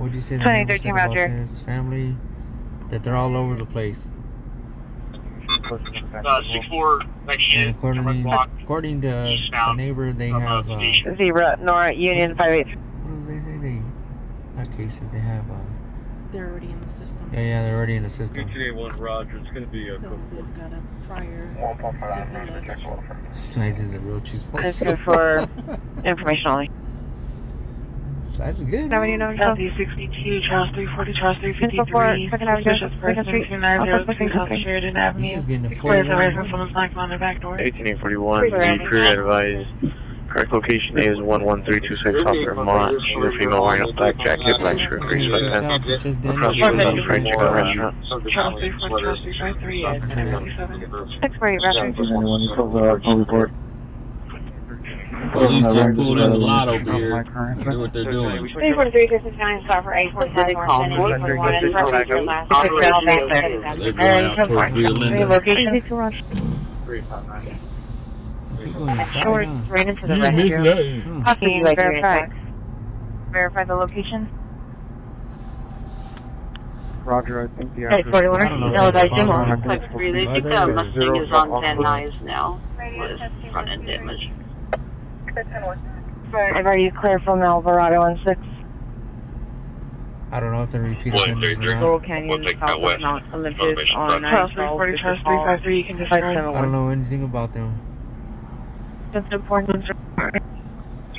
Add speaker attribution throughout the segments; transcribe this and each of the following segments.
Speaker 1: What would you say the neighbor said about this family? That they're all over the place.
Speaker 2: 6-4
Speaker 1: And according to the neighbor, they have
Speaker 3: Zebra, Nora, Union 58.
Speaker 1: what does they say? They, not cases, they have
Speaker 4: they're already in the system.
Speaker 1: yeah, they're already in the system.
Speaker 2: 281 Roger, it's going to be a
Speaker 4: So they've got a prior CPS.
Speaker 1: Slides is a real cheese ball.
Speaker 3: It's good for information only.
Speaker 1: Slides is good.
Speaker 3: Now you know
Speaker 5: Southeast 62, Charles 340, Charles 353, suspicious person, 290, South Sheridan Avenue.
Speaker 1: He's just getting a
Speaker 5: Clear the resident from the black on the back door.
Speaker 6: 1841, the crew advised. Correct location is 11326 off Vermont. She's a female wearing a black jacket, black shirt, green sweatpants. Across from the French restaurant.
Speaker 5: Charles 340, Charles 353 at 1047.
Speaker 3: 648 reference.
Speaker 6: Report.
Speaker 7: Police just pulled in the lot over here and do what they're doing.
Speaker 3: 343, 269, stop for 845, 841, and for last.
Speaker 7: They're going out towards Rio Linda.
Speaker 3: Location.
Speaker 1: Short,
Speaker 3: right into the
Speaker 7: You
Speaker 3: restroom.
Speaker 7: missed that.
Speaker 3: Can you verify the location?
Speaker 6: Roger, I think the
Speaker 3: Hey, 41, no, that's similar.
Speaker 8: They think the Mustang is on Van Nuys now with front end damage.
Speaker 3: Are you clear from Alvarado and 6?
Speaker 1: I don't know if they're repeating offenders or
Speaker 3: Laurel
Speaker 1: not.
Speaker 3: Canyon, south of Mount Olympus on
Speaker 5: Charles 340, Charles 353, you can just
Speaker 1: I don't know anything about them.
Speaker 3: Just important.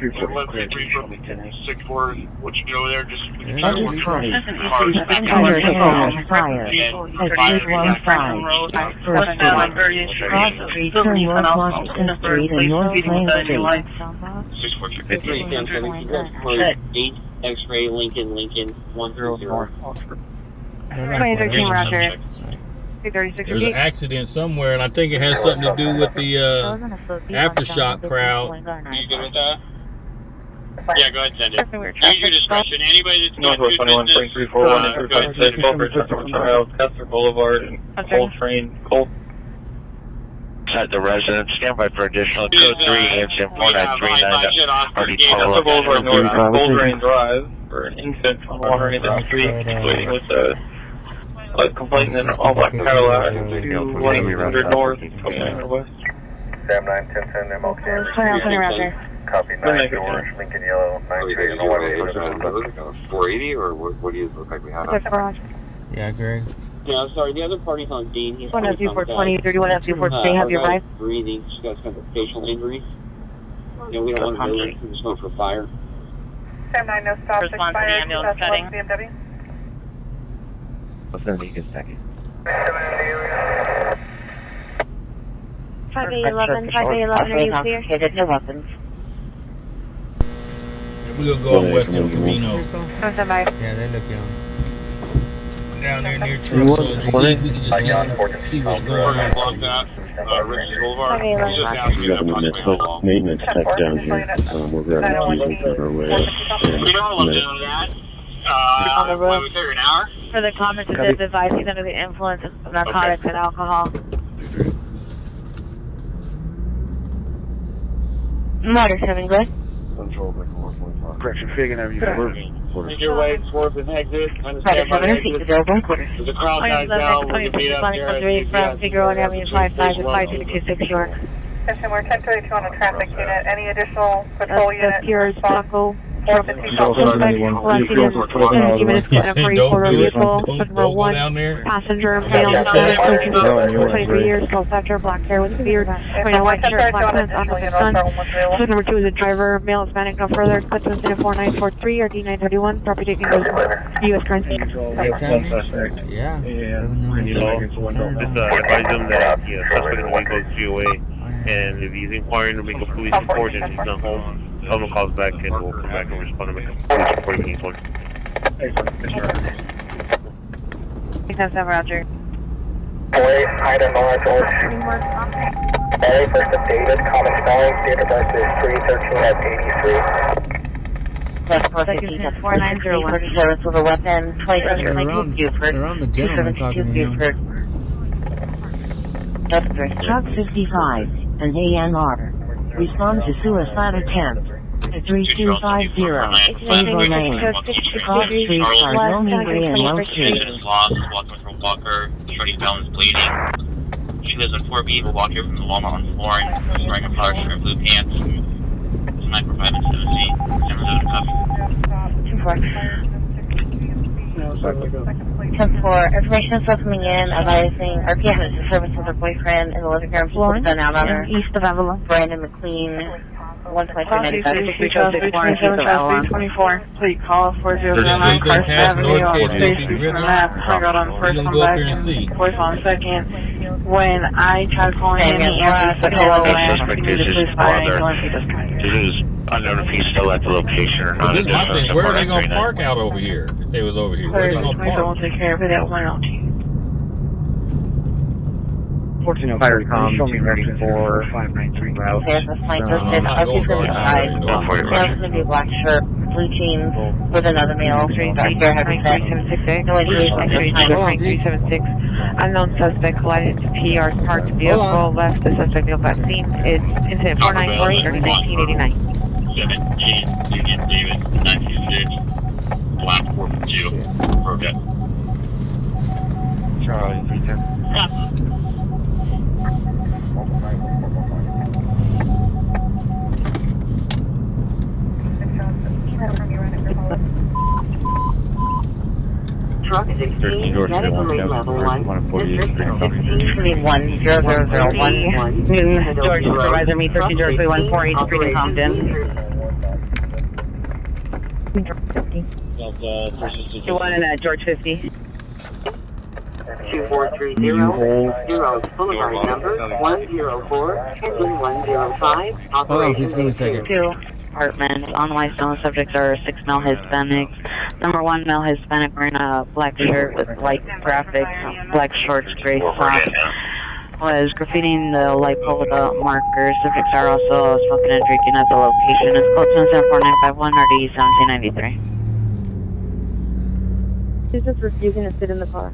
Speaker 2: 6-4, what you do over there, just...
Speaker 1: Yeah,
Speaker 3: Fire at 815. First Street, turn north Washington Street and North Main Street.
Speaker 8: 8 X-ray Lincoln 130.
Speaker 3: 2013 Roger. 236.
Speaker 7: There's an accident somewhere, and I think it has something to do with the aftershock crowd.
Speaker 2: Are you good with that? Yeah, go ahead and send it. Use your discretion. Anybody that's got good business, go ahead and send it.
Speaker 6: Custer Boulevard and Coltrane, Colt.
Speaker 9: At the residence, stand by for additional code 3, incident 4939, already
Speaker 6: Custer Boulevard North, Coltrane Drive, for an incident on water in the street, waiting with a complaint in all black Cadillac to 100 North, 29 West.
Speaker 2: Sam 91010 MLK.
Speaker 3: 20 Roger.
Speaker 2: Copy 9 George, Lincoln Yellow, 93 and
Speaker 10: 480 or what do you look like we have?
Speaker 1: Yeah, Greg.
Speaker 8: Yeah, I'm sorry, the other party's on Dean. He's
Speaker 3: 1F420, 31F4, they have your life.
Speaker 8: Breathing, she's got kind of facial injuries. You know, we don't want to do it, we're just going for fire.
Speaker 5: Sam 9, no stop,
Speaker 3: Response to the ambulance cutting.
Speaker 5: BMW.
Speaker 9: What's going to take a second?
Speaker 3: 5A11, 5A11, are you clear?
Speaker 5: Okay, there's no weapons.
Speaker 7: We're going to go on Western Camino.
Speaker 1: Yeah, they look young.
Speaker 7: Down there near trucks, so see if we can just see what's going on.
Speaker 6: Maintenance tech down here. We're grabbing keys on our way.
Speaker 2: We don't want to do that. What was there, an hour?
Speaker 3: For the comments, it says advice he's under the influence of narcotics and alcohol. Motor 7, good.
Speaker 6: Correction, Fagan Avenue,
Speaker 2: Make your way towards the exit.
Speaker 3: Motor 7, repeat the door, 1 quarter.
Speaker 2: There's a crowd guys now. We're going to meet up here.
Speaker 3: From Figueroa Avenue 55 to 5226 York.
Speaker 5: Attention, we're 1032 on a traffic unit. Any additional patrol units?
Speaker 3: That's your taco.
Speaker 7: Don't do it. Don't go down there.
Speaker 3: Passenger, male, 23 years, called factor, black hair with a beard, wearing a white shirt, black pants, on his son. Foot number 2 is a driver, male, Hispanic, no further. Clips incident 4943 or D931, property taking goes U.S. currency.
Speaker 1: Yeah.
Speaker 6: Advise him that suspect in the vehicle is COA, and if he's inquiring to make a police report and he's not home, tell him to call us back and we'll come back and respond to make a police report if he needs one.
Speaker 3: 677 Roger.
Speaker 2: Boy, Ida North, Barry, first of David, common spelling, date of birth is 3/13/83.
Speaker 3: Plus 490 with a weapon, 27
Speaker 1: around the gentleman talking to him.
Speaker 3: Truck 55, an ANR. Respond to suicide attempt.
Speaker 5: 3250. Table name. Cross Street, Cardinal, and Low Street.
Speaker 2: Patient is lost, is walking with her walker, shorty's balance bleeding. She lives on 4B, will walk here from the Walmart on Florence, wearing a flower shirt and blue pants. Tonight for 5 and 7C. 7 copy.
Speaker 5: 10-4. Information is still coming in, advising RPM is the service of her boyfriend in the living room. She's done out on her.
Speaker 3: East of Avalon.
Speaker 5: Brandon McLean,
Speaker 3: 1.295.
Speaker 5: 24.
Speaker 4: Please call 4009
Speaker 7: They
Speaker 4: Carson
Speaker 7: pass
Speaker 4: Avenue on
Speaker 7: Northgate,
Speaker 4: State
Speaker 7: they
Speaker 4: Street
Speaker 7: grid
Speaker 4: from
Speaker 7: line.
Speaker 4: that. I got on the first
Speaker 7: You
Speaker 4: one
Speaker 7: can go up
Speaker 4: back
Speaker 7: there and see.
Speaker 4: and voice on second. When I tried calling him, he
Speaker 5: Same
Speaker 4: answered the
Speaker 5: here.
Speaker 4: hello
Speaker 9: The
Speaker 4: and
Speaker 9: suspect
Speaker 4: he
Speaker 9: is
Speaker 4: just
Speaker 9: his
Speaker 4: please fire
Speaker 9: brother.
Speaker 4: ambulance. He just can't.
Speaker 9: It is unknown if he's still at the location or not.
Speaker 7: This is my thing. Where are they going to park out over here? If they was over here, where are they going to
Speaker 4: Please don't
Speaker 7: park?
Speaker 4: take care of it. That went out to you.
Speaker 6: 1405, show me ready for 593 route.
Speaker 5: There's a flight listed. RP's going to side. Male's going to be black shirt, blue jeans, with another male. Dark hair, heavy set. No indication of time.
Speaker 3: 376. Unknown suspect collided into PR parked vehicle, left the suspect vehicle at scene. It's incident 4948 or 1989.
Speaker 2: 7 Union David 926. Black 442. Road.
Speaker 6: Charlie, 310.
Speaker 5: Truck 16, medical aid level 1. District 16, 1001.
Speaker 3: George Supervisor, me 13 George 148 Street in Compton. 21 and George 50.
Speaker 5: 2430. Zeros Boulevard number 104 engine 105.
Speaker 1: Hold on, please give me a second.
Speaker 3: 2 apartment. On the lifestyle subjects are 6 male Hispanics. Number 1 male Hispanic wearing a black shirt with white graphics, black shorts, gray socks. Was graffitiing the light polka dot markers. Subjects are also smoking and drinking at the location. It's called 74951 RD 1793. He's just refusing to sit in the car.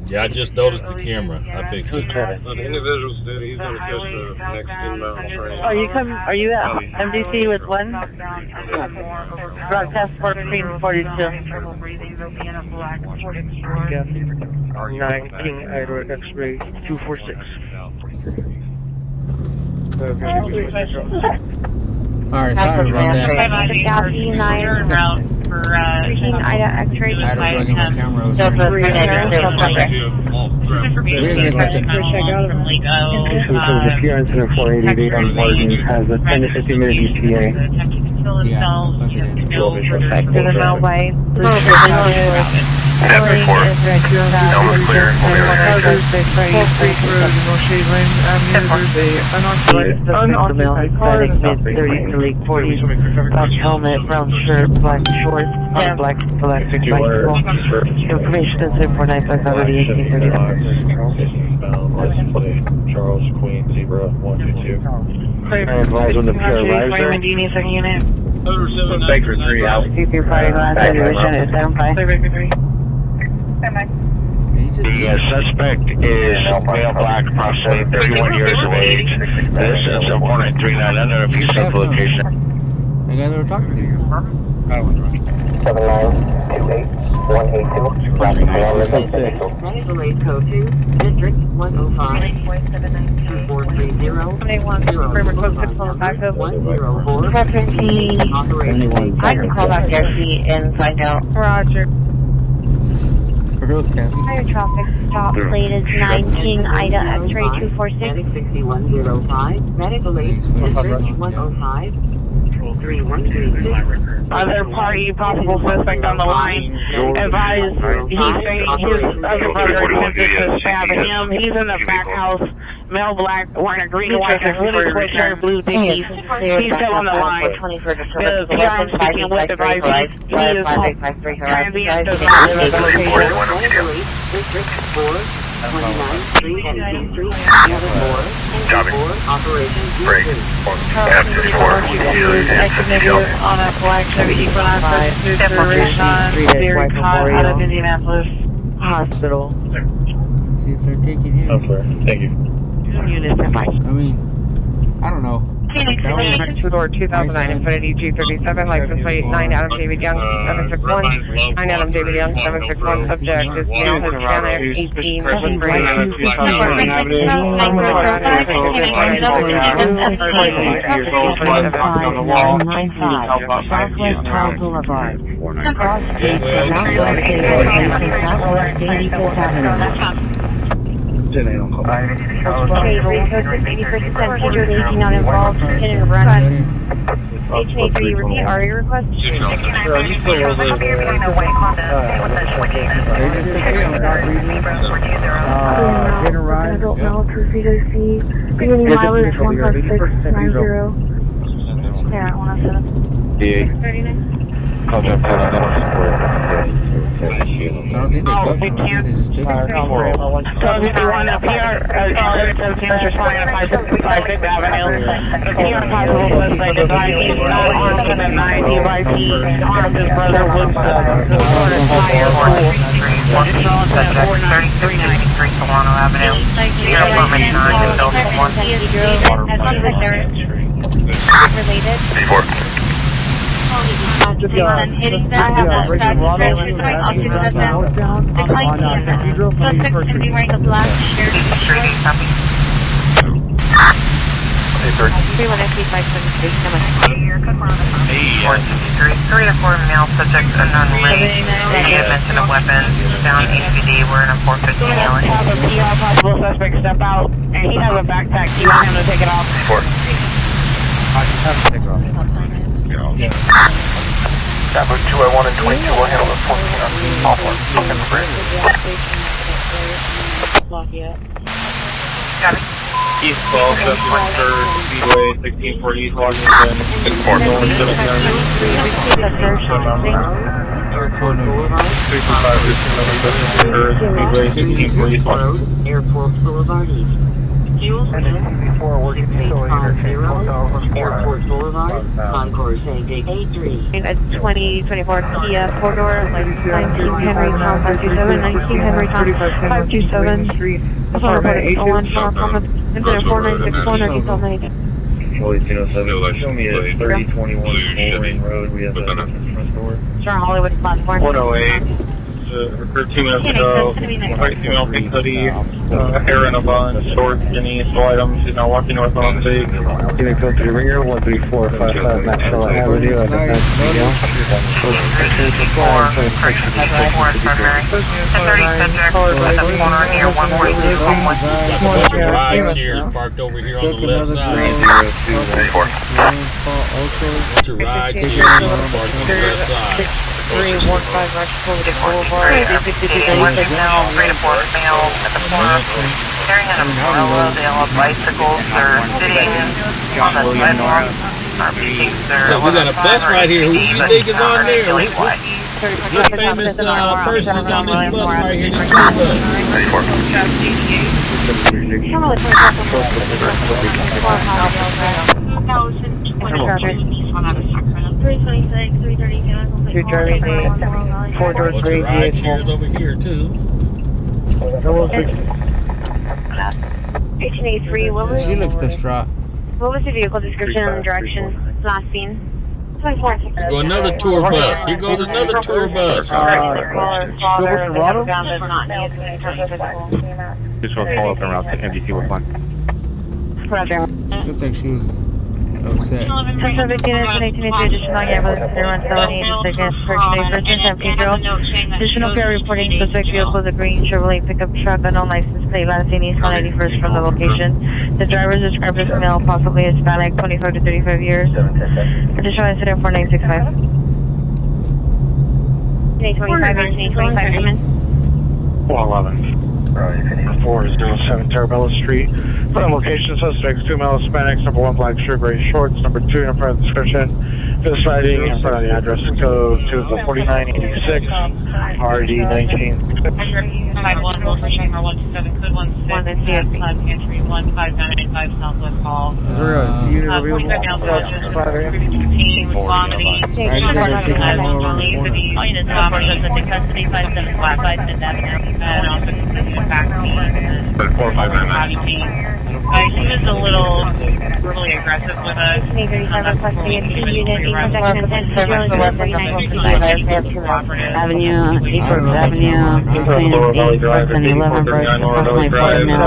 Speaker 7: Yeah, I just noticed the camera. I fixed it.
Speaker 10: The individual said he's going to catch the next inbound train.
Speaker 3: Are you at MDC with one? Broadcast 1442.
Speaker 6: 19 Ira X-ray 246.
Speaker 1: Alright, sorry about that.
Speaker 3: Copy 9 13 Ida X-ray.
Speaker 1: I had to plug in my camera. We didn't miss nothing.
Speaker 6: The PR incident 488 on Martin has a 10 to 15 minute ETA.
Speaker 1: Yeah, plug it in.
Speaker 3: To the Melway.
Speaker 9: That report. Elmer clear.
Speaker 3: Unoccupied car. Mid-30s to late 40s. Black helmet, brown shirt, black shorts, black bicycle. Information is 495
Speaker 6: Charles Queen Zebra 122. I advise when the PR arrives there.
Speaker 4: Do you need a second unit?
Speaker 6: Baker 3 out.
Speaker 3: Keep your party last division at 75.
Speaker 9: The suspect is male black, approximately 31 years of age. This is a 1939 under a piece of location.
Speaker 1: The guy that we're talking to.
Speaker 5: 7928182. Medical aid code 2, District 105. 2430. 104. I can call back Jesse and find out.
Speaker 3: Roger.
Speaker 1: Rose County.
Speaker 3: Higher traffic stop plate is 19 Ida X-ray 246.
Speaker 5: 6105. Medical aid District 105. 3136.
Speaker 4: Other party, possible suspect on the line. Advise, he's saying his other brother attempted to stab him. He's in the back house, male black, wearing a green, white, and hoodie, sweatshirt, blue dickies. He's still on the line. The PR speaking with advice, he is transient, does not live at the location.
Speaker 5: District 4. 29 Street and 2 Street, Operation
Speaker 4: on a black Chevy Equinox, very hot out of Indianapolis
Speaker 3: Hospital.
Speaker 1: Let's see if they're taking him.
Speaker 6: Thank you.
Speaker 1: I mean, I don't know.
Speaker 4: Two-door 2009 Infiniti G37, license plate 9 Adam David Young 761. 9 Adam David Young 761. Subject is male Hispanic 18. With brain.
Speaker 11: Southwest Hall Boulevard. Cross Street, Southwest Daily Fifth Avenue.
Speaker 3: Okay, recode 81% teacher 18 not involved, hitting a run. H83, repeat ARIA request.
Speaker 1: They just took him.
Speaker 3: Adult male, 2CJC. Beginning mileage 15690. Yeah, 107.
Speaker 1: I don't think they cooked him. I think they just took him.
Speaker 4: So if you want a PR, just responding to 565 Fifth Avenue. The PR possible suspect advised he's not armed with a knife. He advised he harmed his brother with the tire tool. Additional incident 4939
Speaker 5: Solano Avenue. Your apartment 9 in building 1.
Speaker 3: Related.
Speaker 11: Hitting them, I have a traffic right I'll do that now. Suspect can be wearing a black shirt.
Speaker 5: Three to four male subjects unknown range. They mentioned a weapon. Found HPD. We're in a 450 male.
Speaker 4: Have a PR possible suspect step out, and he has a backpack. Do you want him to take it off?
Speaker 11: Stop sign is.
Speaker 9: Traffic 201 and 22 will handle the 14 on Hawthorne. Looking for bridge.
Speaker 5: Got it.
Speaker 6: East 12, 73rd, Speedway, 1640 East Washington, 6
Speaker 11: Airport Boulevard East. Airport Boulevard, Concourse A3.
Speaker 3: A 2024 Kia 4-door, license 19 Henry Town 527, 19 Henry Town 527. Apartment 01, comment, incident 4961, or detail 9.
Speaker 6: Holy 207, show me at 3021 Bullring Road, we have a front door.
Speaker 3: Sure, Hollywood platform.
Speaker 6: 108. Recruit 2 minutes ago, white female, pink hoodie, hair in a bun, short, skinny, slow items. She's now walking northbound on State.
Speaker 9: Unit code to the ringer, 13455 Maxwell Avenue at the Fence Studio.
Speaker 5: 4, primary. 30 subjects at the corner near 142 Homewood.
Speaker 7: Got a bunch of ride chairs parked over here on the left side. Bunch of ride chairs parked on the left side.
Speaker 4: 315 Metropolitan Boulevard.
Speaker 5: Now, 3 to 4 male at the corner. Carrying an umbrella, they all have bicycles. They're sitting on the sidewalk.
Speaker 7: Look, we got a bus right here. Who do you think is on there? What famous person is on this bus right here? This tour bus.
Speaker 4: Two driving 4-door
Speaker 7: Bunch of ride chairs over here too.
Speaker 3: 1883, what was
Speaker 1: She looks distraught.
Speaker 3: What was the vehicle description and direction last seen?
Speaker 7: Go another tour bus. Here goes another tour bus.
Speaker 9: Just want to follow up around to MDT with one.
Speaker 1: Looks like she was upset.
Speaker 3: Additional pair reporting suspect vehicle is a green Chevrolet pickup truck, unknown license plate, last seen East 191st from the location. The driver is described as male, possibly Hispanic, 25 to 35 years. Additional incident 4965. 1825, come in.
Speaker 9: 411. 407 Tarabella Street. Front location suspects, 2 male Hispanics, number 1 black shirt, gray shorts, number 2 in front of the description. This sighting in front of the address code to the 4986, RD 19.
Speaker 4: 51, Wolf Chamber 127, code 16, Cloud Pantry 15995 Southwest Hall. 45 now team vomiting. Unit officers in custody 57 Black 5 Fifth Avenue. And also continuing back to me.
Speaker 9: 4599.
Speaker 4: She was a little really aggressive with us.
Speaker 3: Avenue, Eastbrook Avenue, between 8th and 11th, approximately 40 mil.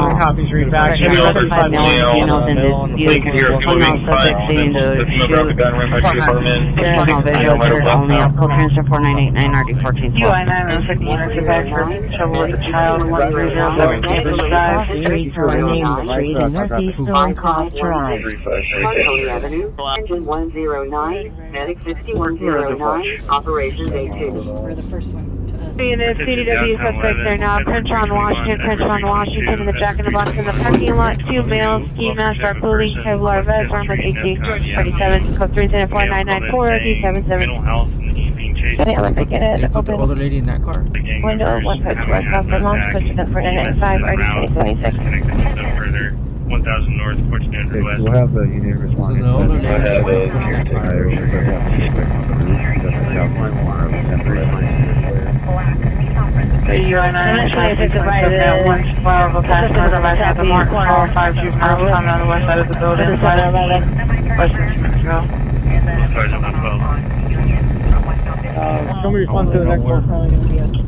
Speaker 3: 5 mil, you know, then dispute. One mil subject seeing to shoot. There is no visual occurred, only a code transfer 4989 RD 14.
Speaker 4: UI 950 units of back for trouble with a child. 130 Cambridge Drive.
Speaker 5: Northeast Norcross Drive.
Speaker 12: Montgomery Avenue, engine 109, medic 6109, operation day 2.
Speaker 13: We're the first one to us.
Speaker 3: Seeing the CDW suspects there now. Pinch on Washington, in the Jack in the Box in the parking lot. 2 males, ski mask, dark clothing, Kevlar vest, armed with AK 47, code 34994, D77.
Speaker 1: They put the older lady in that car?
Speaker 3: Window 152 South Vermont, pushing up for 995, RD 2026.
Speaker 14: 1000 North, 1400 West.
Speaker 9: We'll have the unit respond.
Speaker 1: So the older lady is put in that car.
Speaker 4: UI 950 at 112 of passengers on my side of the mark, call 5 miles on the west side of the building, Western Smithville.
Speaker 9: Somebody respond to the next one.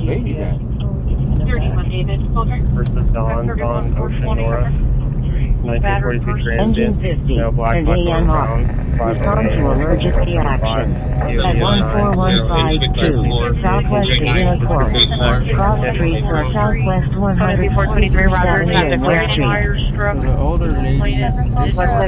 Speaker 1: Baby's at.
Speaker 4: 31 David,
Speaker 14: Person Dawn on Ocean North. 1946
Speaker 5: Engine 50,
Speaker 14: no black,
Speaker 5: and AM off. Respond to emergency action. At 14152, Southwest Savannah Court. Cross Street for Southwest 127 West Street.
Speaker 1: So the older lady is in this car.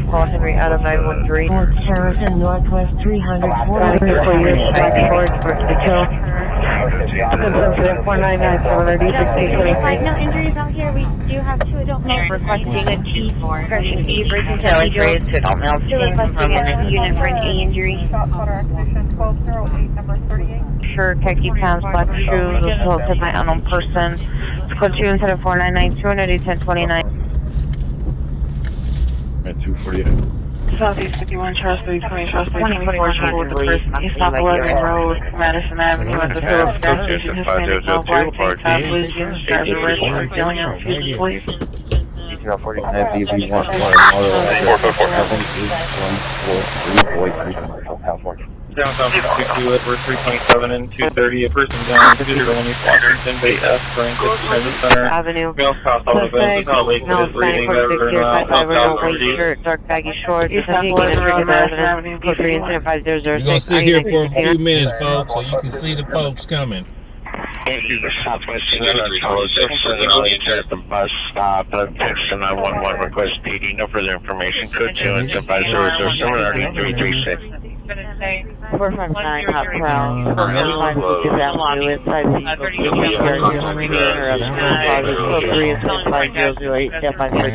Speaker 4: Paul Henry out of 913.
Speaker 5: Fort Harrison, Northwest 340.
Speaker 4: 4 years back forward for the kill. 499
Speaker 11: No injuries out here. We do have 2 adult males requesting a T for aggressive E breaking
Speaker 5: Kelly Graves, 2 adult males.
Speaker 11: Still requesting a unit for an A injury.
Speaker 4: Sure, khaki pants, black shoes, assaulted by unknown person. Squad 2 instead of 499, 200 1029.
Speaker 9: At 248.
Speaker 4: Southeast 51, Charles 320, Charles 324, trouble with the person. East South 11 Road, Madison Avenue, at the Phillips gas station, Hispanic, all black, tank top, blue jeans, driver arrest for dealing out future police.
Speaker 9: 49 BB 1
Speaker 6: Downtown 62 Edward 327 and 230, a person down, considered only Washington Bay F, Frank, Transit Center.
Speaker 4: Avenue.
Speaker 6: Males passed all events, not late to his breathing,
Speaker 4: white shirt, dark baggy shorts,
Speaker 11: You're
Speaker 4: code 3 incident 5006.
Speaker 7: You're going to sit here for a few minutes, folks, so you can see the folks coming.
Speaker 9: Thank you, Southwest 6 at the bus stop. Text to 911 request PD. No further information. Code 2 and supervisor 336.
Speaker 4: 459 Hot Crown, 459 Avenue, inside the code 3 is 5008, step by 30.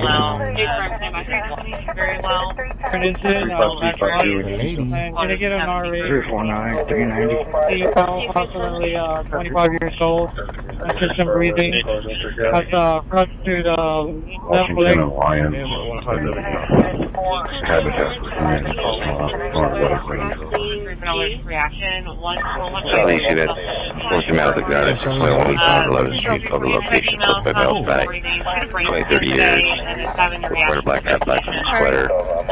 Speaker 4: Very well.
Speaker 9: Can
Speaker 1: I
Speaker 9: get an RV? 349, 390.
Speaker 15: Approximately 25 years old, consistent breathing. Has front to the left leg.
Speaker 10: So you see that most amount of the gun is 21 East 11th Street, of the location, by male back, 20-30 years, wear a black hat, black sweater,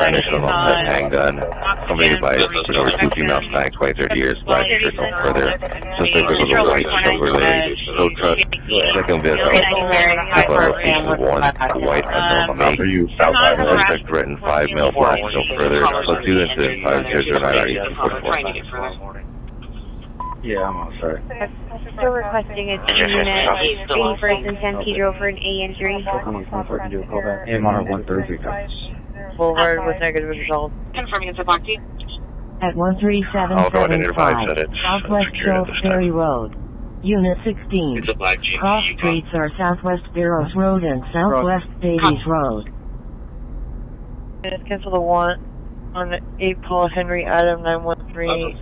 Speaker 10: initial long handgun, accompanied by over 2 female flag, 20-30 years, black shirt, no further, suspect with a white Chevrolet tow truck, second vehicle, location 1, white unknown make, suspect threatened 5 male blacks, no further, plus 2 incident 509
Speaker 9: Yeah, I'm all sorry.
Speaker 11: Still requesting a unit, 81st and San Pedro for an A injury.
Speaker 9: I'm on 130.
Speaker 4: Boulevard with negative result.
Speaker 11: Confirming it's a black T.
Speaker 5: at 13775 Southwest Salisbury Road. Unit 16. Cross streets are Southwest Barrows Road and Southwest Davies Road.
Speaker 3: Cancel the one on the 8 Paul Henry Adam 913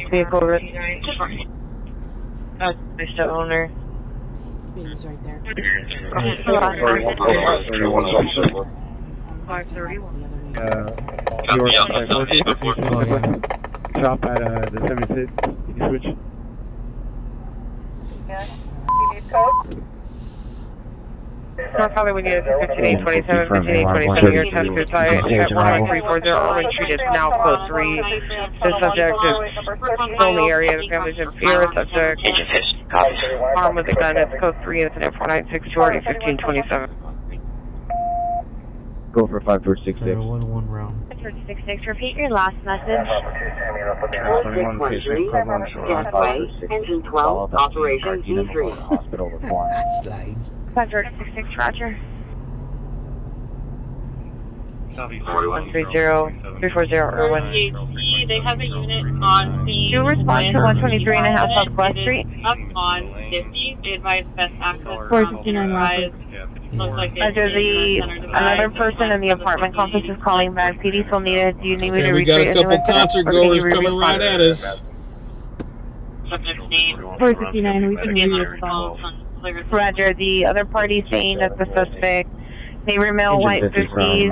Speaker 3: vehicle. Nice to owner.
Speaker 13: Baby's right there.
Speaker 3: 531.
Speaker 14: Stop at the 76. Can you switch?
Speaker 3: Yeah. You need code? North Hollywood, we need a 15827, 15827, your test group site at 11340 Orange Street is now code 3. The subject is still in the area, the family's in fear, subject armed with a gun, it's code 3, it's an F496, 1527.
Speaker 14: Go for 5466.
Speaker 1: 1 round.
Speaker 11: 5466, repeat your last message.
Speaker 12: 1613, Gateway, Engine 12, Operation D3.
Speaker 14: Hospital reform.
Speaker 1: Slides.
Speaker 11: 5466, roger.
Speaker 3: 130, 340, Irwin.
Speaker 16: They have a unit on the...
Speaker 3: Do respond to 123.5 Southwest Street.
Speaker 16: Up on 50, they advise best access.
Speaker 3: 459 Roger. Another person in the apartment complex is calling back. PD still needed. Do you need me to
Speaker 7: we got a couple concert goers coming right at us.
Speaker 3: 459, we can respond. Roger, the other party saying that the suspect, neighbor male, white 50s,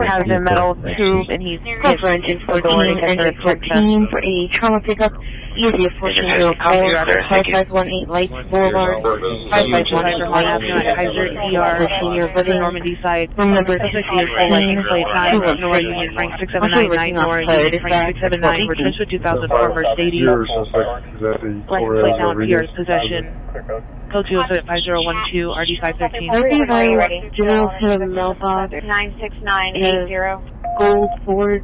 Speaker 3: has a metal tube and he's hit for engine for door to get the 14 for a trauma pickup. Easy of 14-0 call, 5518 Lights Boulevard, 5515 Avenue, Kaiser, ER, Senior Living, Normandy side. Remember, this is your full license plate time, Nora Union Frank 6799, Nora Union Frank 679, returns to 2004 Mercedes. License plate now in PR's possession. Code 2075012, RD 513.
Speaker 11: Ready.
Speaker 3: General Head Mailbox.
Speaker 11: 96980.
Speaker 3: Gold Ford.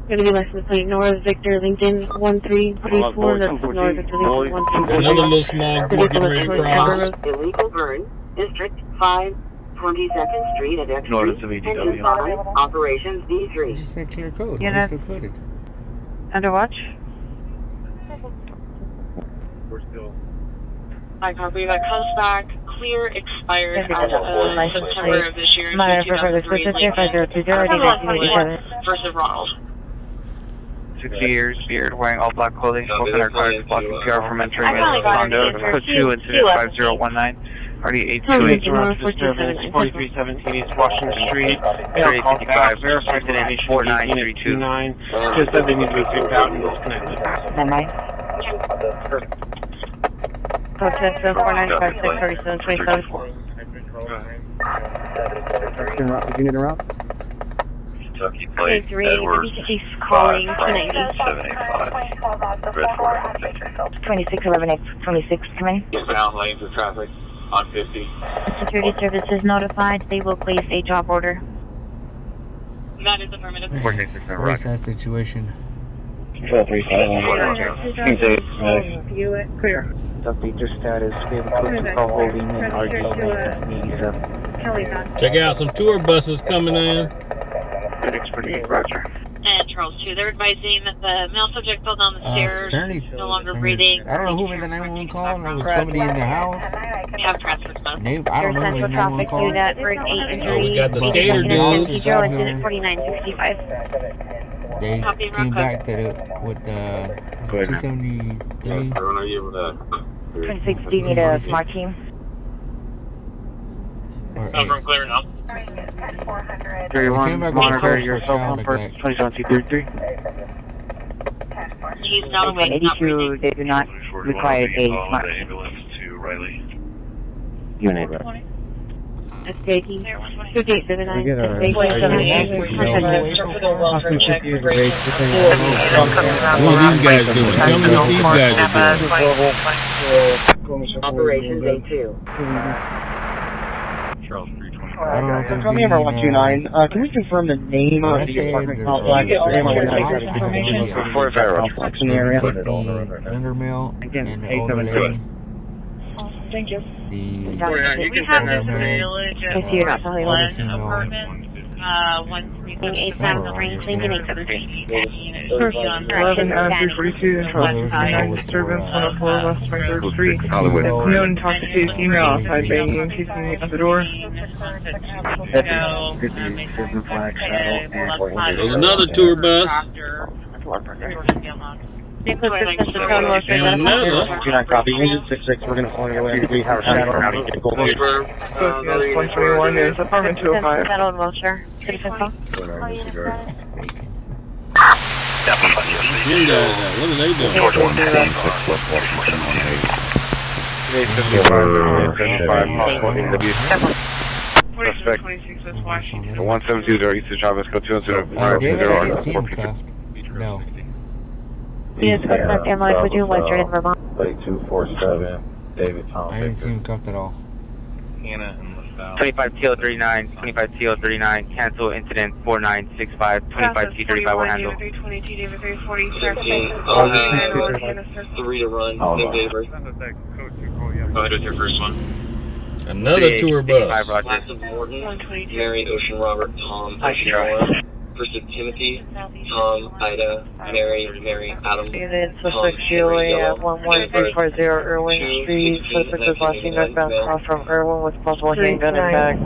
Speaker 3: Gonna be license plate North Victor Lincoln 1334. That's North Victor Lincoln 1334.
Speaker 7: Another little small group getting ready to cross.
Speaker 12: Illegal burn, District 5, 22nd Street at X Street, Engine 5, Operations D3.
Speaker 1: You just said clear code.
Speaker 3: Yeah,
Speaker 1: Why are you so coded?
Speaker 3: Under watch?
Speaker 16: I copy. That comes back clear, expired as of September of this year. First of Ronald.
Speaker 15: 60 years, beard, wearing all black clothing, smoking narcotics, blocking PR from entering his condo. Code 2, incident 5019. Party 828 around disturbance, 4317 East Washington Street, 3855, verified that any 4932. Just said they need to be kicked out and disconnected.
Speaker 3: Code 10-4956-3727.
Speaker 14: You need a route?
Speaker 10: Kentucky plate, Edwards,
Speaker 11: He's calling 290.
Speaker 10: 785, red 415.
Speaker 11: 2611 come in.
Speaker 8: Eastbound lanes of traffic on 50.
Speaker 11: Security services notified. They will place a job order.
Speaker 16: That is affirmative.
Speaker 1: Where's that situation?
Speaker 14: Control 351.
Speaker 3: Clear.
Speaker 14: Feature status, we have a call holding and RD
Speaker 7: Check out some tour buses coming in.
Speaker 16: And Charles 2, they're advising that the male subject fell down the stairs, no longer breathing.
Speaker 1: I don't know who made the 911 call. There was somebody in their house.
Speaker 16: We have transfer stuff.
Speaker 1: I don't know who made the 911 call.
Speaker 11: We
Speaker 7: got the skater dudes.
Speaker 11: 4965.
Speaker 1: They came back to with the 273.
Speaker 11: 26, do you need a smart team?
Speaker 2: From clear enough.
Speaker 15: 31, monitor your cell phone for 27233.
Speaker 16: He's not awake.
Speaker 4: 82, they do not require a smart team.
Speaker 14: Unit.
Speaker 3: That's taking 5879.
Speaker 14: We get our...
Speaker 7: What are these guys doing? Tell me what these guys are doing.
Speaker 12: Operations A2.
Speaker 1: I don't know if they're
Speaker 15: Call me number 129. Can we confirm the name of the apartment complex? In the area.
Speaker 1: Younger male and the older lady.
Speaker 3: Thank you.
Speaker 1: The
Speaker 16: We have this village at apartment 137.
Speaker 11: Lincoln 873.
Speaker 4: 11 Adam 342, disturbance 104 West 23rd Street. No intoxicated female outside banging and kissing at the door.
Speaker 7: There's another tour bus.
Speaker 3: And another.
Speaker 14: Copy. Engine 66, we're going to follow your way. We have a shadow around and get a gold.
Speaker 4: 121 is apartment 205.
Speaker 3: Settle in Wilshire. City Central.
Speaker 7: What are they doing?
Speaker 10: George 116, 6 West Washington. 1720 East of Chavez, go 210.
Speaker 1: I didn't see him cuffed. No.
Speaker 3: Yes, contact MI with you, Western in Vermont.
Speaker 14: 247, David Thomas.
Speaker 1: I didn't see him cuffed at all.
Speaker 15: 25 TL39, 25 TL39, cancel incident 4965, 25 T35 will handle.
Speaker 16: 322, David 340,
Speaker 6: 3 to run,
Speaker 15: Oh,
Speaker 6: same David. Go ahead with your first one.
Speaker 7: Another tour bus.
Speaker 6: Last of Morton, Mary, Ocean, Robert, Tom, Ocean, Noah. First of Timothy, Tom, Ida, Mary, Adam,
Speaker 4: Suspect Julia 11340 Irwin Street. Suspect is last seen northbound cross from Irwin with possible handgun and bag.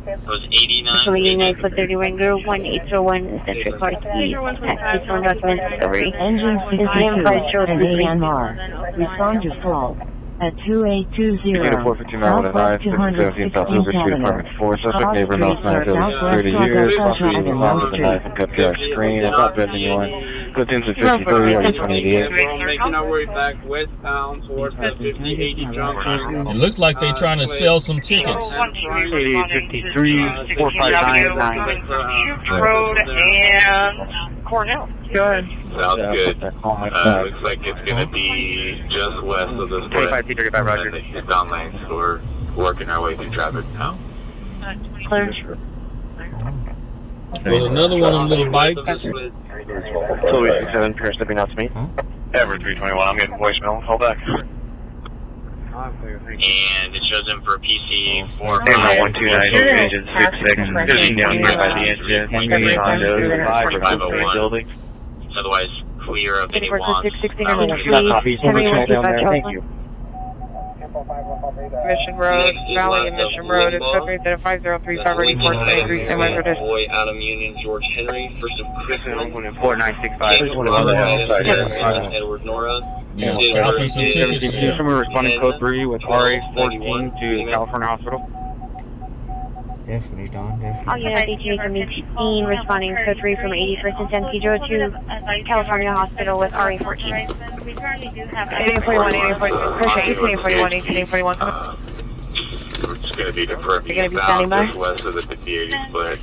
Speaker 6: It was 89.
Speaker 3: So Unite for 30 Ranger 1801 Central Park East. Access on Northland Discovery.
Speaker 5: Engine 62 and AMR. Respond to fault at 2820 Southwest 216th Avenue.
Speaker 10: 4, suspect neighbor, North 30 years, possibly using arms with a knife and cut PR screen, and not bending anyone. Good things at 5030, RD 2088.
Speaker 6: Making our way back westbound towards the 5080 junction.
Speaker 7: It looks like they're trying to sell some tickets.
Speaker 15: 53 4599.
Speaker 4: Road and Cornell. Good.
Speaker 6: Sounds good. Looks like it's going to be just west of the split.
Speaker 15: 25 T35, Roger.
Speaker 6: And the eastbound lane, so we're working our way through traffic now.
Speaker 4: Clear.
Speaker 7: There's another one on little bikes.
Speaker 9: Chloe 67, Pierce stepping out to me. Ever 321, I'm getting voicemail. Call back.
Speaker 2: And it shows him for PC
Speaker 9: 129, engine 66, just down here by the engine, condos, 5 building.
Speaker 2: Otherwise, clear of any wands.
Speaker 14: Thank you.
Speaker 4: Mission Road, Valley and Mission Road. It's separated at 5035 ready for 23 semi-road.
Speaker 6: Boy, Adam Union, George Henry, first of Christmas,
Speaker 15: 4965.
Speaker 6: Edward Nora.
Speaker 7: Yeah, scalping some tickets.
Speaker 15: Yeah. Someone responding code 3 with RA14 to California Hospital.
Speaker 1: Definitely, Don, definitely.
Speaker 3: All units HA from 18, responding code 3 from 81st and San Pedro to California Hospital with RA14.
Speaker 16: We currently do have
Speaker 4: 1841, 1841, 1841.
Speaker 6: It's going to be the perfect
Speaker 3: You're going to be standing by?
Speaker 6: just west of the 5080 split.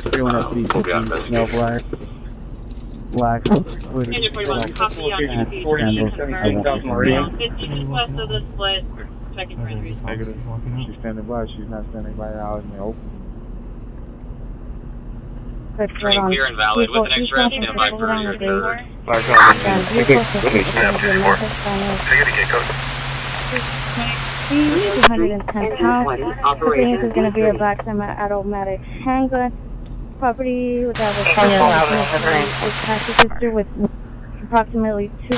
Speaker 14: Everyone has to be
Speaker 6: We'll be on investigation.
Speaker 14: black. Black.
Speaker 16: Engine 41, copy on 15 west of the split, second friendly.
Speaker 14: She's standing by. She's not standing by out in the open.
Speaker 2: Train clear and valid with an extra stand by for your third.
Speaker 3: We 110 pounds. This is going to be a black semi-automatic handgun. Property without a packages with approximately $2,000.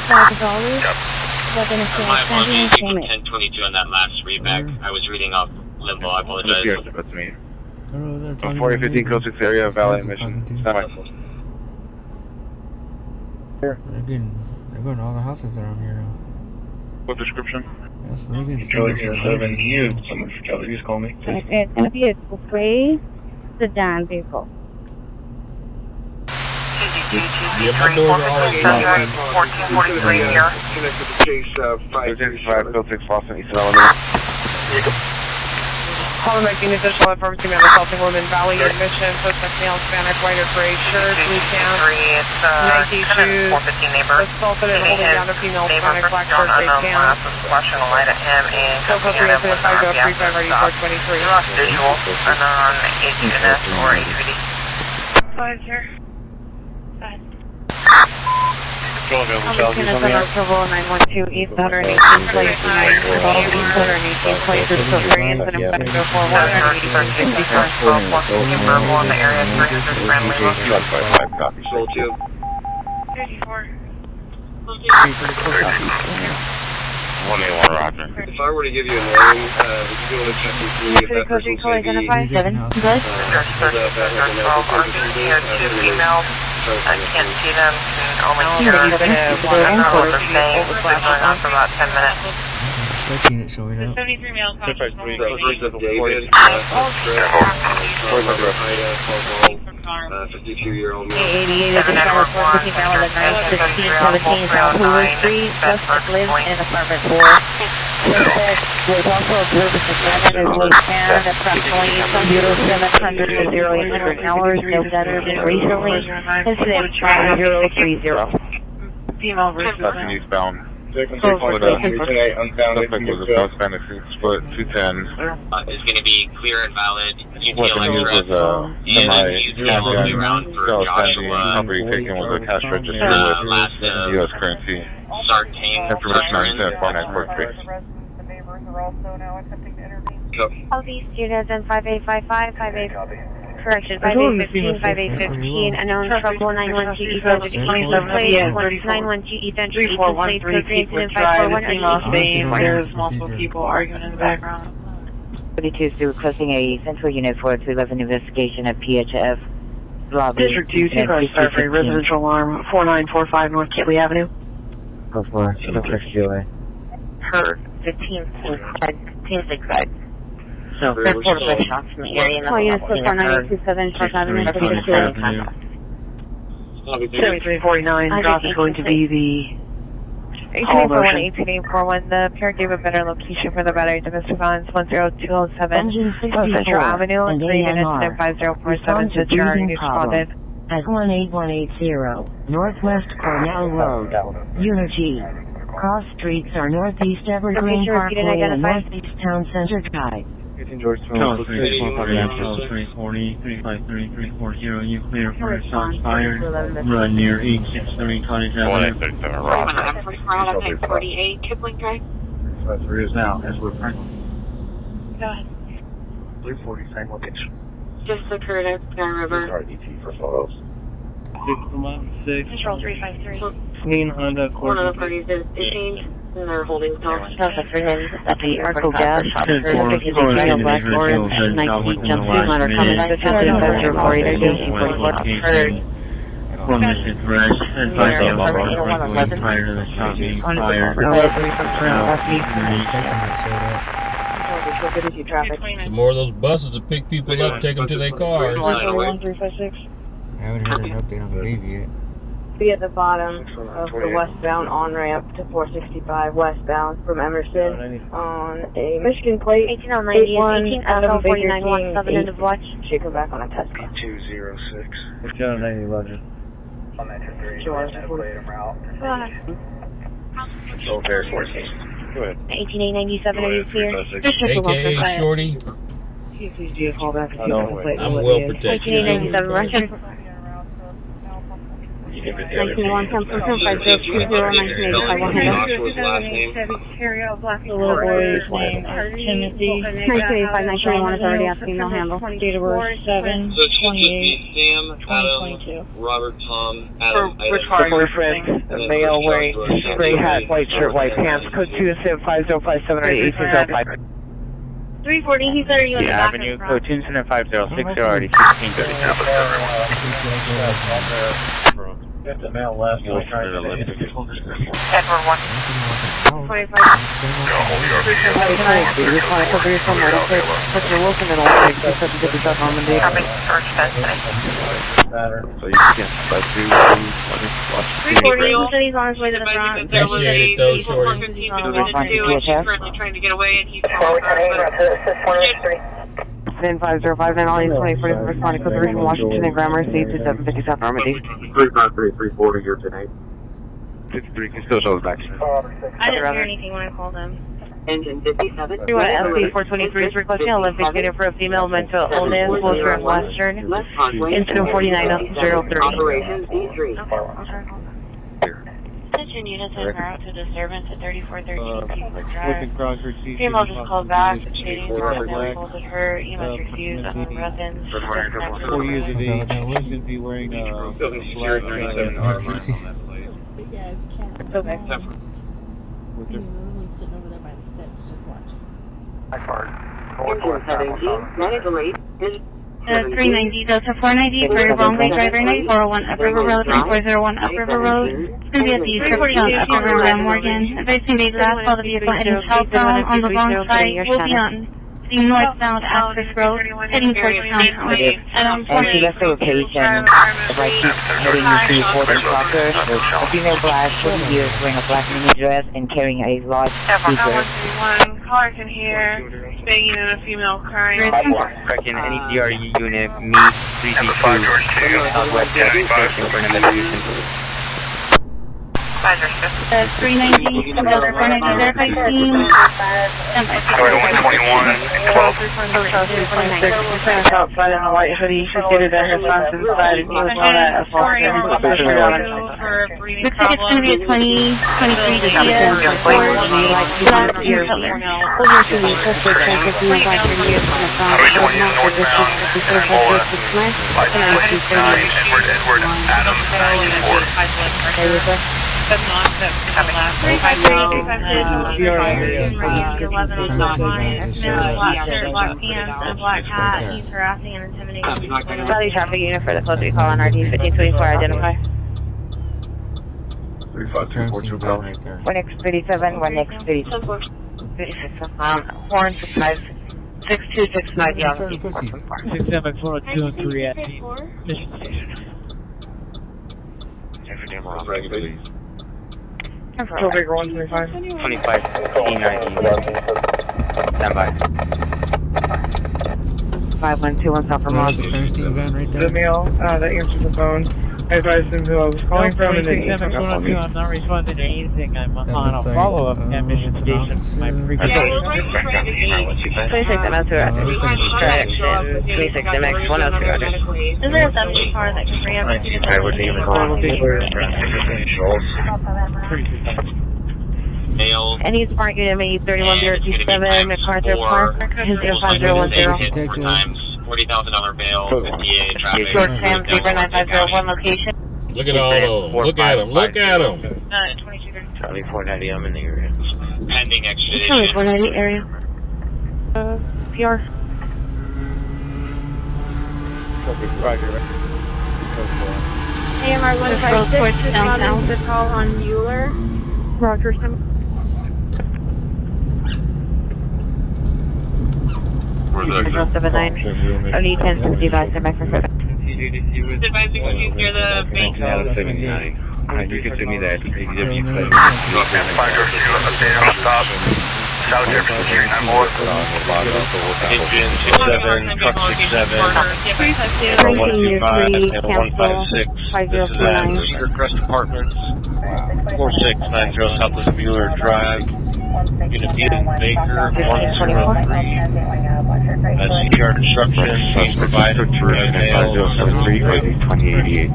Speaker 2: My apologies, Eagle 1022 on that last readback. I was reading off limbo, I apologize.
Speaker 9: That's me. 4015 code 6 area, Valley Mission. Semi.
Speaker 1: They're going to all the houses around here.
Speaker 9: What description?
Speaker 1: Yes, they're getting
Speaker 9: Charlie
Speaker 1: started.
Speaker 9: 07, you. Someone for Charlie, just call me.
Speaker 3: It's going to be a gray sedan vehicle.
Speaker 7: Yeah, my doors are always locked.
Speaker 4: 1443 here.
Speaker 6: Connected to Chase
Speaker 9: 5 code 6 Boston, East Alabama.
Speaker 4: Calling making additional information on assaulting woman, Valley admission, suspect male, Hispanic, white or gray shirt, blue pants, Nike shoes, assaulted and holding down a female, Hispanic, black shirt, gray pants. Local 3 incident 5035 ready for 23.
Speaker 17: Lost visual and on HNS or HVD.
Speaker 16: Go ahead, sir. Go ahead.
Speaker 3: approval 912 East 118 place. All East 118 place is still variance and I'm going to go forward.
Speaker 17: Verbal in the area, bring us friendly.
Speaker 16: 34.
Speaker 9: 181, roger.
Speaker 6: If I were to give you a name, would you be able to check and see if that person's going to be...
Speaker 17: Two females. I can't see them. Only hear them. I don't know what they're saying. It's been going on for about 10 minutes.
Speaker 1: Check unit showing up.
Speaker 16: 73 male.
Speaker 6: David. 52-year-old male.
Speaker 3: 88 is the Charlotte 450 now at 91617 South Hoover Street. Suspect lives in apartment 4. Suspect was also observed at the standard as was found approximately 0700 to 0800 hours. No better than recently. Incident 5030.
Speaker 16: Female versus
Speaker 9: Nothing eastbound.
Speaker 6: Suspect was a
Speaker 9: South Spanish split 210.
Speaker 2: Is going to be clear and valid.
Speaker 9: What the news was
Speaker 2: around for Joshua.
Speaker 9: Property taken with a cash register with U.S. currency. Information on 104943.
Speaker 3: All these students in 5855, 58, correction, 5815, 5815, unknown trouble, 912 East Entry, 912 East Entry, East Place, code incident 541,
Speaker 4: there's multiple people arguing in the background.
Speaker 5: 42 is requesting a central unit for 211 investigation at PHF lobby.
Speaker 4: District 2, 2 cars, Starfree, residential alarm, 4945 North Kitley Avenue.
Speaker 14: Go for it.
Speaker 11: Her 15th Craig. So, report of shots in the area.
Speaker 3: Call unit 4927 North Avenue.
Speaker 4: 7349, drop is going to be the
Speaker 3: 1841, the pair gave a better location for the battery domestic violence 10207 Central Avenue, 3 units and 5047 to already responded.
Speaker 5: At 18180, Northwest Cornell Road, Unity. Cross streets are Northeast Evergreen Parkway and Northeast Town Center Drive.
Speaker 14: George 12, 340, 3530, 340, you clear for a shots fired. Run near 8630 Cottage Avenue.
Speaker 16: 48 Kipling Drive.
Speaker 14: 353 is now, as we're pregnant.
Speaker 16: Go ahead.
Speaker 14: 340, same location.
Speaker 16: Just occurred at Sky River.
Speaker 14: ET for photos. 616.
Speaker 16: Control 353.
Speaker 14: Clean Honda Accord.
Speaker 16: One of the parties is detained and they're holding still.
Speaker 3: Suspect for him at the Arco Gas. Suspect is a female black orange 19 jumpsuit. Minor comments to 5048 or 1844.
Speaker 14: One mission correct. And 5 prior to the shot being fired.
Speaker 7: Some more of those buses to pick people up, take them to their cars.
Speaker 3: 1356.
Speaker 1: I haven't had an update on the baby yet.
Speaker 18: Be at the bottom of the westbound on-ramp to 465 westbound from Emerson on a Michigan plate.
Speaker 3: 18090 18 Alpha 4917 in the watch.
Speaker 18: Should come back on a test.
Speaker 14: 206. It's John 90 Roger.
Speaker 18: On that 2 Go ahead.
Speaker 14: So Air Forces. Go ahead.
Speaker 3: 18897 are you clear?
Speaker 7: AKA Shorty.
Speaker 18: Please do a call back.
Speaker 7: I'm well protected.
Speaker 3: 18897 Roger. 1901 Temple 5020 1985
Speaker 18: The little boy's name is Timothy.
Speaker 3: 1985 1921 is already at female handle.
Speaker 18: Date of birth 7/28/2022.
Speaker 6: Robert, Tom, Adam,
Speaker 4: Which car are you using? A male wearing gray hat, white shirt, white pants. Code 2 is 5057 or 1805.
Speaker 16: 340, he's there, you in the back.
Speaker 9: Avenue, code 2 incident 506, already 1630.
Speaker 14: Got the mail last night.
Speaker 17: Edward 1.
Speaker 3: Put your Wilson in all six, except to get the stuff on the day.
Speaker 17: Copy, first density.
Speaker 9: So you can let you watch
Speaker 16: 340, he said he's on his way to the front.
Speaker 7: Appreciate it though, Shorty.
Speaker 16: She's currently trying to get away and he's
Speaker 3: 10 505 and all these 24 responding to the region Washington and Grammar State to 757 Normandy.
Speaker 8: 353 340 here tonight.
Speaker 9: 53 can still show us back.
Speaker 16: I didn't hear anything when I called him.
Speaker 12: Engine 57.
Speaker 3: SC 423 is requesting Olympic unit for a female mental illness, closer in Western. Incident 49030.
Speaker 12: Operation D3.
Speaker 3: Attention units en route to disturbance at 3413 Kingwood Drive.
Speaker 14: Looking cross receipt.
Speaker 3: Female just called back stating that they assaulted her. EMS refused unknown weapons.
Speaker 14: 4 years of age. She should be wearing a black
Speaker 13: Big ass cat.
Speaker 3: Okay.
Speaker 13: And the other one's sitting over there by the steps just watching.
Speaker 12: Engine 17, manage alert.
Speaker 3: 390 Delta 490 for wrongway driver 9401 Up River Road, 9401 Up River Road. It's going to be at the Churchtown Up River Ram Morgan. Advising the last while the vehicle heading southbound on the wrong side will be on the northbound access road heading towards Townhouse.
Speaker 18: And to left the location, if I keep heading to Fort Soccer, a female black, 40 years, wearing a black mini dress and carrying a large speaker.
Speaker 4: Caller can hear banging in a female crying.
Speaker 15: Correction, any DRE unit, meet 332, Southwest Station for an investigation.
Speaker 3: 390 Delta 490 verify team.
Speaker 9: 121, 12.
Speaker 4: Outside in a white hoodie, she stated that her son's inside and he was not at a false.
Speaker 3: Looks like it's going to be a 2023 year.
Speaker 9: Edward Adams 94.
Speaker 16: But not that the last 11 is not mine. Black shirt, black pants, and black hat. He's harassing and intimidating.
Speaker 18: Valley traffic unit for the close we call on RD 1524, identify.
Speaker 1: 3524 right there.
Speaker 18: 1X37, 1X36. Horn 5, 6265, yeah.
Speaker 14: 67402 and 3 at Mission Station.
Speaker 4: Baker 125.
Speaker 15: 25, 1890. Stand by.
Speaker 18: 5121 South Vermont.
Speaker 1: The crime scene van right there.
Speaker 4: The male that answered the phone, I advised him who I was calling from and then he hung up on me.
Speaker 14: I'm not responding to anything. I'm on a follow-up at Mission Station. My previous
Speaker 18: 26 MX2 correction. 26 MX 102 orders.
Speaker 16: Is there a 70 car that can bring up to the
Speaker 9: I wouldn't even call
Speaker 2: Male.
Speaker 18: And he's parked unit ME 31027 MacArthur Park, 5010.
Speaker 2: 4 times $40,000 bail, 58 traffic.
Speaker 18: Short Sam, Zebra 9501 location.
Speaker 7: Look at all those. Look at them. Look at them.
Speaker 16: 2230.
Speaker 9: Charlie 490, I'm in the area.
Speaker 2: Pending
Speaker 3: Charlie
Speaker 2: extradition.
Speaker 3: 490 area. PR.
Speaker 16: AMR 156 is not the call on Mueller.
Speaker 3: Roger.
Speaker 18: Control 79. Only 1065, stand by for further.
Speaker 16: Advising you near the bank.
Speaker 9: You can send me that. South Jefferson, Street, I'm more. Engine 67, truck 67, 125, and 156. This is at Cedar Crest Apartments, 4690 Southwest Mueller Drive. Unit Eden Baker, 103. CPR instructions being provided for mail.
Speaker 10: 2088.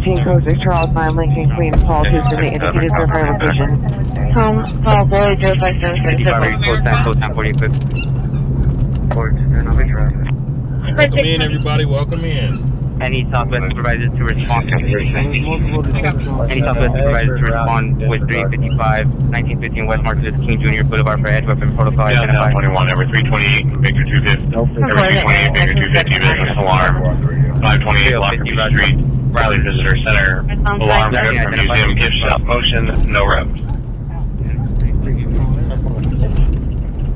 Speaker 18: 15 codes of Charles 9 Lincoln Queen Paul Houston, the indicated verified location. Tom Boy, Joe by 737.
Speaker 15: Code time 45.
Speaker 7: Welcome in, everybody. Welcome in.
Speaker 15: Any Southwest supervisors to respond to
Speaker 1: There's multiple detectives on
Speaker 15: Any Southwest supervisors to respond with 355, 1915 West Marcus King Jr. Boulevard for Edge Weapon Protocol identified.
Speaker 9: 21, every 328, Baker 250. Every 328, Baker 250, business alarm. 528 Lockerbie Street, Riley Visitor Center. Alarm from museum, gift shop, motion, no rep.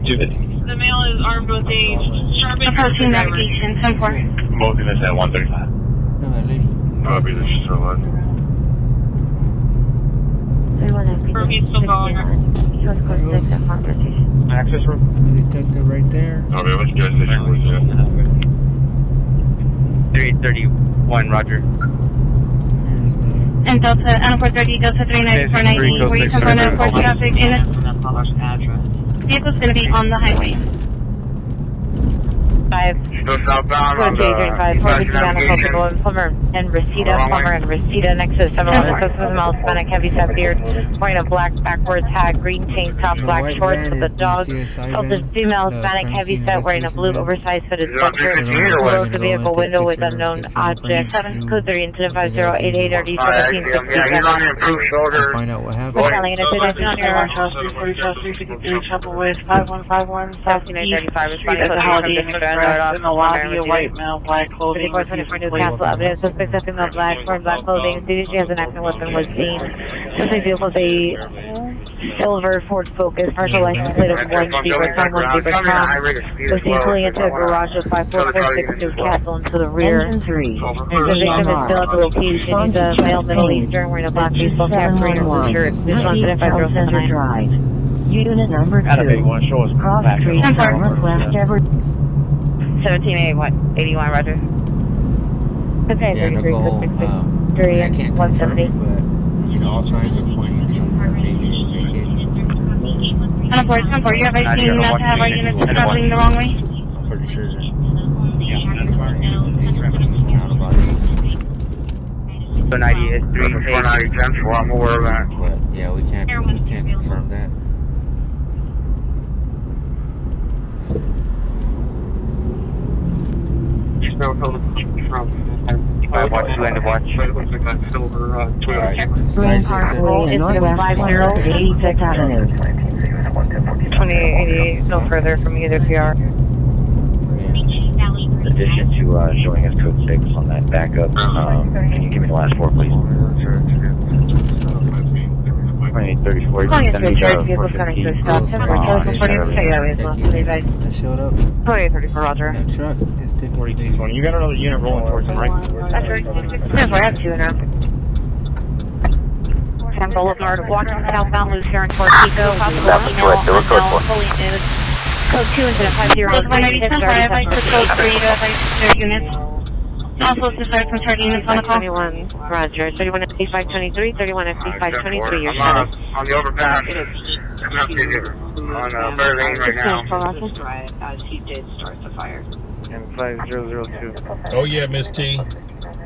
Speaker 9: 250.
Speaker 16: The male is armed with a sharpened
Speaker 3: Approaching navigation, 10-4.
Speaker 9: Both units at 135.
Speaker 1: No, that lady.
Speaker 9: I'll be there, she's still alive.
Speaker 16: He's still going.
Speaker 4: Access room.
Speaker 1: Detective right there.
Speaker 9: Okay, what's your guys' station?
Speaker 15: 331, Roger.
Speaker 3: And Delta, and 430, Delta 390, 490, where you can run out for traffic in it. Vehicle's going to be on the highway. 5.
Speaker 6: Go southbound on the
Speaker 3: 35, 42 down the Coca-Cola, Plumber and Reseda next to 716 miles, Hispanic, heavy set beard, wearing a black backwards hat, green tank top, black shorts with a dog. Elder female, Hispanic, heavy set, wearing a blue oversized fitted sweatshirt, below the vehicle window with unknown object. Code 3, incident 5088 RD 1760.
Speaker 1: Find out what happened.
Speaker 3: We're calling it a 340 Chapel with 5151 South 935, responding to the holiday in the lobby, a white male, black clothing. 2424 New Castle Avenue, suspect in female black, wearing black clothing. CDG has an active weapon was seen. Suspect vehicle is a silver Ford Focus, partial license plate of 1 Zebra Tom, 1 Zebra Tom. Was seen pulling into a garage of 5446 New Castle into the rear. The victim is still at the location. He's a male Middle Eastern wearing a black baseball cap, green shirt. This one's at 5079.
Speaker 5: Drive. Unit number 2. Cross Street, Northwest Everett.
Speaker 3: 1781, Roger. Okay,
Speaker 1: yeah,
Speaker 3: 33,
Speaker 1: Nicole,
Speaker 3: 3
Speaker 1: I can't confirm
Speaker 3: 170.
Speaker 1: it, but you know, all signs are pointing to maybe make it.
Speaker 16: 10-4, you have 18 not to have our units traveling the wrong way?
Speaker 1: I'm pretty sure that these are something out about it.
Speaker 15: 90 is 3.
Speaker 6: 490 10, so I'm aware of that.
Speaker 1: But yeah, we can't confirm that.
Speaker 6: Still from
Speaker 15: 512 end of watch.
Speaker 6: looks like that silver Toyota.
Speaker 5: Northwest 86th Avenue.
Speaker 3: 2888, no further from either PR.
Speaker 9: In addition to showing us code 6 on that backup, can you give me the last 4, please? 2834.
Speaker 3: Calling into a church, vehicle coming to a stop. 10-4,
Speaker 1: I showed up.
Speaker 3: 2834, Roger.
Speaker 1: That truck is taking
Speaker 14: 4220. You got another unit rolling towards him, right?
Speaker 3: That's right. 10-4, I have 2 now. 10 Boulevard, walking southbound, loose here in Fort Pico. Possible email, fully news. Code 2 is at 5096.
Speaker 16: I like to code 3 to their units. Also, to start some target units on the call.
Speaker 3: 21, Roger. 31 FD 523, 31 FD 523, your status.
Speaker 6: On the overpass. On Bear Lane right now.
Speaker 11: As he did start the fire.
Speaker 15: And 5002.
Speaker 7: Oh yeah, Miss T.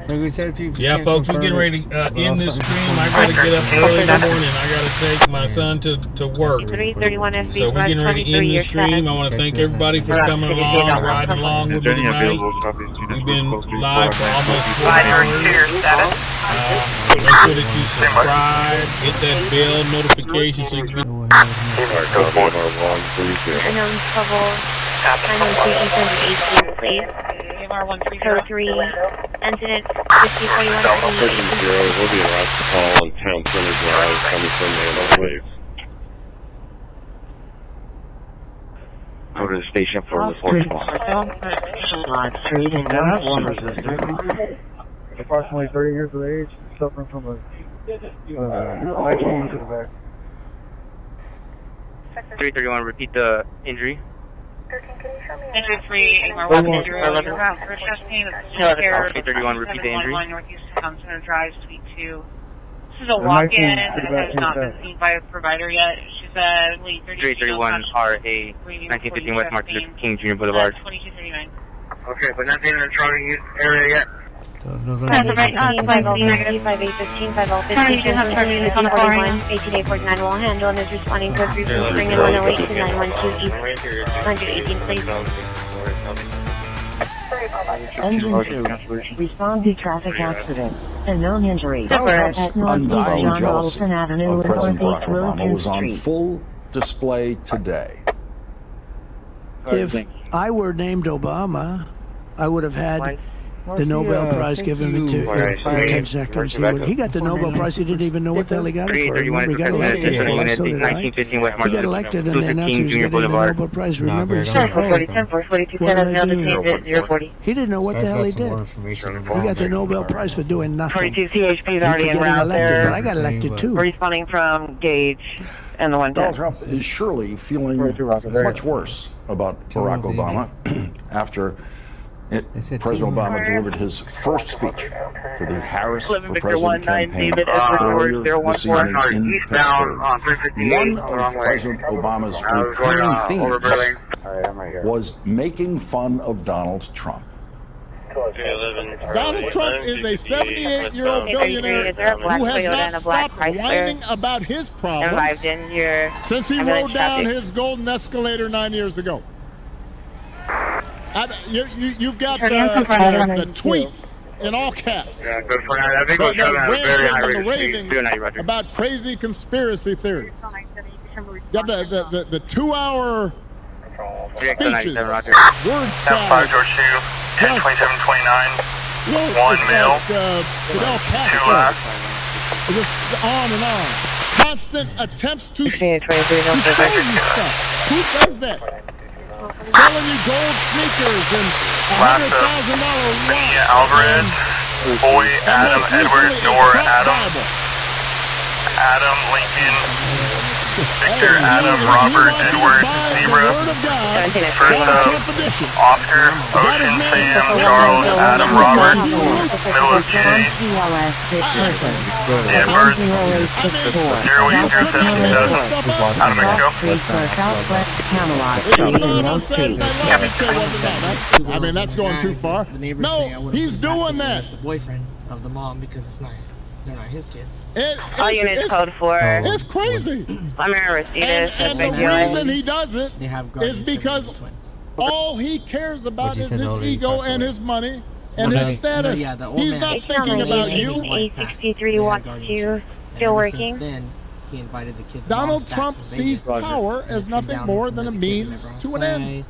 Speaker 1: Like we said, people.
Speaker 7: Yeah, folks, we're getting ready to end this stream. I gotta get up early in the morning. I gotta take my son to work.
Speaker 3: 31 FD
Speaker 7: So we're getting ready to end this stream. I want to thank everybody for coming along, riding along with me tonight. We've been live for almost 4 hours. Make sure that you subscribe, hit that bell notification so you can.
Speaker 3: Unknown trouble. 913 818, please. Code 3, incident 5041.
Speaker 10: We'll be arrived to call on Town Center Drive coming from the Wave.
Speaker 9: Go to the station for report tomorrow.
Speaker 5: Street and Northwest.
Speaker 14: Approximately 30 years of age, suffering from a leg wound to the back.
Speaker 15: 331, repeat the injury.
Speaker 16: Injury 3, Amar weapon injury, route for chest pain, care,
Speaker 15: 331, repeat the injury.
Speaker 16: Northeast Town Center Drive, Suite 2. This is a walk-in that has not been seen by a provider yet. She's at Lee
Speaker 15: 331 RA 1915 West Martin Luther King Jr. Boulevard.
Speaker 16: 2239.
Speaker 6: Okay, but nothing in the charging area yet.
Speaker 1: Those are
Speaker 3: 515, 515, 5815, 515, 1841, 18849 will handle and is responding to a 3 bring in 108 to 912 East 118, please.
Speaker 5: Engine 2, respond to traffic accident. A known injury.
Speaker 19: Donald
Speaker 5: At
Speaker 19: Trump's
Speaker 5: Northeast
Speaker 19: undying
Speaker 5: John
Speaker 19: jealousy
Speaker 5: Olson Avenue
Speaker 19: of
Speaker 5: and
Speaker 19: President Barack
Speaker 5: Northeast
Speaker 19: Obama
Speaker 5: Wilson
Speaker 19: was on
Speaker 5: Street.
Speaker 19: full display today.
Speaker 20: If I were named Obama, I would have had the Nobel Prize given to in 10 seconds. He got the Nobel Prize. He didn't even know what the hell he got it for. Remember, he got elected. Well, so did I. He got elected, and then after he was getting the Nobel Prize, remember, he said, oh, what did I do? He didn't know what the hell he did. He got the Nobel Prize for doing nothing.
Speaker 4: 42 CHP is already en route
Speaker 20: elected,
Speaker 4: there.
Speaker 20: but I got elected too.
Speaker 4: Responding from Gage and the 110.
Speaker 19: Donald Trump is surely feeling much worse about Barack Obama after President Obama delivered his first speech for the Harris for President campaign earlier this evening in Pittsburgh. One of President Obama's recurring themes was making fun of Donald Trump.
Speaker 2: Donald Trump is a 78-year-old billionaire who has not stopped whining about his problems since he rode down his golden escalator 9 years ago. You've got the tweets in all caps. The ranting and the raving about crazy conspiracy theories. You got the 2-hour speeches, word salad. Just, you know, it's like Fidel Castro. Just on and on. Constant attempts to sell you stuff. Who does that? Selling you gold sneakers and $100,000 watch.
Speaker 21: Alvarez, Boy, Adam, Edward, Door, Adam, Adam, Lincoln, Victor, Adam, Robert, Edward, Zebra, Bertha, Oscar, Ocean, Sam, Charles, Adam, Robert, Miller, J, Danvers, Zero Easter, Adam McGill.
Speaker 2: I mean, that's going too far. No, he's doing that.
Speaker 13: The boyfriend of the mom because they're not his kids.
Speaker 4: All units code for.
Speaker 2: It's crazy.
Speaker 4: I'm gonna receive this.
Speaker 2: And the reason he does it is because all he cares about is his ego and his money and his status. He's not thinking about you.
Speaker 11: 863 wants you. Still working.
Speaker 13: Then he invited the kids.
Speaker 2: Donald Trump sees power as nothing more than a means to an end.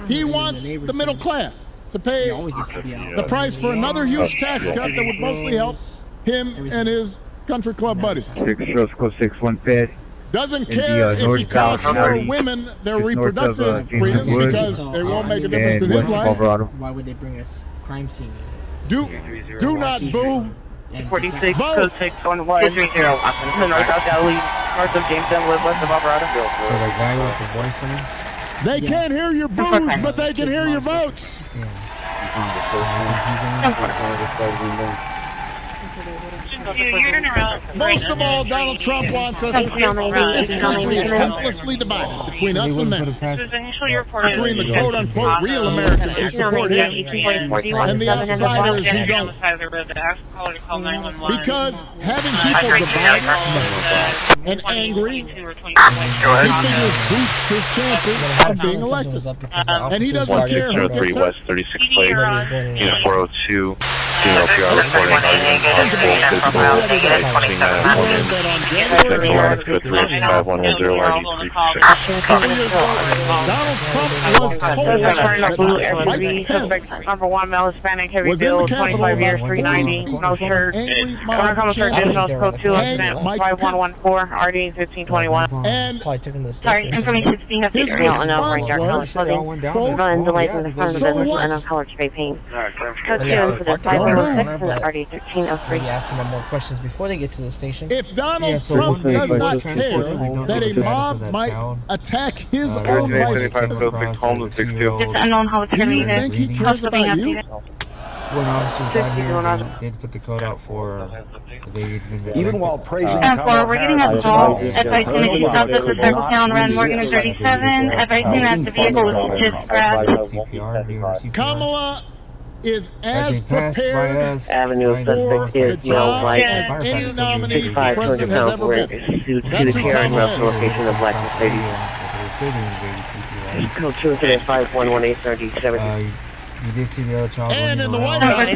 Speaker 2: He wants the middle class to pay the price for another huge tax cut that would mostly help him and his country club buddies.
Speaker 22: 615.
Speaker 2: Doesn't care if he costs more women their reproductive freedom because it won't make a difference in his life.
Speaker 13: Why would they bring us crime scene?
Speaker 2: Do not boo.
Speaker 4: 46 code 611 330 North South Galilee, north of Jamestown, west of Alvarado.
Speaker 1: So the guy with the boyfriend?
Speaker 2: They can't hear your boos, but they can hear your votes. Most of all, Donald Trump wants us to this country is hopelessly divided between us and them. Between the quote-unquote real Americans who support him and the outsiders who don't. Because having people divided and angry, he figures boosts his chances of being elected. And he doesn't care who gets
Speaker 9: West 36 plate, unit 402, female PR reporting
Speaker 2: Donald Trump was told that Mike Pence
Speaker 4: number 1 male Hispanic heavy bill 25 years 390 no shirt. Coming for additional code 2 incident 5114 RD 1521.
Speaker 2: And
Speaker 11: sorry, information 16 of the area on over in dark color clothing. Running delays in the front of the business and on colored spray paint. Code 2 incident 506 and RD 1303.
Speaker 13: Asking them more questions before they get to the station.
Speaker 2: If Donald Trump does not care that a mob might attack his own license,
Speaker 11: It's unknown how it's
Speaker 2: do you think he cares about you?
Speaker 1: When officers got here, they did put the code out for.
Speaker 19: Even while praising
Speaker 11: we're getting a call advising that he's out of the circle town around Morgan and 37, advising that the vehicle was just grabbed.
Speaker 2: Kamala is as prepared
Speaker 22: Avenue
Speaker 2: for the job as any nominee the president has ever been. That's who Kamala is.
Speaker 22: location of Black Lady. Code 2 incident 511837.
Speaker 1: You did see the other child.
Speaker 2: And in the White House,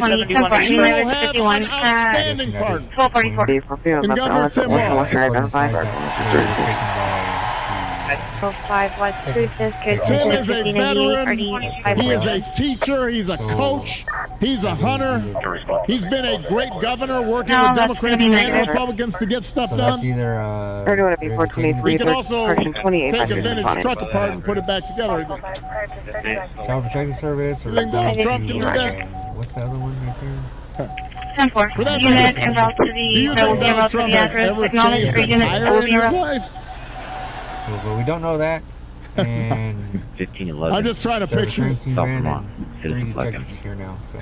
Speaker 2: she will have an outstanding partner in Governor Tim Walz. Tim is a veteran, he is a teacher, he's a coach, he's a hunter, he's been a great governor working with Democrats and Republicans to get stuff done. He can also take a vintage truck apart and put it back together.
Speaker 1: Child Protective Service.
Speaker 2: You think Donald Trump can do that?
Speaker 1: What's the other one right there?
Speaker 11: 10-4. Unit en route to the
Speaker 2: Donald Trump has ever changed a tire in his life?
Speaker 1: So, but we don't know that. And
Speaker 22: 1511.
Speaker 2: I'm just trying to picture.
Speaker 1: Three detectives here now, so.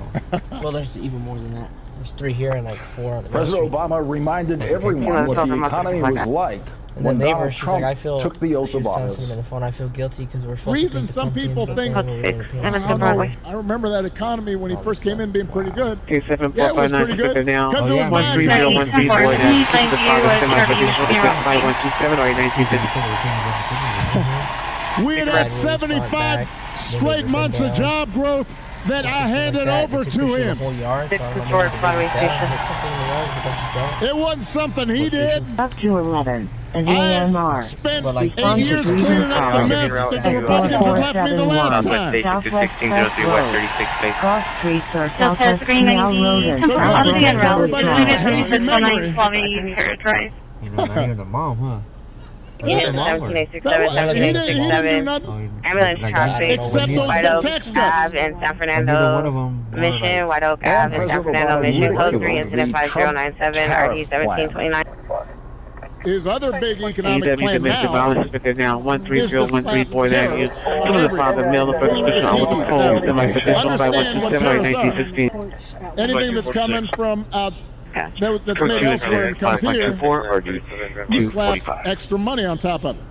Speaker 13: Well, there's even more than that.
Speaker 8: There's 3 here and like 4 on the
Speaker 19: President Obama reminded everyone what the economy was like when Donald Trump took the oath of office.
Speaker 8: On the phone, I feel guilty because we're supposed
Speaker 17: Reason
Speaker 8: to
Speaker 17: some people think, I remember that economy when he first came in being pretty good. Yeah, it was pretty good. Because it was bad. We had had 75 straight months of job growth that I handed over to him. It wasn't something he did.
Speaker 5: Up to 11. And AMR.
Speaker 17: Spent 8 years cleaning up the mess that the Republicans had left me the last time.
Speaker 5: Southwest Cross streets are southwest
Speaker 16: Canal
Speaker 5: Road and
Speaker 1: You know, not even the mom, huh?
Speaker 16: Yeah,
Speaker 11: 1787, ambulance traffic, White Oak Ave and San Fernando Mission, White Oak Ave and San Fernando Mission, code 3, incident 5097, RD 1729.
Speaker 17: His other big economic plan now
Speaker 15: is the
Speaker 17: understand what tariffs are. Anything that's coming from out that's made elsewhere and comes here, you slap extra money on top of it.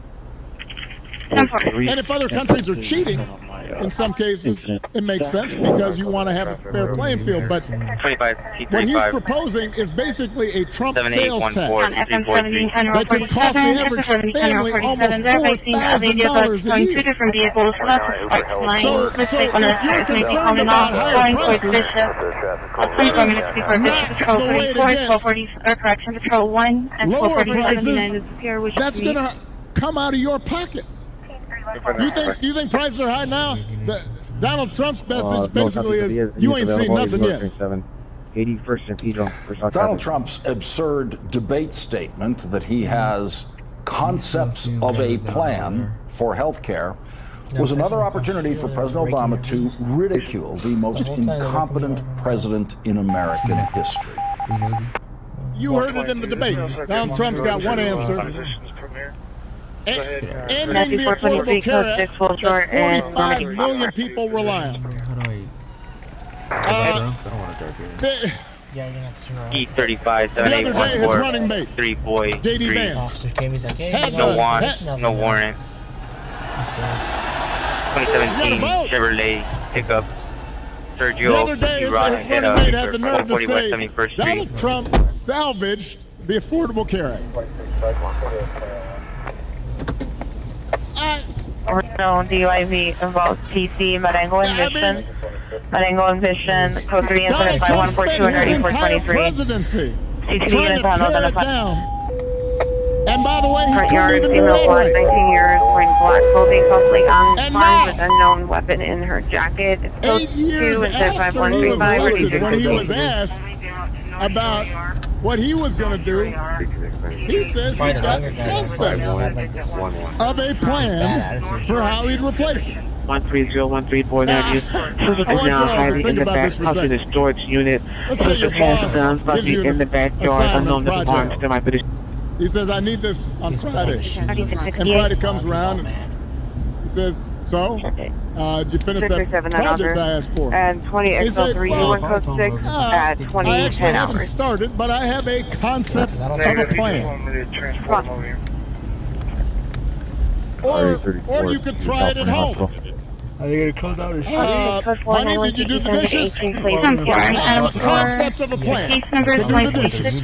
Speaker 17: And if other countries are cheating, in some cases, it makes sense because you want to have a fair playing field. But what he's proposing is basically a Trump sales tax that could cost the average family almost $4,000 a year. So if you're concerned about higher prices, lower prices, that's going to come out of your pockets. You think prices are high now? Donald Trump's message basically is, you ain't seen nothing yet.
Speaker 19: Donald Trump's absurd debate statement that he has concepts of a plan for health care was another opportunity for President Obama to ridicule the most incompetent president in American history.
Speaker 17: You heard it in the debate. Donald Trump's got one answer. Ending the Affordable Care Act that 45 million people rely on.
Speaker 2: E35
Speaker 17: the other day, his
Speaker 2: 7814
Speaker 17: running mate,
Speaker 2: 3 boy
Speaker 17: J.D.
Speaker 2: 3.
Speaker 17: Vance,
Speaker 2: No warrant. 2017 Chevrolet pickup. Sergio
Speaker 17: the other day, his running mate had the nerve to say Donald Trump salvaged the Affordable Care Act.
Speaker 11: No DUIV involves TC, Marengo and Mission. Marengo and Mission, code 3, incident 5142 and 3423. CTV units on identified.
Speaker 17: And by the way, he
Speaker 11: front
Speaker 17: couldn't
Speaker 11: yard,
Speaker 17: even
Speaker 11: female
Speaker 17: do
Speaker 11: black,
Speaker 17: that
Speaker 11: 19 years, wearing black clothing, completely armed with unknown weapon in her jacket. Code 2, incident 5135,
Speaker 17: when he was asked about what he was going to do, he says he's got concepts of a plan for how he'd replace it.
Speaker 15: 13013 Boyd Avenue. Physical now hiding in the back of the storage unit. Pistol has guns, but he's in the backyard. Unknown to the barn. Still my position.
Speaker 17: He says, I need this on Friday. And Friday comes around, and he says, so, did you finish that project I asked for?
Speaker 11: And 20
Speaker 17: He said, well,
Speaker 11: code 6 at 20
Speaker 17: I actually haven't
Speaker 11: hours.
Speaker 17: started, but I have a concept of a plan. Or you could try it at home.
Speaker 1: Are they going to close out his shit?
Speaker 17: Honey, did you do the dishes? I have a concept of a plan to do the dishes.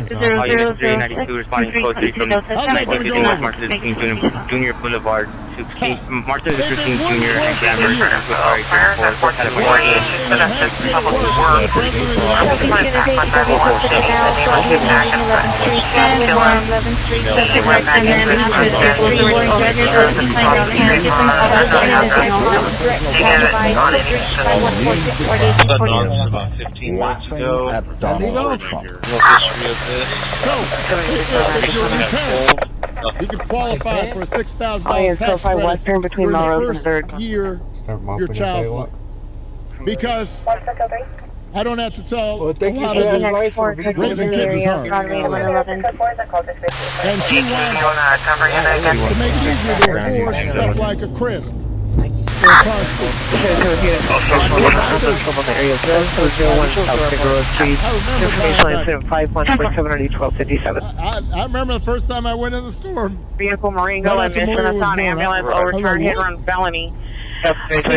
Speaker 2: Responding code 3 from Martin Luther King Jr. Boulevard to Martin Luther King Jr. and Grandberg
Speaker 19: Laughing at Donald Trump.
Speaker 17: So, if you're a new parent, you can qualify for a $6,000 tax credit during the first year your child's life. Because I don't have to tell a lot of the raising kids is hard. And she wants to make it easier to afford stuff like a crisp I remember the first time I went in the store.
Speaker 4: Vehicle Marengo and mission on ambulance overturned hit run felony. Vehicle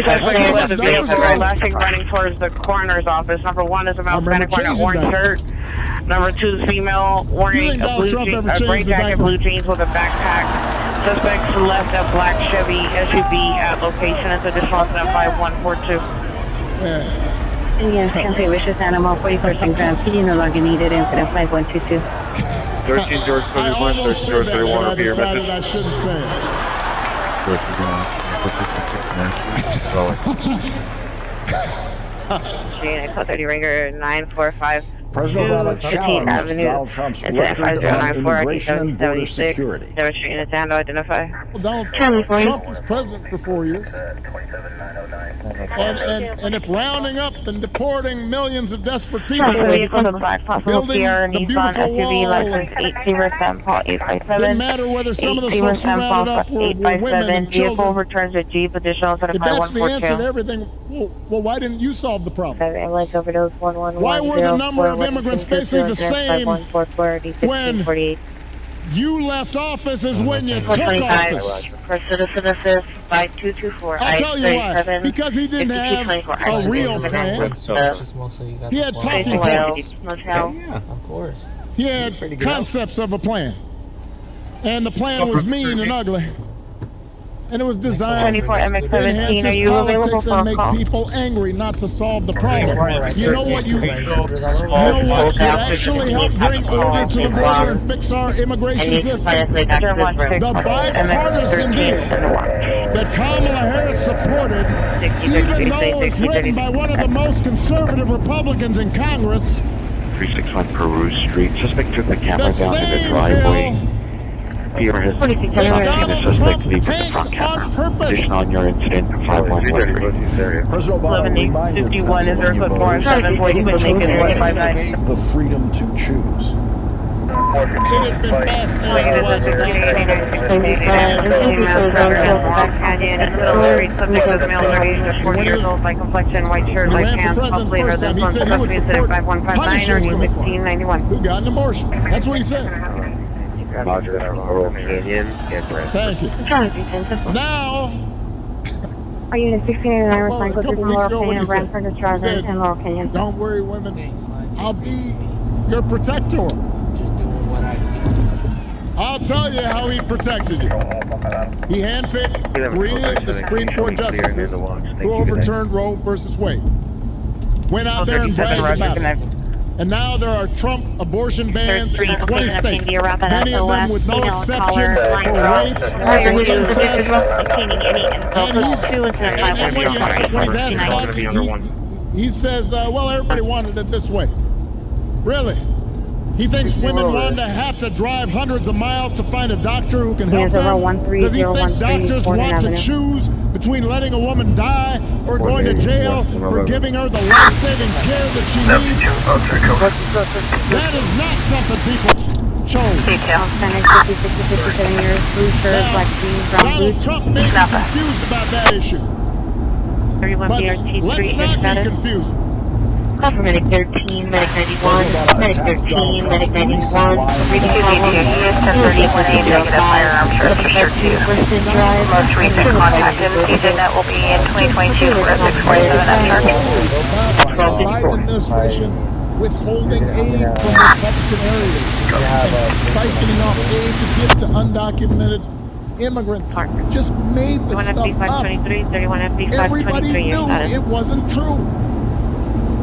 Speaker 4: running towards the coroner's office. Number 1 is a male Hispanic wearing an orange shirt. Number 2 is female wearing a gray jacket, blue jeans with a backpack. Suspects left a black Chevy SUV at location. It's additional 5142.
Speaker 5: Yes, Cafe Vicious Animal 41st and Grand PD, no longer needed, incident 5122.
Speaker 9: 13 George 31, 13 George 31, repeat your message.
Speaker 17: I shouldn't say
Speaker 11: it. 30 Ringer 945.
Speaker 19: President Obama challenged Donald Trump's record on immigration and border security.
Speaker 11: Demonstrating a hand to identify.
Speaker 17: Well, Donald Trump was president for 4 years. And if rounding up and deporting millions of desperate people, building the beautiful wall, didn't matter whether some of the folks who rounded up were women and children.
Speaker 11: Returns a Jeep, additional
Speaker 17: if that's the answer to everything, well, why didn't you solve the problem? Why were the number of immigrants basically the same when you left office as when you took office?
Speaker 11: For citizen assist by 224.
Speaker 17: I'll tell you why. Because he didn't have a real plan. He had talking points.
Speaker 8: Yeah, of course.
Speaker 17: He had concepts of a plan. And the plan was mean and ugly. And it was designed to enhance his politics and make people angry, not to solve the problem. You know what could actually help bring order to the border and fix our immigration system? The bipartisan deal that Kamala Harris supported, even though it's written by one of the most conservative Republicans in Congress.
Speaker 9: 361 Peru Street. Suspect took the camera down in the driveway. Peter has seen the suspect leave with the front camera. Additional on your incident, 5113.
Speaker 19: President Obama reminded Pennsylvania voters the freedom to choose.
Speaker 17: It has been fascinating to watch
Speaker 11: by complexion, white shirt, white pants, pump leader, this one supposed incident 5159 or 1691.
Speaker 17: Who got an abortion? That's what he said.
Speaker 22: Roger, Laurel Canyon,
Speaker 17: thank you. Now,
Speaker 3: are you in 1689 responding to Laurel Canyon, Brantford, Australia, and Laurel Canyon?
Speaker 17: Don't worry, women. I'll be your protector.
Speaker 8: Just doing what I do.
Speaker 17: I'll tell you how he protected you. He handpicked 3 of the Supreme Court justices who overturned Roe versus Wade. Went out there and bragged about it. And now there are Trump abortion bans in 20 states, many of them with no exception for rape or incest. He says, well, everybody wanted it this way. Really? He thinks women want to have to drive hundreds of miles to find a doctor who can help them? Does he think doctors want to choose between letting a woman die or going to jail for giving her the life-saving care that she needs? That is not something people chose. Now, Donald Trump may be confused about that issue. But let's not be confused.
Speaker 11: Cover Medic 13, Medic 91, Medic 13, Medic 91, reading 1030, negative firearm charge for sure too. Most recent contact season that will be in 2022 for 647 at
Speaker 17: The Biden administration withholding aid from Republican areas and siphoning off aid to give to undocumented immigrants just made the stuff up. Everybody knew it wasn't true.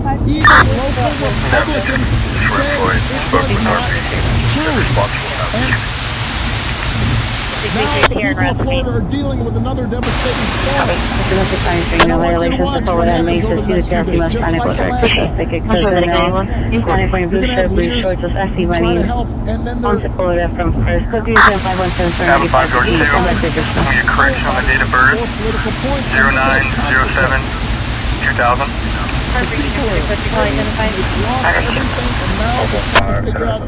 Speaker 17: Even local Republicans said it was not true. And now the people of Florida are dealing with another devastating storm. And I want you to watch what happens over the next few days, just like the last time. We're going to have leaders try to help, and then they're...
Speaker 21: 7542, correction on the date of birth, 0907 2000.
Speaker 17: Because people they've lost everything, and now they're trying to figure out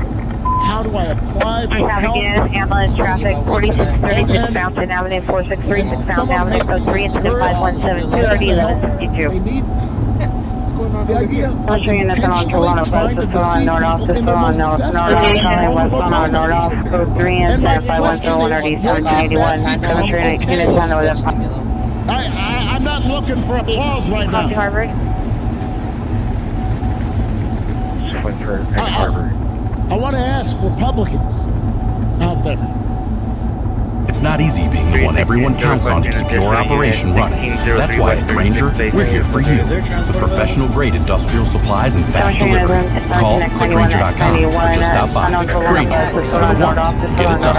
Speaker 17: how do I apply for help?
Speaker 3: Again, ambulance traffic 4636 Fountain Avenue 4636 Fountain Avenue code 3 incident 5172 RD 1152.
Speaker 17: The idea of
Speaker 3: I'm showing nothing on
Speaker 17: intentionally
Speaker 3: Toronto,
Speaker 17: trying to
Speaker 3: still on
Speaker 17: deceive
Speaker 3: Nordoff,
Speaker 17: people in
Speaker 3: still
Speaker 17: the
Speaker 3: on
Speaker 17: most
Speaker 3: Nordoff,
Speaker 17: desperate and
Speaker 3: West
Speaker 17: vulnerable
Speaker 3: on
Speaker 17: moments.
Speaker 3: Nordoff, code 3
Speaker 17: And my
Speaker 3: incident 5171 RD
Speaker 17: question is, will you
Speaker 3: 781.
Speaker 17: let me come
Speaker 3: Demonstrating
Speaker 17: okay?
Speaker 3: units handle with
Speaker 17: I'm not looking for applause right now.
Speaker 3: Harvard.
Speaker 17: I want to ask Republicans out there.
Speaker 12: It's not easy being the one everyone counts on to keep your operation running. That's why at Grainger, we're here for you. With professional-grade industrial supplies and fast delivery. Call quickgrainger.com or just stop by. Grainger, for the ones, get it done.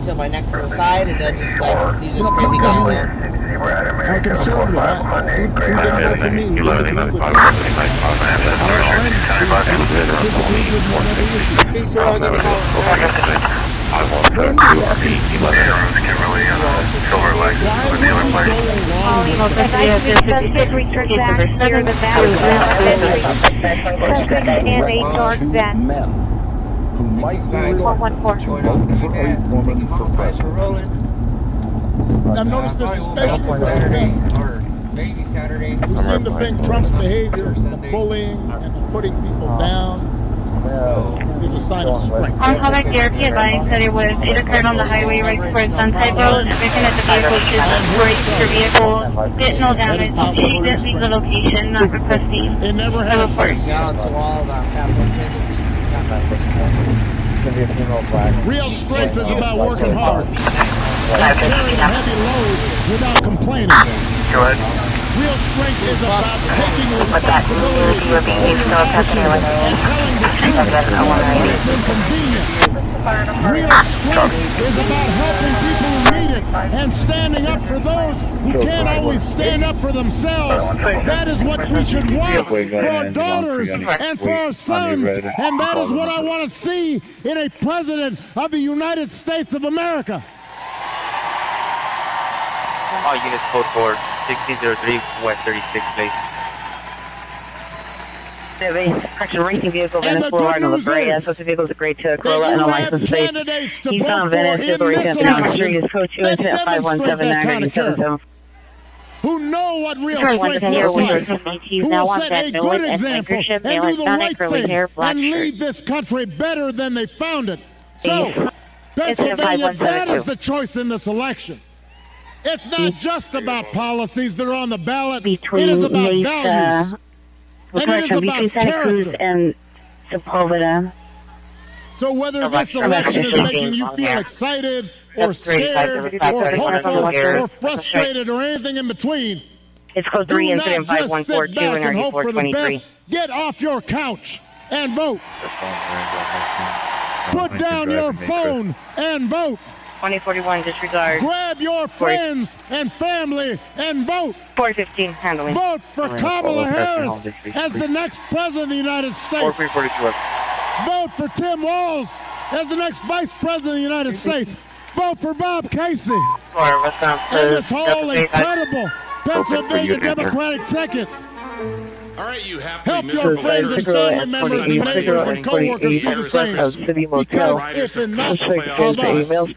Speaker 8: Tilt my neck to the side and then just like do this crazy game.
Speaker 17: I'm concerned with that. Who didn't vote for me? Who didn't agree with me? Our friends disagreed with me on every issue. When do our people
Speaker 21: Silver Lake, the dealer place.
Speaker 19: Men who might be reluctant to vote for a woman for president.
Speaker 17: I've noticed this especially for
Speaker 1: Maybe Saturday.
Speaker 17: who seem to think Trump's behavior, the bullying and the putting people down, is a sign of strength.
Speaker 16: Oncoming therapy advised that it occurred on the highway right before Sunset Road. Everything at the vehicle should brakes your vehicle. Did no damage. Please leave the location, not requesting.
Speaker 17: It never has been. Real strength is about working hard and carrying a heavy load without complaining. Real strength is about taking responsibility for your actions and telling the truth when it's inconvenient. Real strength is about helping people who need it and standing up for those who can't always stand up for themselves. That is what we should want for our daughters and for our sons, and that is what I want to see in a president of the United States of America.
Speaker 15: All units code for 1603 West 36 base.
Speaker 3: Actually, racing vehicles in this Florida of the gray. Such vehicles are great to Corolla and a license plate. He's on Venice, vehicle racing down the street. His code 2 incident 5179
Speaker 17: who know what real strength looks like, who will set a good example and do the right thing and lead this country better than they found it. So, Pennsylvania, that is the choice in this election. It's not just about policies that are on the ballot. It is about values. And it is about character.
Speaker 3: And Sepulveda.
Speaker 17: So whether this election is making you feel excited or scared or hopeful or frustrated or anything in between,
Speaker 3: it's code 3 incident 5142
Speaker 17: and
Speaker 3: and
Speaker 17: hope for the
Speaker 3: RD423.
Speaker 17: best. Get off your couch and vote. Put down your phone and vote.
Speaker 3: 2041 disregard.
Speaker 17: Grab your friends and family and vote.
Speaker 3: 415 handling.
Speaker 17: Vote for Kamala Harris as the next president of the United States. Vote for Tim Walz as the next vice president of the United States. Vote for Bob Casey and this whole incredible Pennsylvania Democratic ticket.
Speaker 18: All right, you
Speaker 17: help your friends and family members and neighbors and co-workers do the same. Because if enough of us make our voices heard,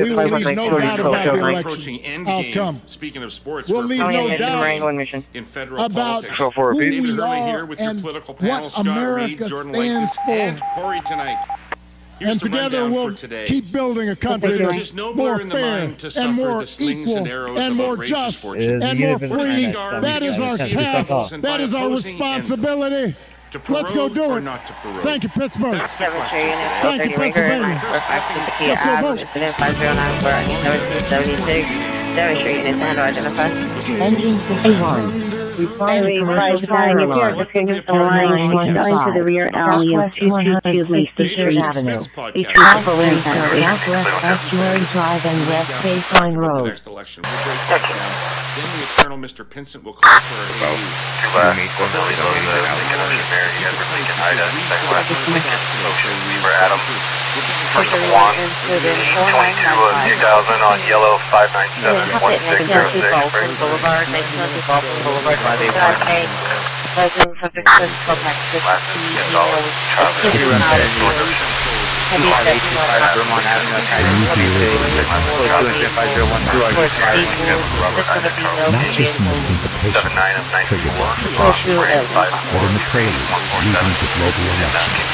Speaker 17: we will leave no doubt about the election outcome.
Speaker 18: Speaking of sports,
Speaker 17: we'll leave no doubt
Speaker 18: in federal
Speaker 17: about
Speaker 18: politics.
Speaker 17: who
Speaker 18: David
Speaker 17: we
Speaker 18: Hurley
Speaker 17: are
Speaker 18: here with your
Speaker 17: and
Speaker 18: political panel,
Speaker 17: what
Speaker 18: Scott
Speaker 17: America
Speaker 18: Reed, Jordan
Speaker 17: stands
Speaker 18: Lakers,
Speaker 17: for.
Speaker 18: and Corey tonight. Here's
Speaker 17: And
Speaker 18: the
Speaker 17: together
Speaker 18: rundown
Speaker 17: we'll
Speaker 18: for today.
Speaker 17: keep building a country
Speaker 18: There's
Speaker 17: that's
Speaker 18: just no
Speaker 17: more
Speaker 18: blur in the
Speaker 17: fair
Speaker 18: mind to suffer
Speaker 17: and more
Speaker 18: the slings
Speaker 17: equal
Speaker 18: and arrows
Speaker 17: and
Speaker 18: of
Speaker 17: more
Speaker 18: outrageous
Speaker 17: just
Speaker 18: fortune.
Speaker 17: and more free.
Speaker 18: Take our
Speaker 17: That is our
Speaker 18: responsibility
Speaker 17: task.
Speaker 18: and
Speaker 17: That
Speaker 18: by
Speaker 17: is our
Speaker 18: opposing
Speaker 17: responsibility.
Speaker 18: To
Speaker 17: Let's go
Speaker 18: prorogue
Speaker 17: do
Speaker 18: or
Speaker 17: it.
Speaker 18: not to prorogue?
Speaker 17: Thank you, Pittsburgh.
Speaker 18: That's the question today.
Speaker 17: Thank you, Pennsylvania. Let's go vote.
Speaker 3: Demonstrating his handle identified.
Speaker 5: Engine 61. Reply commercial fire alarm.
Speaker 3: Looking the line, going to the rear alley of 222 Mason Street Avenue.
Speaker 5: Southwest Estuary Drive and West Baseline
Speaker 18: The
Speaker 5: Road.
Speaker 18: next election. We'll break that down. Then the eternal Mr. Pinsent will call for our AUs.
Speaker 21: On yellow 597 1606.
Speaker 3: Boulevard, 1906 Boulevard, 581.
Speaker 11: advising subject to contact 50
Speaker 12: Not just in the syncopation, triggered by inflation, but in the preludes leading to global elections,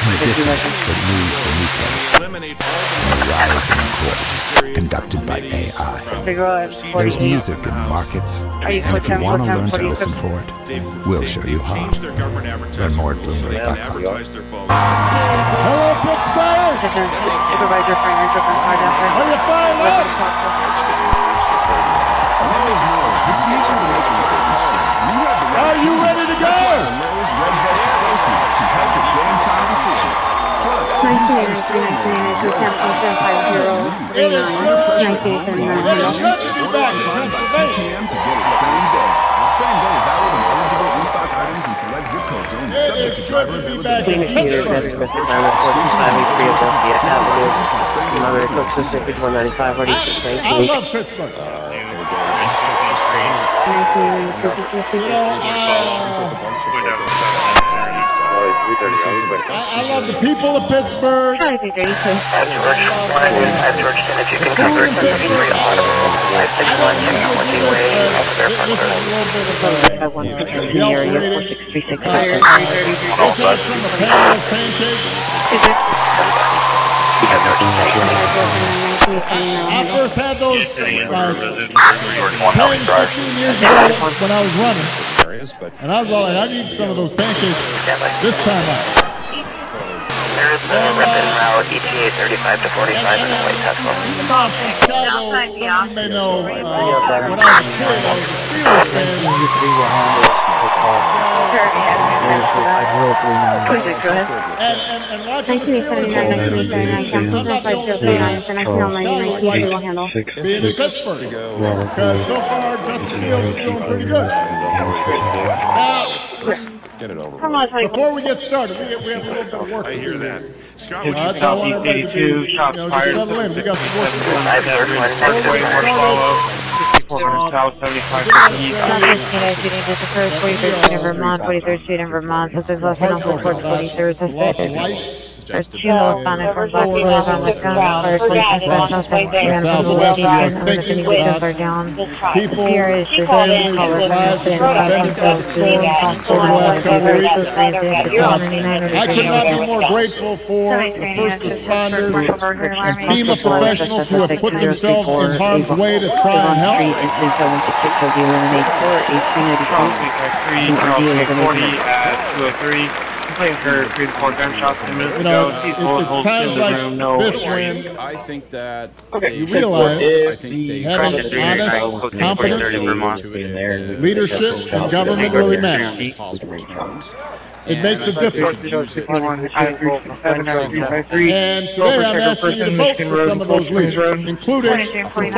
Speaker 12: in the dissonance that moves the nuclear, and the rising chorus conducted by AI. There's music in markets, and if you want to learn to listen for it, we'll show you how. Learn more at Bloomberg.com.
Speaker 17: Hello, Pittsburgh!
Speaker 3: Supervisor Financial
Speaker 17: Are you fired up? Are you ready to go?
Speaker 3: 1983-1982-10.750-39.
Speaker 17: It is good to be back in Pennsylvania. It is good to be back in Pittsburgh. I love Pittsburgh. I love the people of Pittsburgh. I first had those 10, 15 years ago when I was running. And I was all like, I need some of those pancakes this time out.
Speaker 11: Route ETA 35 to 45 in the White Tesla.
Speaker 17: Even though I'm from Chicago, some of you may know when I was a kid, I was a Steelers fan. And watching the Steelers being in Pittsburgh. Because so far, Justin Fields is doing pretty good. Now,
Speaker 6: get it over.
Speaker 17: Before we get started, we have a little bit of work to do.
Speaker 6: That.
Speaker 17: That's how I want everybody to do. Just settle in. We got some work to do.
Speaker 4: South 75
Speaker 3: in Vermont, 43rd Street in Vermont, Pacific Left and Uncle 43rd. There's two Hispanic from Black Hills on the gunfire, are down. Here is the daily color
Speaker 17: I could not be more grateful for the first responders and FEMA professionals who have put themselves in harm's way to try and help. It's times like this when
Speaker 18: I think that
Speaker 17: you realize having honest, competent leadership and government really matters. It makes a difference. And today I'm asking you to vote for some of those leaders, including some folks.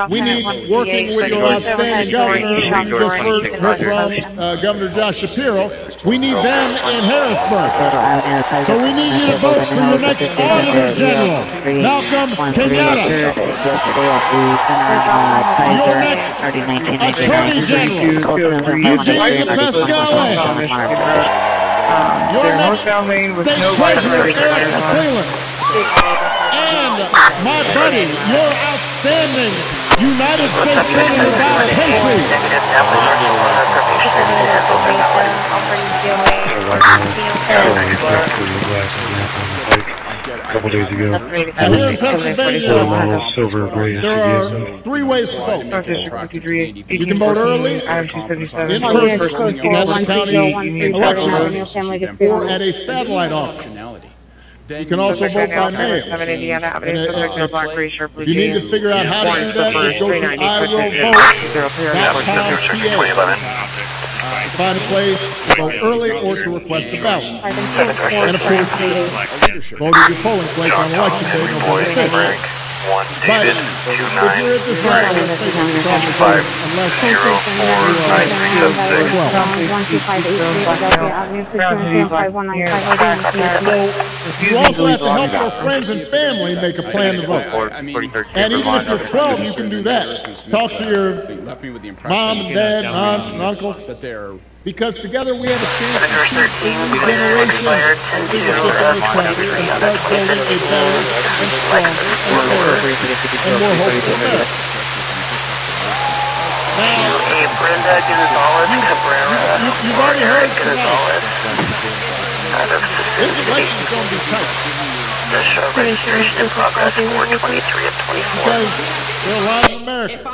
Speaker 17: We need, working with your outstanding governor, who you just heard from Governor Josh Shapiro, we need them in Harrisburg. So we need you to vote for your next Auditor General, Malcolm Kenyatta. Your next Attorney General, Eugene Pascale. Your next State Treasurer, Eric McClellan. And my buddy, your outstanding United States Senator Bob Casey.
Speaker 14: Couple days ago.
Speaker 17: And here in Pennsylvania, there are 3 ways to vote. You can vote early, in person, at the county election, or at a satellite office. You can also vote by mail. If you need to figure out how to do that, just go to iwillvote.com. Find a place to vote early or to request a ballot. And of course, vote at your polling place on election day, November 5th. But if you're at this level, let's face it, you're probably good unless you're So you also have to help your friends and family make a plan to vote. And even if you're 12, you can do that. Talk to your mom and dad, and aunts and uncles. Because together we have a chance to choose a new generation of leadership in this country and start building a better and stronger and more hopeful America. Now, you've already heard tonight. This election's going to be tight. Because there are a lot of Americans who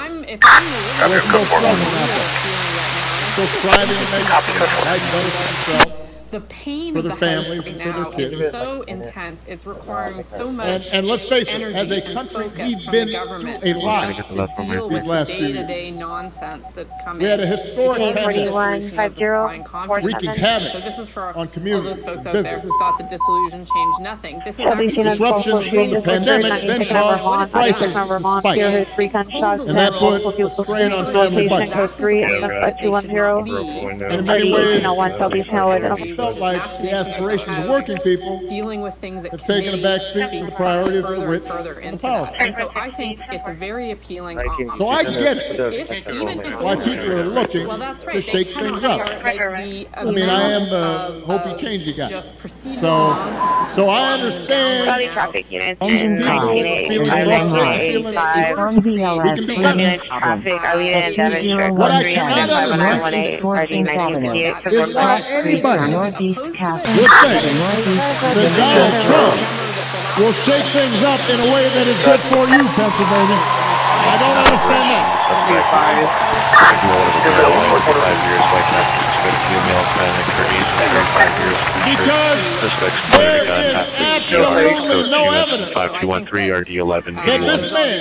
Speaker 17: are still struggling out there. Still striving to make life better for themselves,
Speaker 7: the pain
Speaker 17: for
Speaker 7: of
Speaker 17: their
Speaker 7: the
Speaker 17: families,
Speaker 7: house
Speaker 17: and
Speaker 7: right
Speaker 17: for their
Speaker 7: now
Speaker 17: kids.
Speaker 7: is so intense. It's requiring so much.
Speaker 17: And let's face it, as a country, we've been through a lot these last few years.
Speaker 7: Day-to-day nonsense that's coming.
Speaker 17: We had a historic pandemic wreaking havoc
Speaker 7: so this is for
Speaker 17: on communities,
Speaker 7: all those folks out there who thought the dissolution changed nothing. This is actually
Speaker 17: disruptions from the pandemic then caused prices to spike, and that put a strain on family budgets. And in many ways, it felt like the aspirations of working people
Speaker 7: dealing with things that
Speaker 17: have taken a back seat to the priorities of the rich and powerful.
Speaker 7: And so I think it's a very appealing option.
Speaker 17: So I get it. Why people are looking to shake things up. I mean, I am the Hopi Changey guy. So I understand people feeling frustrated, feeling we can do better. What I cannot understand is why anybody would think that Donald Trump will shake things up in a way that is good for you, Pennsylvania. I don't understand that. Because there is absolutely no evidence that this man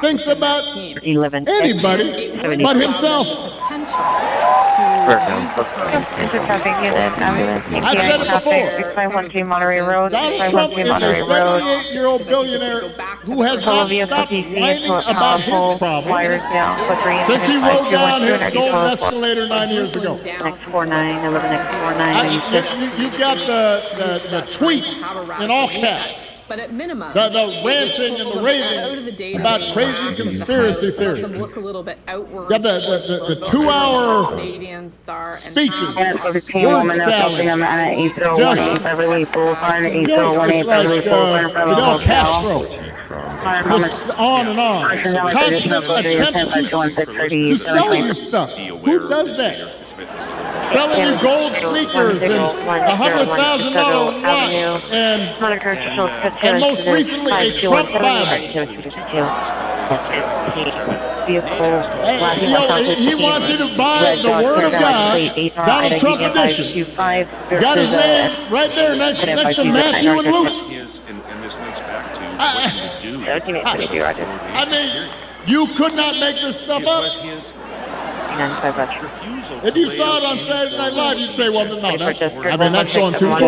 Speaker 17: thinks about anybody but himself. I said it before. Donald Trump is a 78-year-old billionaire who has not stopped whining about his problems since he rode down his golden escalator 9 years ago. You've got the tweet in all caps.
Speaker 7: But at minimum,
Speaker 17: the ranting and the raving about crazy conspiracy theories.
Speaker 7: Look a little bit outward.
Speaker 17: Yeah, the 2-hour speeches, word salad, just Fidel Castro, just on and on. Constant attempts to sell you stuff. Who does that? Selling you gold sneakers and $100,000 watch and most recently a Trump Bible. He wants you to buy the Word of God, Donald Trump edition. Got his name right there next to Matthew and Luke. I mean, you could not make this stuff up. If you saw it on Saturday Night Live, you'd say, well, no, that's going too far. No,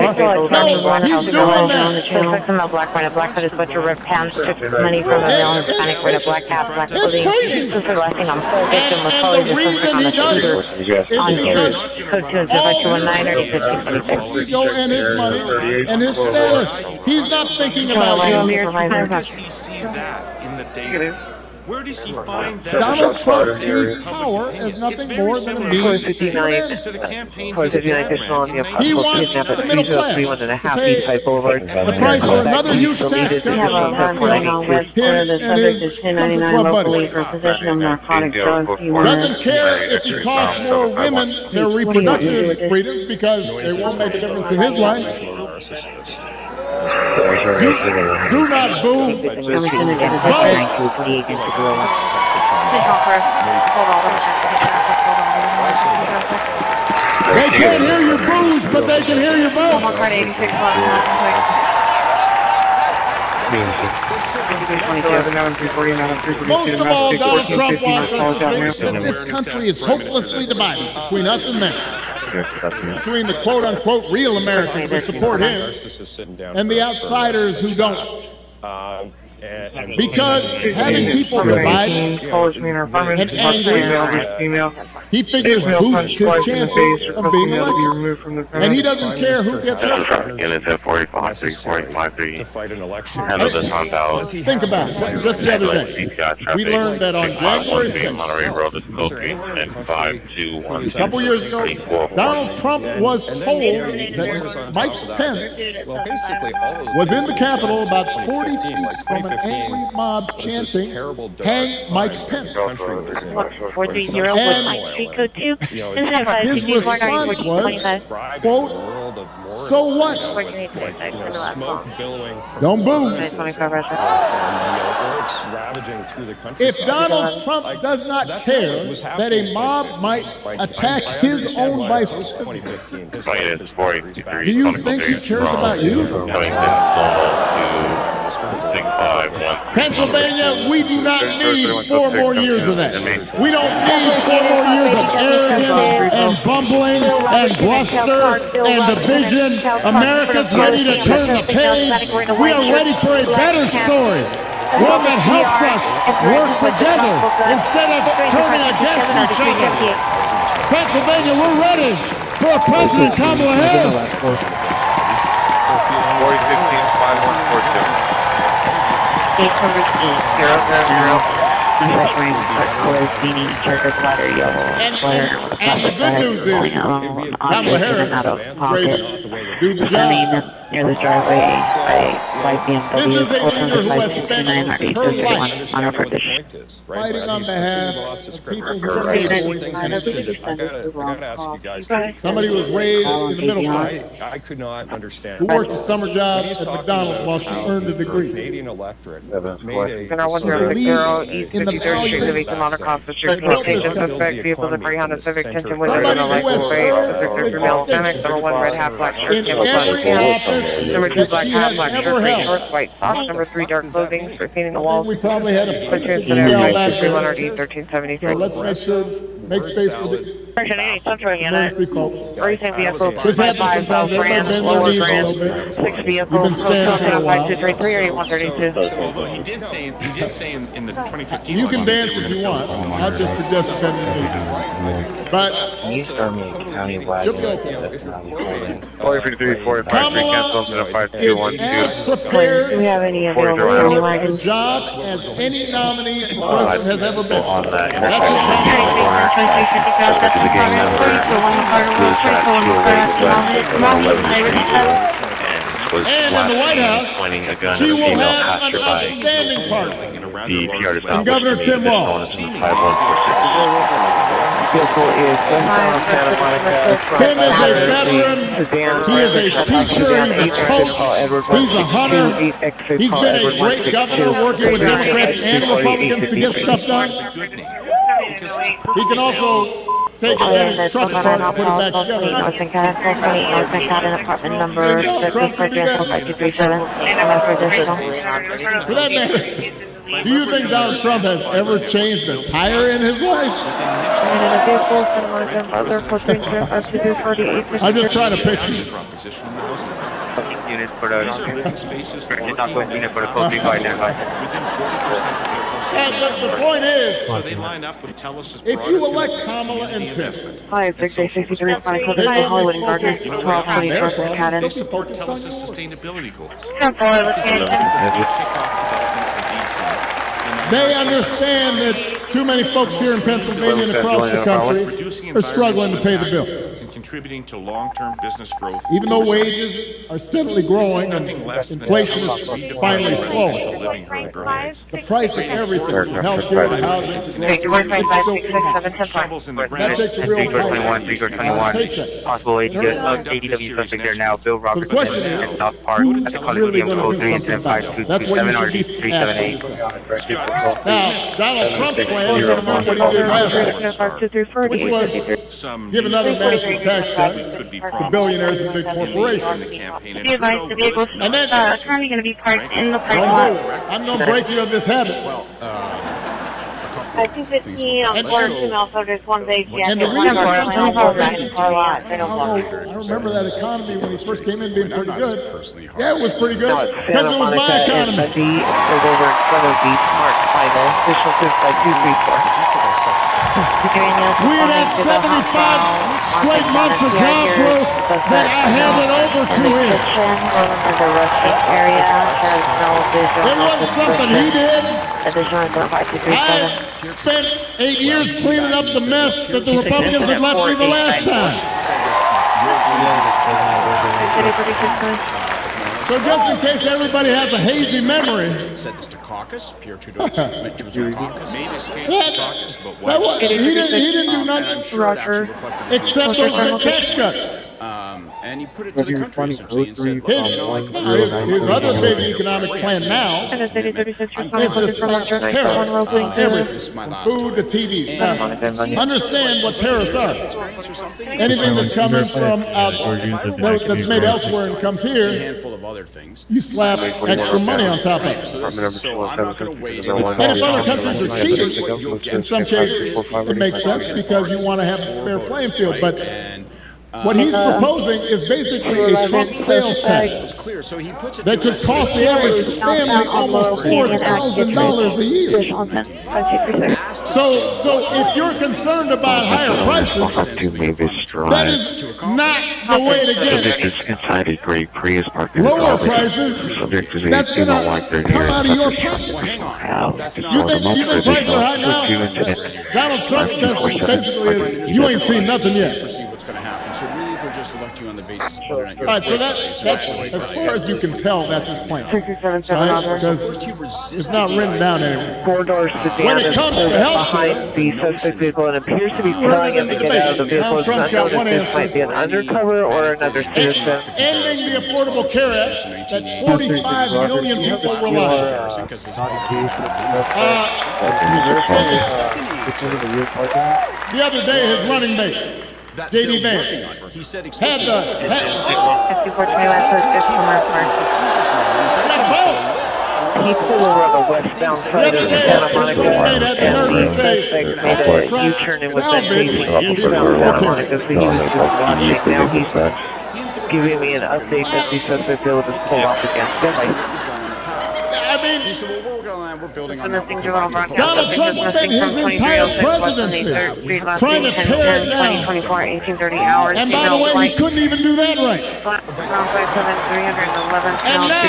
Speaker 17: he's doing that. It's crazy. And the reason he does it is because all his ego and his money and his status. He's not thinking about you.
Speaker 18: Where does he see that in the data? Where does he find that?
Speaker 17: Donald Trump sees power as nothing more than a means to the campaign. He wants the middle class to pay the price for another huge tax cut him and his country club buddies. Doesn't care if he costs more women their reproductive freedoms because they won't make a difference in his life. Do not boo. They can't hear your boos, but they can hear your vote. Most of all, Donald Trump wants us to think that this country is hopelessly divided between us and them. Between the quote-unquote real Americans who support him and the outsiders who don't. Because having people divided and angry, he figures boosts his chances of being elected. And he doesn't care who gets elected.
Speaker 22: Units at 45-3, 45-3.
Speaker 17: Think about it. Just the other day, we learned that on January 6th, a couple years ago, Donald Trump was told that Mike Pence was in the Capitol about 40 feet from an angry mob chanting, "Hang Mike Pence."
Speaker 3: And
Speaker 17: his response was, quote, "So what? Don't boo." If Donald Trump does not care that a mob might attack his own vice president, do you think he cares about you? Pennsylvania, we do not need 4 more years of that. We don't need 4 more years of arrogance and bumbling and bluster and division. America's ready to turn the page. We are ready for a better story. One that helps us work together instead of turning against each other. Pennsylvania, we're ready for a President Kamala Harris.
Speaker 6: 4015-5142.
Speaker 3: 800-800. And the
Speaker 17: good news is Kamala Harris do the job.
Speaker 3: Near the driveway by BMW.
Speaker 17: This is a leader who has spent her life fighting on behalf of people who are somebody who was raised in the middle class.
Speaker 10: I could not understand.
Speaker 17: Who worked a summer job at McDonald's while she earned a degree.
Speaker 10: Canadian electorate made a
Speaker 17: in the value of
Speaker 3: Number 2, black hat, black shirt, shorts, white socks. Number 3, dark clothing, retaining the walls.
Speaker 17: We probably had a let's make sure, make space for the emergency folks.
Speaker 3: Racing vehicle,
Speaker 17: This happens sometimes. Everybody bend their knees a little bit.
Speaker 3: 6 vehicles,
Speaker 17: You've been standing for a while.
Speaker 3: 5233 or 8132.
Speaker 18: Although he did say in the 2015
Speaker 17: You can dance if you want. I'll just suggest bending your knees. But Kamala is as prepared for his job as any nominee the president has ever been. That's his and in the White House, she will have an outstanding partner in Governor Tim Walz. Tim is a veteran, he is a teacher, he's a coach, he's a hunter, he's been a great governor working with Democrats and Republicans to get stuff done. He can also take it in his truck apart and put it back together.
Speaker 3: Apartment number 6 for General 5237.
Speaker 17: For that matter, do you think Donald Trump has ever changed a tire in his life? I'm just trying to picture.
Speaker 6: Units for the
Speaker 17: the point is, if you elect Kamala and Tim,
Speaker 3: Hi, Big Day 63, Hollywood and Gardner, 1220 Cadden.
Speaker 18: They support TELUS's sustainability goals.
Speaker 17: they understand that too many folks here in Pennsylvania and across the country are struggling to pay the bill.
Speaker 18: Contributing to long-term business growth.
Speaker 17: Even though wages are steadily growing and inflation is finally slowing. The price of everything, from health care to housing, that takes a real paycheck.
Speaker 6: Possible ADW suspect there now. Bill Roberts
Speaker 17: The question is,
Speaker 6: South Park at the
Speaker 17: really going to do something about it? That's what you should be asking. Now, Donald Trump's plan, you're going to remember what he did last year, which was give another massive tax cut to billionaires and big corporations.
Speaker 16: And then currently going to be parked in the parking lot.
Speaker 17: I'm going to break you of this habit.
Speaker 3: 215 on 4 female soldiers, one's age, yeah.
Speaker 17: And the reason I remember that economy when he first came in being pretty good. Yeah, it was pretty good. Because it was my economy.
Speaker 4: Over in front of the Smart Final, official 25234.
Speaker 17: We had had 75 straight months of job growth that I handed over to him. It wasn't something he did. I spent 8 years cleaning up the mess that the Republicans had left me the last time. So just in case everybody has a hazy memory.
Speaker 18: Said this to caucus. Pierre Trudeau went to his caucus.
Speaker 17: He didn't do nothing except those big tax cuts.
Speaker 18: And he put it to the country essentially and said,
Speaker 17: his other big economic plan now is to stop tariffs on everything, from food to TVs. Now, understand what tariffs are. Anything that's coming from that's made elsewhere and comes here, you slap extra money on top of it. And if other countries are cheating, in some cases it makes sense because you want to have a fair playing field. But what he's proposing is basically a Trump sales tax that could cost the average family almost $4,000 a year. So if you're concerned about higher prices, that is not the way to get lower prices. That's going to come out of your pocket. You think prices are high now? Donald Trump's message basically is, you ain't seen nothing yet.
Speaker 18: So really, we'll just elect you on the basis of whether or not you're.
Speaker 17: All right, so that's as far as you can tell, that's his plan. Because it's not written down anywhere.
Speaker 4: 4-door sedan.
Speaker 17: When it comes to health care,
Speaker 4: behind the suspect vehicle and appears to be telling him to get out of the vehicle.
Speaker 17: Trump's got one answer.
Speaker 4: This might be an undercover or another citizen.
Speaker 17: Ending the Affordable Care Act that 45 million people rely on. The other day, his running mate, J.D. Vance, had the
Speaker 4: he pulled over on the westbound side of Santa Monica and the suspect made a U-turn and was then facing eastbound Santa Monica, so he was just watching. Now he's giving me an update that the suspect will just pull off again.
Speaker 17: I mean,
Speaker 18: we're building on
Speaker 17: Donald Trump spent his entire presidency trying to tear it down. And by the way, he couldn't even do that right. And now,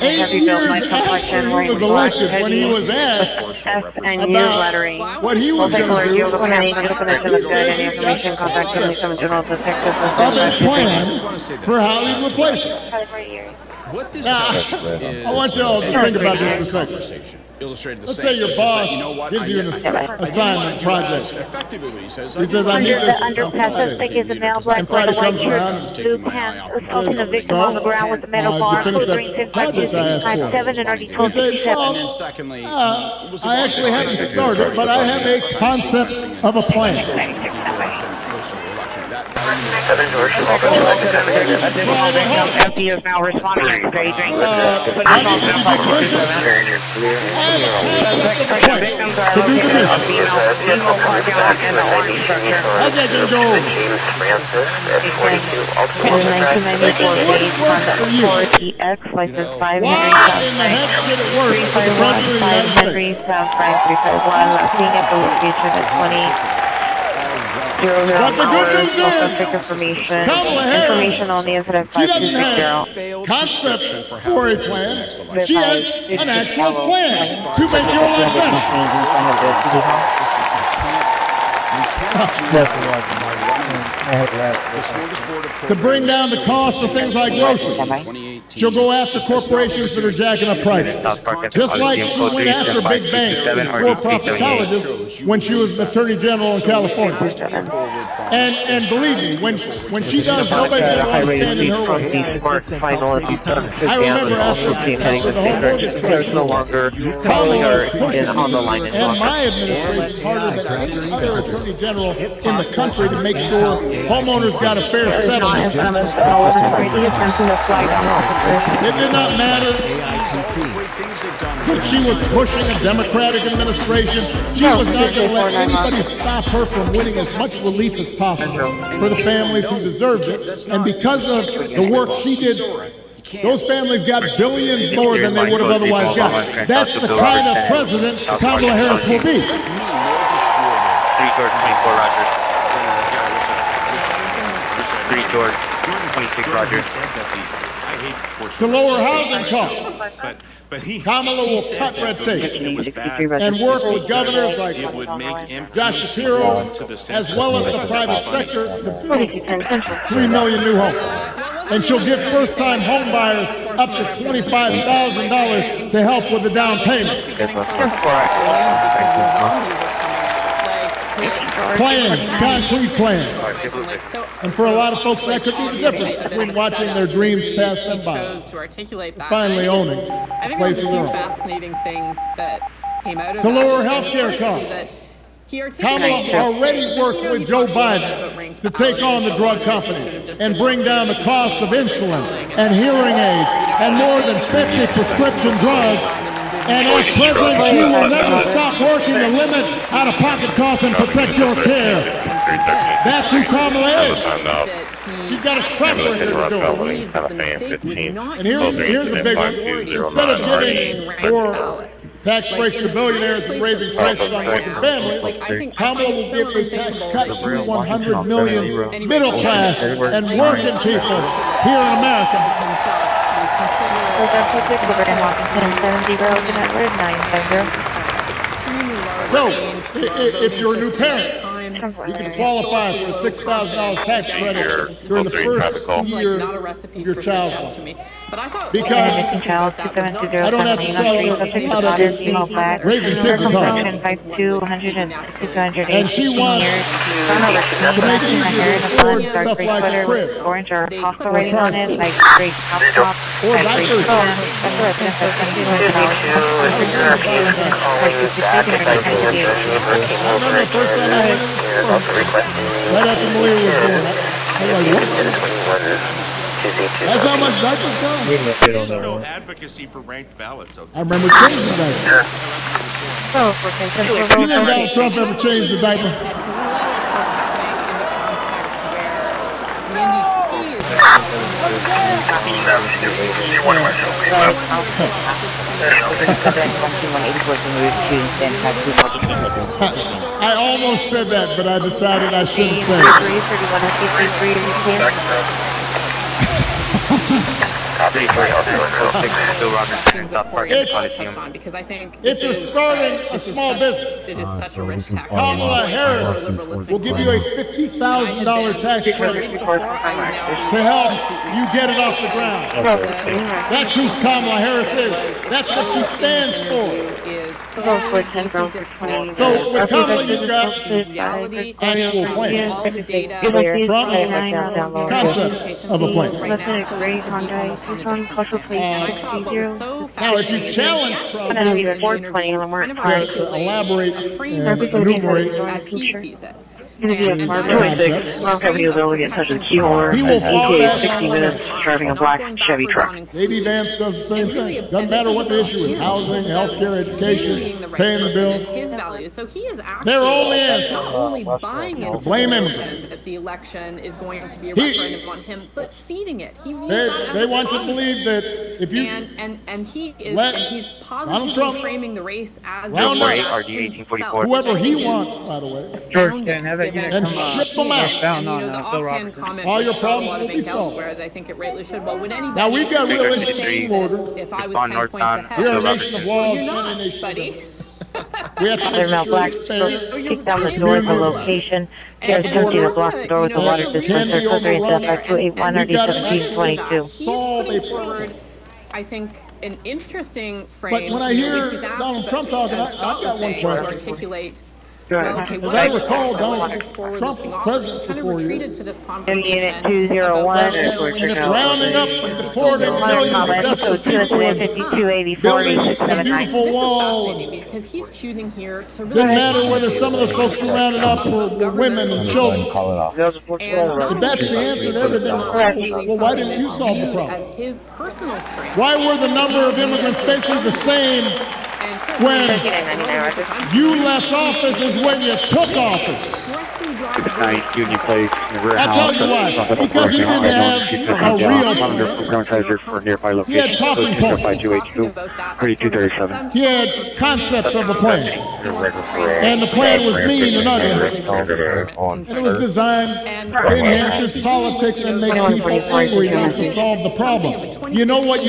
Speaker 17: 8 years after he was elected, when he was asked about what he was going to do, he said of a plan for how he'd replace it. Now, I want you all to think about this for a second. Let's say your boss gives you an assignment project. He says, I need this on Friday. And Friday comes around and says,
Speaker 3: assaulting a victim on the ground with a metal bar, clearing 557 and already told 57.
Speaker 17: I actually haven't started, but I have a concept of a plan.
Speaker 4: FD is now responding to engaging.
Speaker 17: How's that going to go?
Speaker 3: License 5
Speaker 17: Why in the heck should it work for the President of the United States?
Speaker 3: South Frank 351. Being at the location at 20.
Speaker 17: But the good news is, Kamala Harris,
Speaker 3: on the incident
Speaker 17: she doesn't have concepts for a plan. She has an actual plan to make your life better. To bring down the cost of things like groceries. She'll go after corporations that are jacking up prices. Just like she went after big banks and for-profit colleges when she was an attorney general in California. And believe me, when she does, nobody's going to want to stand in her way. I remember after the whole mortgage crisis,
Speaker 15: no longer
Speaker 17: Kamala pushed on the line and my administration harder than any other attorney general in the country to make sure homeowners got a fair settlement. It did not matter that she was pushing a Democratic administration. She was not going to let anybody stop her from winning as much relief as possible for the families who deserved it. And because of the work she did, those families got billions more than they would have otherwise got. That's the kind of president Kamala Harris will be.
Speaker 2: 3 George 24 Roger. 3 George 26 Roger.
Speaker 17: To lower housing costs, Kamala will cut red tape and work with governors like Josh Shapiro, as well as the private sector, to build 3 million new homes. And she'll give first-time home buyers up to $25,000 to help with the down payment. Plans, concrete plans. And for a lot of folks, that could be the difference between watching their dreams pass them by, finally owning a place of their own.
Speaker 7: Fascinating things that came out of
Speaker 17: to lower health care costs. Kamala already worked with Joe Biden to take on the drug companies and bring down the cost of insulin and hearing aids and more than 50 prescription drugs. And as president, she will never stop working to limit out-of-pocket costs and protect your care. That's who Kamala is. She's got a track record to do it. And here's the big one. Instead of giving more tax breaks to billionaires and raising prices on working families, Kamala will give a tax cut to 100 million middle class and working people here in America. So, if you're a new parent, you can qualify for a $6,000 tax credit during the first year of your child's life. Because I don't have to tell you how to raising kids is hard. And she wants to make it easier to afford stuff like a crib, or diapers. I remember the first time I heard this story, right after Malia was born. I was like, what? That's how much diapers cost?
Speaker 18: There's no advocacy for ranked ballots.
Speaker 17: I remember changing the diaper. You think Donald Trump ever changed the diaper? I almost said that, but I decided I shouldn't say it. If you're starting a small business,
Speaker 7: it is such a rich tax.
Speaker 17: Kamala Harris will give you a $50,000 tax credit to help you get it off the ground. That's who Kamala Harris is. That's what she stands for. So with Kamala, you've got actual plan. Trump, concept of a plan. Now, if you challenge Trump to elaborate and enumerate,
Speaker 11: He will fall back 60 minutes driving a black Chevy truck.
Speaker 17: J.D. Vance does the same thing. Doesn't matter what the issue is: housing, healthcare, education, paying the bills.
Speaker 7: So he is
Speaker 17: their only answer.
Speaker 7: Only buying into
Speaker 17: blame him.
Speaker 7: That the election is going to be a referendum on him, but feeding it. He
Speaker 17: they want you to believe that if you
Speaker 7: and he is he's positively framing the race as
Speaker 17: whoever he wants, by the way. And ship them out. All your problems will be solved.
Speaker 7: Whereas I think it rightly should. Well, would anybody?
Speaker 17: Now we've got real interesting order.
Speaker 7: If I was 10 points ahead,
Speaker 17: we are a nation of laws and a nation of we have to make sure
Speaker 11: black kick down the door for location. There's empty to block the door with the water dispenser. Further at 281 or D1722.
Speaker 7: Solve a forward, I think, an interesting frame.
Speaker 17: But when I hear Donald Trump talking, I've got one question.
Speaker 7: Articulate Well, okay,
Speaker 17: As I recall, Donald Trump was president for 4 years.
Speaker 7: To this conversation
Speaker 3: Unit 201.
Speaker 17: And if rounding up and deporting millions of desperate people and building a beautiful wall,
Speaker 7: because he's choosing here to really
Speaker 17: didn't matter whether some of those folks who rounded up were women and children. If that's the answer to everything, well, why didn't you solve the problem?
Speaker 7: as his personal strength.
Speaker 17: Why were the number of immigrants basically the same when you left office as when you took office?
Speaker 9: Union Place,
Speaker 17: I'll tell you why. Because he didn't have a real
Speaker 9: for nearby
Speaker 17: He had
Speaker 9: location.
Speaker 17: talking points.
Speaker 9: 3237.
Speaker 17: He had concepts of a plan. And the plan was mean and ugly. And it was designed to enhance his politics and make people angry, not to solve the problem. You know what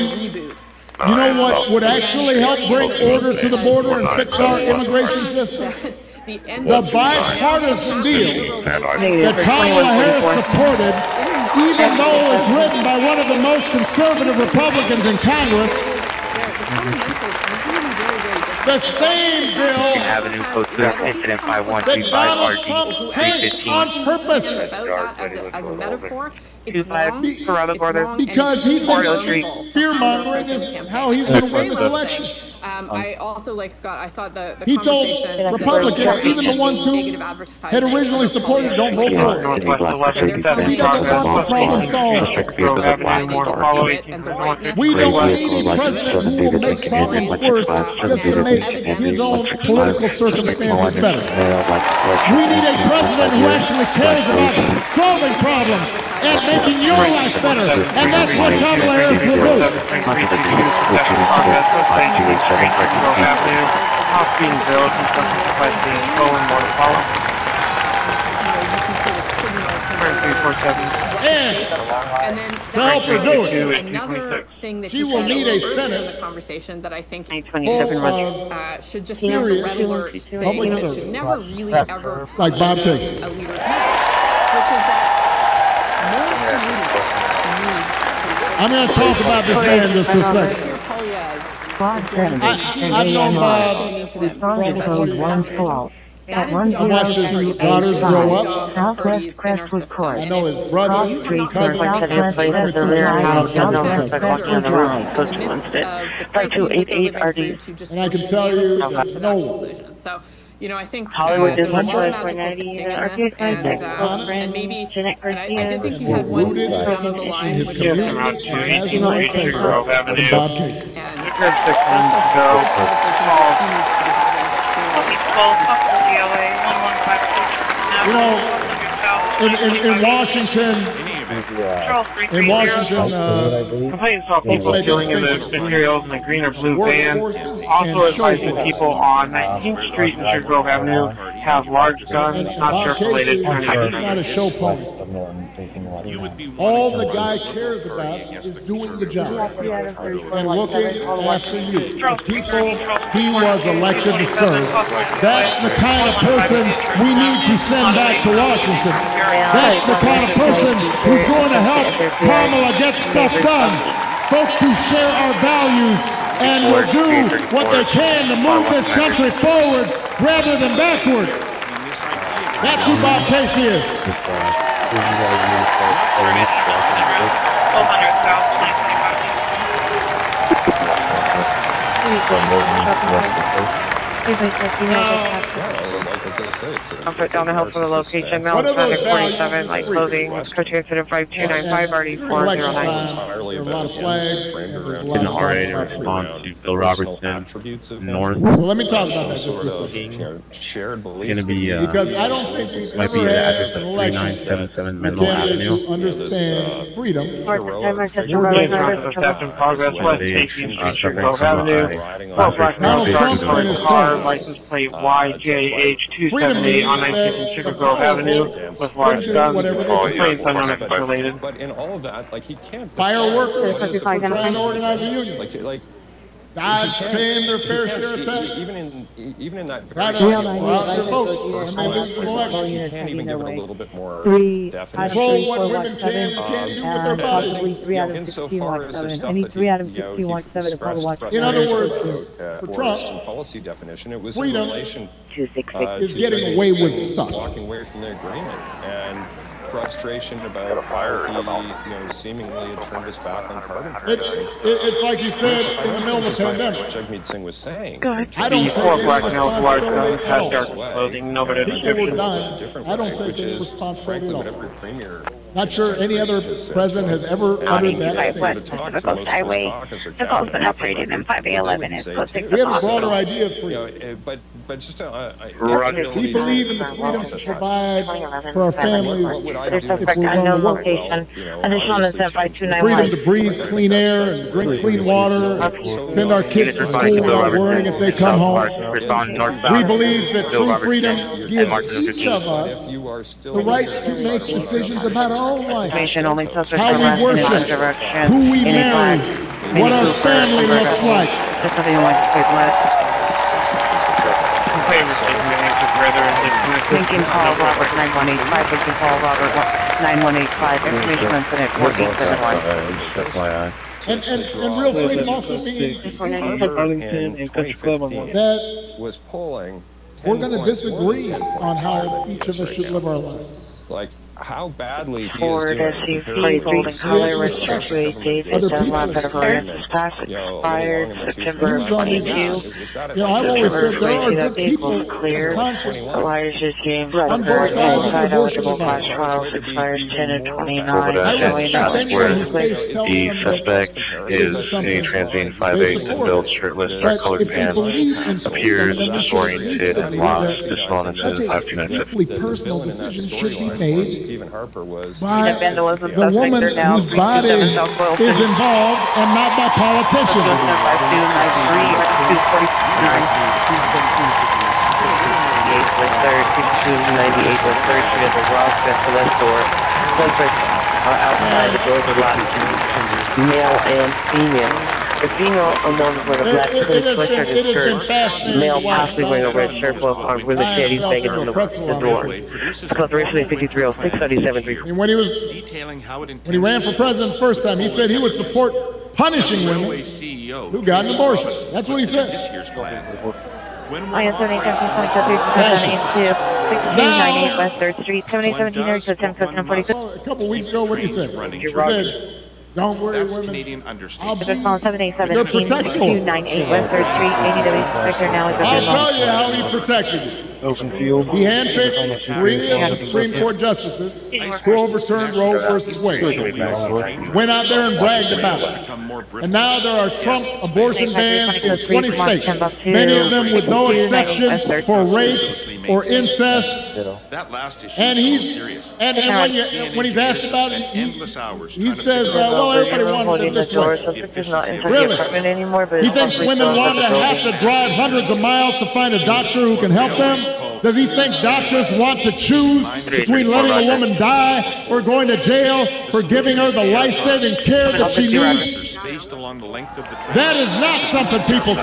Speaker 17: would actually help bring order to the border and fix our immigration system? The bipartisan deal that Kamala Harris supported, even though it was written by one of the most conservative Republicans in Congress, the same bill
Speaker 2: Avenue Code 2, incident 5135
Speaker 17: that Donald
Speaker 2: RG
Speaker 17: Trump tanked on purpose.
Speaker 7: As a metaphor,
Speaker 17: Because he thinks fear-mongering is how he's going to win this election.
Speaker 7: I also, like Scott, I thought
Speaker 17: he told Republicans, even the ones who had originally supported, don't vote for it. He doesn't want the problem solved. We don't need a president who will make problems worse just to make his own political circumstances better. We need a president who actually cares about solving problems and making your life better, and that's what Kamala Harris will do.
Speaker 15: House being built and something requesting stolen motor follow.
Speaker 17: And to help her do it,
Speaker 7: another thing that
Speaker 17: she will need a Senate
Speaker 7: conversation that I think should just
Speaker 17: serious
Speaker 7: be a red alert thing
Speaker 17: public
Speaker 7: that should
Speaker 17: service,
Speaker 7: never really ever
Speaker 17: like Bob Casey.
Speaker 7: a leader's head, which is that
Speaker 17: I'm going to talk about this man just for a second. I've known Bob for almost 20 years. I watched his daughters grow up.
Speaker 5: Southwest Crestwood Court.
Speaker 17: I know his brother,
Speaker 5: Street,
Speaker 17: cousin,
Speaker 5: Southwest
Speaker 17: every two and I can tell you that no one.
Speaker 7: So, you know, I think
Speaker 3: Hollywood
Speaker 7: there's
Speaker 3: District
Speaker 7: more
Speaker 3: 490,
Speaker 7: magical thinking in this, and maybe, and I did think he had one down of the line,
Speaker 17: his
Speaker 7: which is
Speaker 17: community has no integrity with Bob Casey. You know, in Washington,
Speaker 15: complaints about people stealing in the materials in the green or blue van. Also advising people on 19th Street and Sugar Grove Avenue have large guns, not sheriff-related.
Speaker 17: Not a show pony. All the guy cares about is doing the job and looking after you, the people he was elected to serve. That's the kind of person we need to send back to Washington. That's the kind of person who's going to help Kamala get stuff done. Folks who share our values and will do what they can to move this country forward rather than backward. That's who Bob Casey is.
Speaker 4: I'll put down the hill for the location. Mel Traffic 47, light clothing, Coach Incident 5295, RD 409.
Speaker 17: A lot of flags.
Speaker 9: In the RA response to Bill Robertson, North.
Speaker 17: So let me talk about that just for a second.
Speaker 10: Shared belief.
Speaker 9: Going to be,
Speaker 17: because I don't think we've ever had an election where candidates understand freedom.
Speaker 15: Donald Trump and his car, license plate YJH278 on 19th and Sugar Grove Avenue with large guns. Complaints unknown related.
Speaker 10: But in all of that, like he can't.
Speaker 17: Fireworkers trying to organize a union.
Speaker 10: Like
Speaker 17: God's paying their fair share of tax.
Speaker 10: Even in that
Speaker 17: Right
Speaker 10: very
Speaker 17: out your votes. I mean, this is an election.
Speaker 10: you can't even give it a little bit more definition.
Speaker 17: Control what women can and can't do with their bodies.
Speaker 10: Possibly 3 out of 16 walk 7. Any 3 out of 16 walk 7 is probably watch 7.
Speaker 17: In other words, for Trump,
Speaker 10: policy definition, it was
Speaker 17: freedom
Speaker 10: in relation
Speaker 17: is getting away with stuff.
Speaker 10: Walking away from the agreement and frustration about how he, seemingly had turned his back on carbon pricing.
Speaker 17: It's like you said in the middle of the pandemic.
Speaker 10: Jagmeet Singh was saying.
Speaker 17: I don't take any responsibility at all. People were dying. I don't take any responsibility at all. Not sure any other president has ever uttered that statement.
Speaker 11: Highway has also been upgraded, and 5A11 is posting.
Speaker 17: We have a broader idea of freedom.
Speaker 10: But just
Speaker 17: we believe in the freedom to provide for our families if we're on the work. Freedom to breathe clean air and drink clean water, send our kids to school without worrying if they come home. We believe that true freedom gives each of us the right to make decisions about our own life, how we worship, who we marry, what our family looks like.
Speaker 4: Lincoln call Robert 9185, Lincoln call Robert 9185, information incident 1471.
Speaker 17: And real freedom also means that
Speaker 10: was polling.
Speaker 17: We're going to disagree on how each of us should live our lives.
Speaker 10: Like how badly he
Speaker 4: Ford
Speaker 10: is doing.
Speaker 4: SUV holding color restricted date is deadline February expired September 22.
Speaker 17: I've always said there are good people
Speaker 4: clear. Elijah James
Speaker 17: on both sides of the
Speaker 4: eligible class trials expires 10 and 29.
Speaker 22: Where the suspect is a transient 5'8" and built shirtless, dark colored pants, appears disoriented and lost. This phone is 529.
Speaker 17: Personal decisions should be made
Speaker 10: Stephen Harper was
Speaker 17: by the woman whose body is involved and not by politicians.
Speaker 4: Outside the doors are locked, male and female. The female among wearing a black sweatshirt and skirt. Male possibly wearing a red shirt with arms with a shed. He's banging on the door. Operation 5306 37.
Speaker 17: And when he ran for president the first time, he said he would support punishing women who got an abortion. That's what he said.
Speaker 11: I am 78 West 3rd Street, 7817 to 1046.
Speaker 17: A couple weeks ago, what did he say? He said, don't worry, women. I'll be your protector.
Speaker 11: 298 West 3rd Street, ADW inspector now is
Speaker 17: I'll tell you how he protected you. He handpicked 3 of the Supreme Court justices who overturned Roe versus Wade. Went out there and bragged about it. And now there are Trump abortion bans in 20 states, many of them with no exception for rape or incest. And when he's asked about it, he says, well, everybody wanted it this way. Really? He thinks women want to have to drive hundreds of miles to find a doctor who can help them? Does he think doctors want to choose between letting a woman die or going to jail for giving her the life-saving care that she needs? That is not something people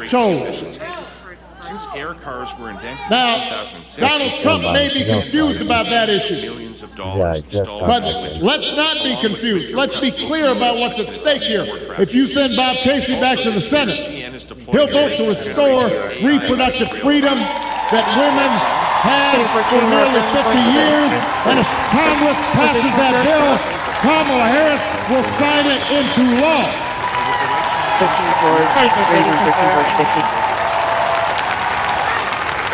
Speaker 17: chose.
Speaker 18: Since air cars were invented
Speaker 17: now,
Speaker 18: in 2006,
Speaker 17: Donald Trump may be confused about that issue. But let's not be confused. Let's be clear about what's at stake here. If you send Bob Casey back to the Senate, he'll vote to restore reproductive freedom that women had for nearly 50 years. And if Congress passes that bill, Kamala Harris will sign it into law.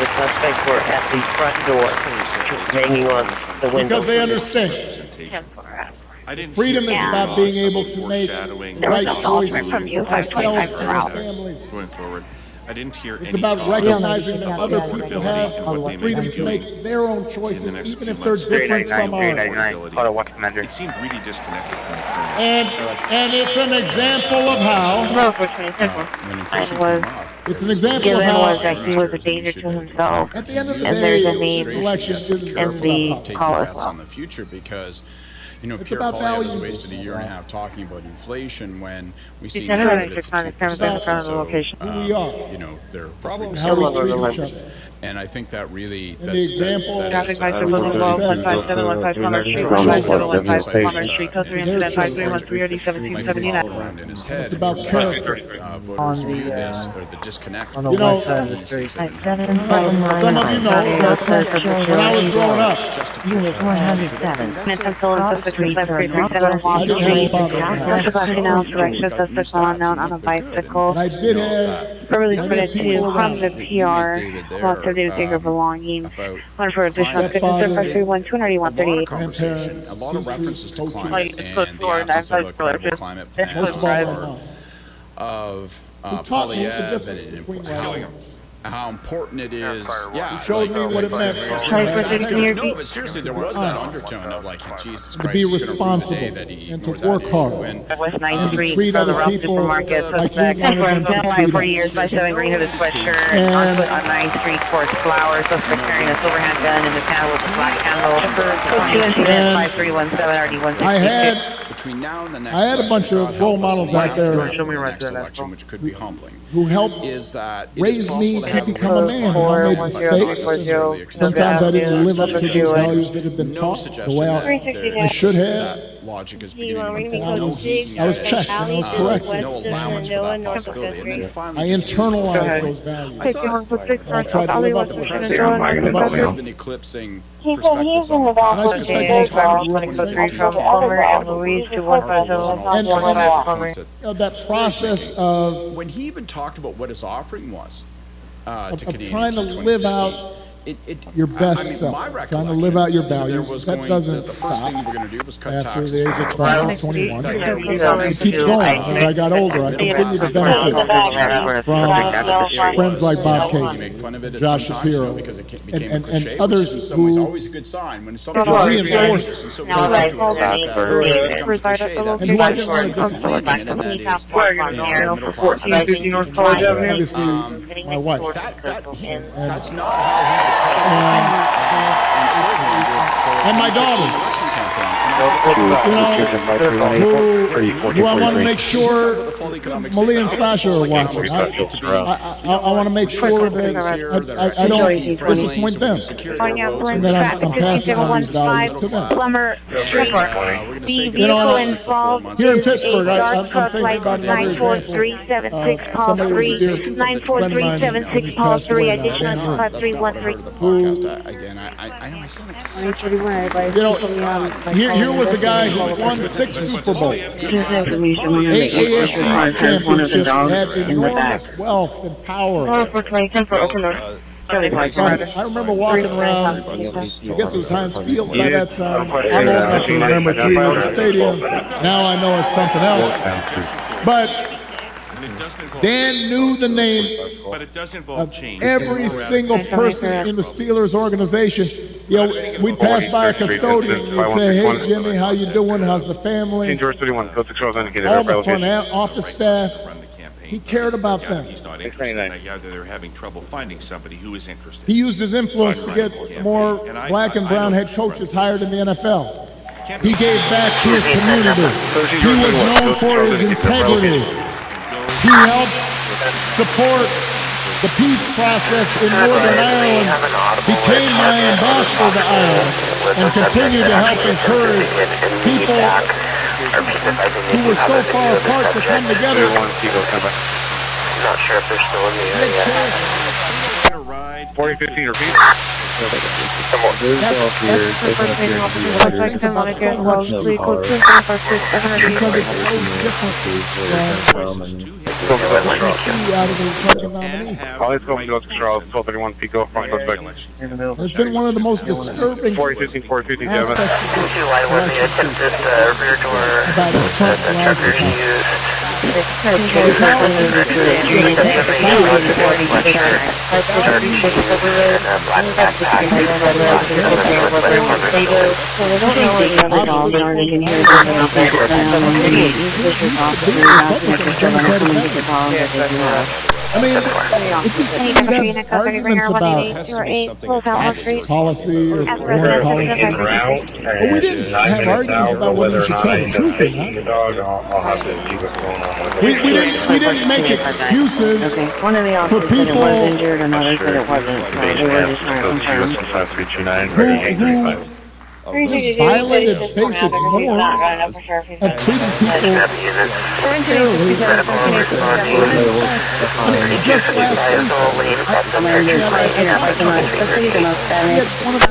Speaker 4: The suspects were at the front door, hanging on the window.
Speaker 17: Because they understand. Freedom is about being able to make right choices for ourselves and our families.
Speaker 18: Going forward, I didn't hear
Speaker 17: it's about recognizing that other people have freedom to make their own choices, even if they're different from ours.
Speaker 18: It seemed really disconnected from the current.
Speaker 17: And it's an example of how. It's an example of how.
Speaker 11: Was that he was a danger to himself.
Speaker 17: At the end of the
Speaker 11: and
Speaker 17: day,
Speaker 11: there's a need
Speaker 17: this election isn't
Speaker 11: in the call as well.
Speaker 13: On the future because You know,
Speaker 17: It's
Speaker 13: Pierre
Speaker 17: about
Speaker 13: Poilievre has
Speaker 17: values.
Speaker 13: wasted a year and a half talking about inflation when we see
Speaker 3: Seven
Speaker 13: now
Speaker 3: hundred
Speaker 13: that it's a
Speaker 3: 600 cameras
Speaker 13: cheaper
Speaker 3: in front of the
Speaker 13: system.
Speaker 3: location.
Speaker 13: So,
Speaker 17: Who we are.
Speaker 13: you know, they're
Speaker 17: And how we treat each other.
Speaker 13: and I think that really,
Speaker 17: And the example,
Speaker 3: Traffic
Speaker 17: that
Speaker 3: 571 15715 Palmer Street, 15715 Palmer Street, code 3 incident 5313 1779.
Speaker 13: in his head.
Speaker 17: It's about character.
Speaker 13: Voters view this, or the disconnect.
Speaker 17: You know, some of you know that when I was growing up,
Speaker 5: Unit 107.
Speaker 3: Sebastian Allen's direction, suspect well unknown on a bicycle.
Speaker 17: I did have
Speaker 3: Really spread to from the PR, lots of data bigger belongings. One for additional assistance, 531 281 38.
Speaker 13: Conversation, a lot of references to climate
Speaker 4: Like,
Speaker 13: and
Speaker 4: put
Speaker 13: the
Speaker 4: forward
Speaker 13: absence of a
Speaker 4: that
Speaker 13: credible climate plan
Speaker 17: most of all right now.
Speaker 13: of
Speaker 17: Who taught me the
Speaker 13: Poilievre
Speaker 17: difference
Speaker 13: and
Speaker 17: between
Speaker 13: how important it is. Yeah,
Speaker 17: He showed me what it meant.
Speaker 13: No, but seriously, there was that undertone of like, Jesus Christ,
Speaker 17: To be responsible and to work hard
Speaker 3: West
Speaker 17: and
Speaker 3: 9th
Speaker 17: to
Speaker 3: Street,
Speaker 17: treat
Speaker 3: from the
Speaker 17: other
Speaker 3: Route
Speaker 17: people
Speaker 3: Supermarket,
Speaker 17: like we
Speaker 3: suspect.
Speaker 17: wanted them to
Speaker 3: Been
Speaker 17: treat
Speaker 3: for
Speaker 17: us.
Speaker 3: years by 7 green hooded sweatshirt, on foot on 9th Street towards Flowers, suspect carrying a silver handgun in his hand with a black candle. Two incident 5317 RD 162.
Speaker 13: between now and the next
Speaker 17: I had a bunch of role models out there
Speaker 13: which could be humbling.
Speaker 17: who helped
Speaker 13: Is that
Speaker 17: raise me to become a man. I made mistakes. Sometimes I didn't live up to those values that had been taught the way I should have.
Speaker 13: Logic is
Speaker 17: And I was checked and I was corrected.
Speaker 13: No allowance for that possibility. And then finally,
Speaker 17: I internalized those values. I tried to live up to them.
Speaker 13: been eclipsing
Speaker 16: He's
Speaker 13: perspectives
Speaker 16: in the
Speaker 13: on the
Speaker 16: back
Speaker 13: past.
Speaker 16: of the
Speaker 3: from Palmer and Louise to 150 Palmer.
Speaker 17: You know, that process of
Speaker 13: When he even talked about what his offering was to Canadians,
Speaker 17: trying to
Speaker 13: in
Speaker 17: live
Speaker 13: 2015,
Speaker 17: out your best self, trying to live out your values, that doesn't stop after the age of 20, 21. It keeps going. As I got older, I continue to benefit from friends like Bob Casey, Josh Shapiro, and others who
Speaker 13: always a good sign when something
Speaker 17: reinforce
Speaker 13: and so
Speaker 17: and who I didn't want to disappoint. Obviously, my wife.
Speaker 13: That's not how he
Speaker 17: and my daughters. You know, who I want to make sure Malia and Sasha are watching. I want to make sure that I don't disappoint them, and that I'm passing on these values to them. You know, here in Pittsburgh, I'm thinking about another example. Somebody was a dear friend of mine who's passed away now, Dan Hurd, who, you know, here was a guy who won 6 Super Bowls, 8 AFC championships, had enormous wealth and power. I remember walking around, I guess it was Heinz Field by that time. I'm old enough to remember 300 Stadium. Now I know it's something else. But Dan knew the name of every single person in the Steelers organization. You know, we'd pass by a custodian and we'd say, "Hey Jimmy, how you doing? How's the family?" All the front office staff. He cared about them.
Speaker 18: He's not interested. They're having trouble finding somebody who is interested.
Speaker 17: He used his influence to get more black and brown head coaches hired in the NFL. He gave back to his community. He was known for his integrity. He helped support the peace process in Northern Ireland, became my ambassador to Ireland, and continued to help encourage people who were so far apart to come together.
Speaker 21: I'm not sure if they're still in the area.
Speaker 22: 4015 repeat.
Speaker 17: Because it's so different you see out of the Republican nominee. It's been one of the most disturbing aspects of this about Trump's rise to power. His house I mean, it used to be we'd have arguments about tax policy or foreign policy. But we didn't have arguments about whether you should tell the truth or not. We didn't make excuses
Speaker 5: One of the
Speaker 17: for
Speaker 5: officers said it
Speaker 17: people
Speaker 5: was injured, another said it wasn't. So we were just trying to confirm.
Speaker 17: who just violated basic norms of treating people fairly. I mean, just last week, one of the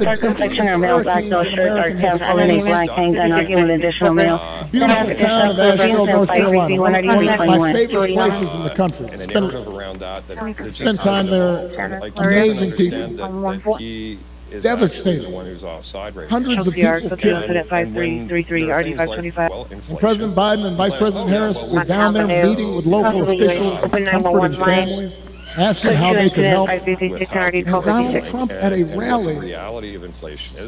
Speaker 17: beautiful town of Asheville, North Carolina, one of my favorite places in the country. Spend time there, amazing people. Devastated. Hundreds of people killed. And President Biden and Vice President Harris were down there meeting with local officials, comforting families, asking how they could help. And Donald Trump at a rally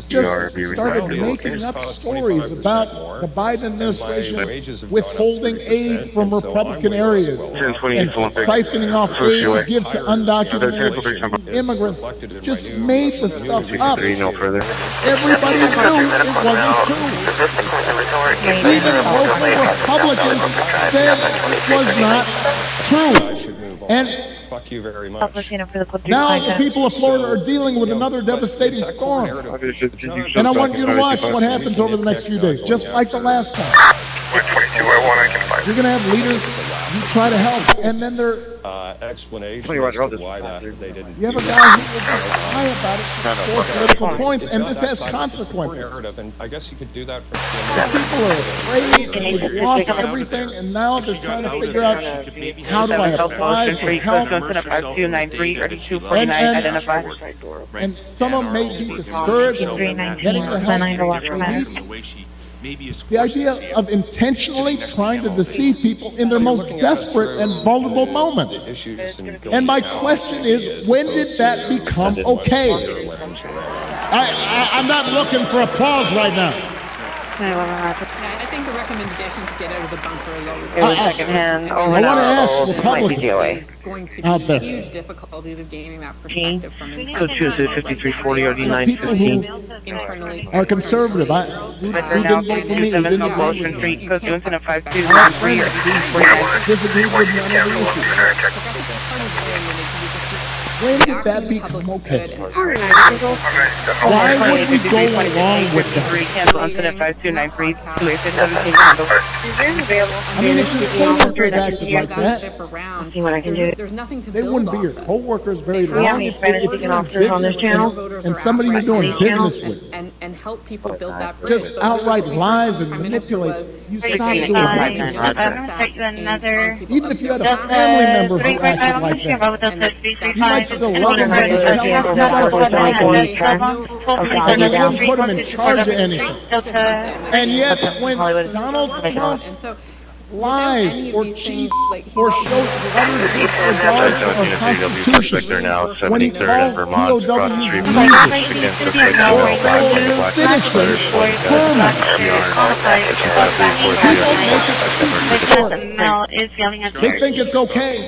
Speaker 17: just started making up stories about the Biden administration withholding aid from Republican areas and siphoning off aid to give to undocumented immigrants. Just made the stuff up. Everybody knew it wasn't true. Even local Republicans said it was not true. And
Speaker 10: fuck you very much.
Speaker 17: now the people of Florida are dealing with another devastating storm. And I want you to watch what happens over the next few days, just like the last time. You're going to have leaders you try to help, and then they're
Speaker 10: explanation as to why they didn't.
Speaker 17: You have a guy who will just lie about it to score political points, and this has consequences.
Speaker 10: And I guess you could do that for
Speaker 17: people are afraid, they've lost everything, and now they're trying to figure out how do I apply for help. And some of them may be discouraged getting the help they need. The idea of intentionally trying to deceive people in their most desperate and vulnerable moments. And my question is, when did that become okay? I'm not looking for applause right now.
Speaker 7: I think the recommendation to get out of the bunker is always
Speaker 17: I want to ask Republicans
Speaker 7: going to
Speaker 17: out
Speaker 7: be
Speaker 17: there.
Speaker 7: huge difficulties of gaining that perspective from inside.
Speaker 17: People who
Speaker 7: internally
Speaker 17: are conservative. Who didn't vote for me? Who didn't vote for me? Disagreed with me on every issue. When did that become okay? Why would we go along with that? I mean, if your co-workers acted like that, they wouldn't be your co-workers very long. If you're in business and somebody you're doing business with
Speaker 7: and help people build that bridge.
Speaker 17: just outright lies and manipulates, you stop doing business. Even if you had a family member who acted like that, you might still love them, but you tell them you got to fight for them, and you wouldn't put them in charge of anything. And yet, when Donald Trump lies or cheats or shows utter disregard for our Constitution, when he calls POWs losers or fellow citizens vermin, people make excuses for it. They think it's okay.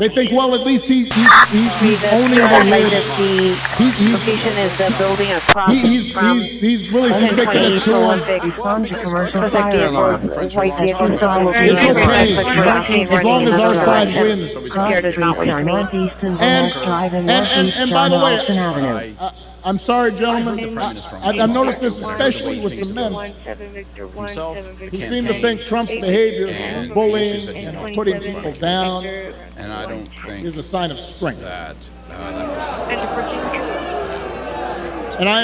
Speaker 17: They think, well, at least he's owning the legacy. He's really sticking it to him. It's okay, as long as our side wins. And by the way, I'm sorry, gentlemen, I've noticed this especially with some men who seem to think Trump's behavior, bullying, and putting people down,
Speaker 13: and I don't think
Speaker 17: is a sign of strength. And I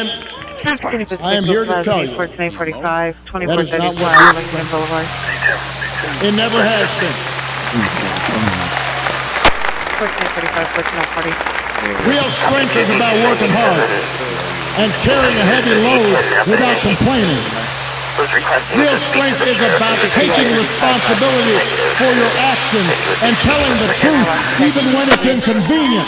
Speaker 17: am here to tell you, that is not what we expect. It never has been. Real strength is about working hard and carrying a heavy load without complaining. Real strength is about taking responsibility for your actions and telling the truth even when it's inconvenient.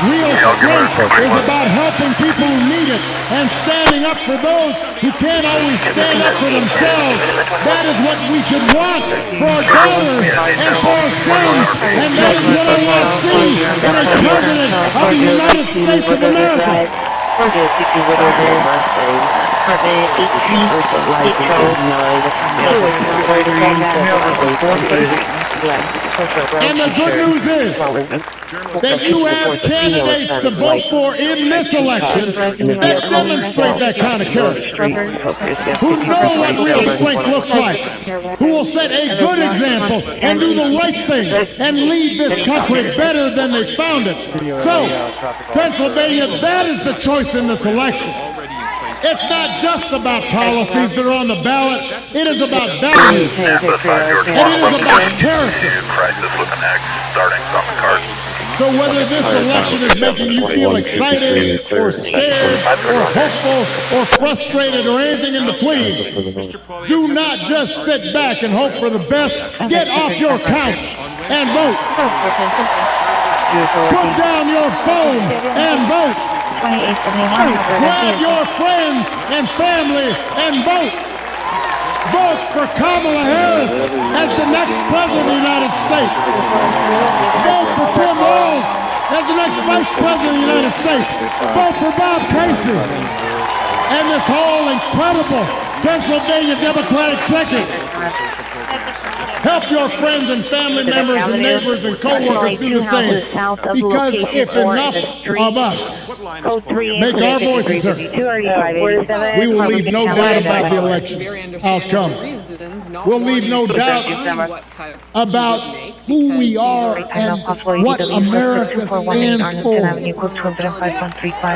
Speaker 17: Real strength is about helping people who need it and standing up for those who can't always stand up for themselves. That is what we should want for our daughters and for our sons, and that is what I want to see in a president of the United States of America. And the good news is that you have candidates to vote for in this election that demonstrate that kind of character, who know what real strength looks like, who will set a good example and do the right thing and lead this country better than they found it. So, Pennsylvania, that is the choice in this election. It's not just about policies that are on the ballot. It is about values. And it is about character. So whether this election is making you feel excited or scared or hopeful or frustrated or anything in between, do not just sit back and hope for the best. Get off your couch and vote. Put down your phone and vote. Grab your friends and family and vote. Vote for Kamala Harris as the next president of the United States. Vote for Tim Walz as the next vice president of the United States. Vote for Bob Casey and this whole incredible Pennsylvania Democratic ticket. Help your friends and family members and neighbors and co-workers do the same. Because if enough of us make our voices heard, we will leave no doubt about the election outcome. We'll leave no doubt about who we are and what America stands for.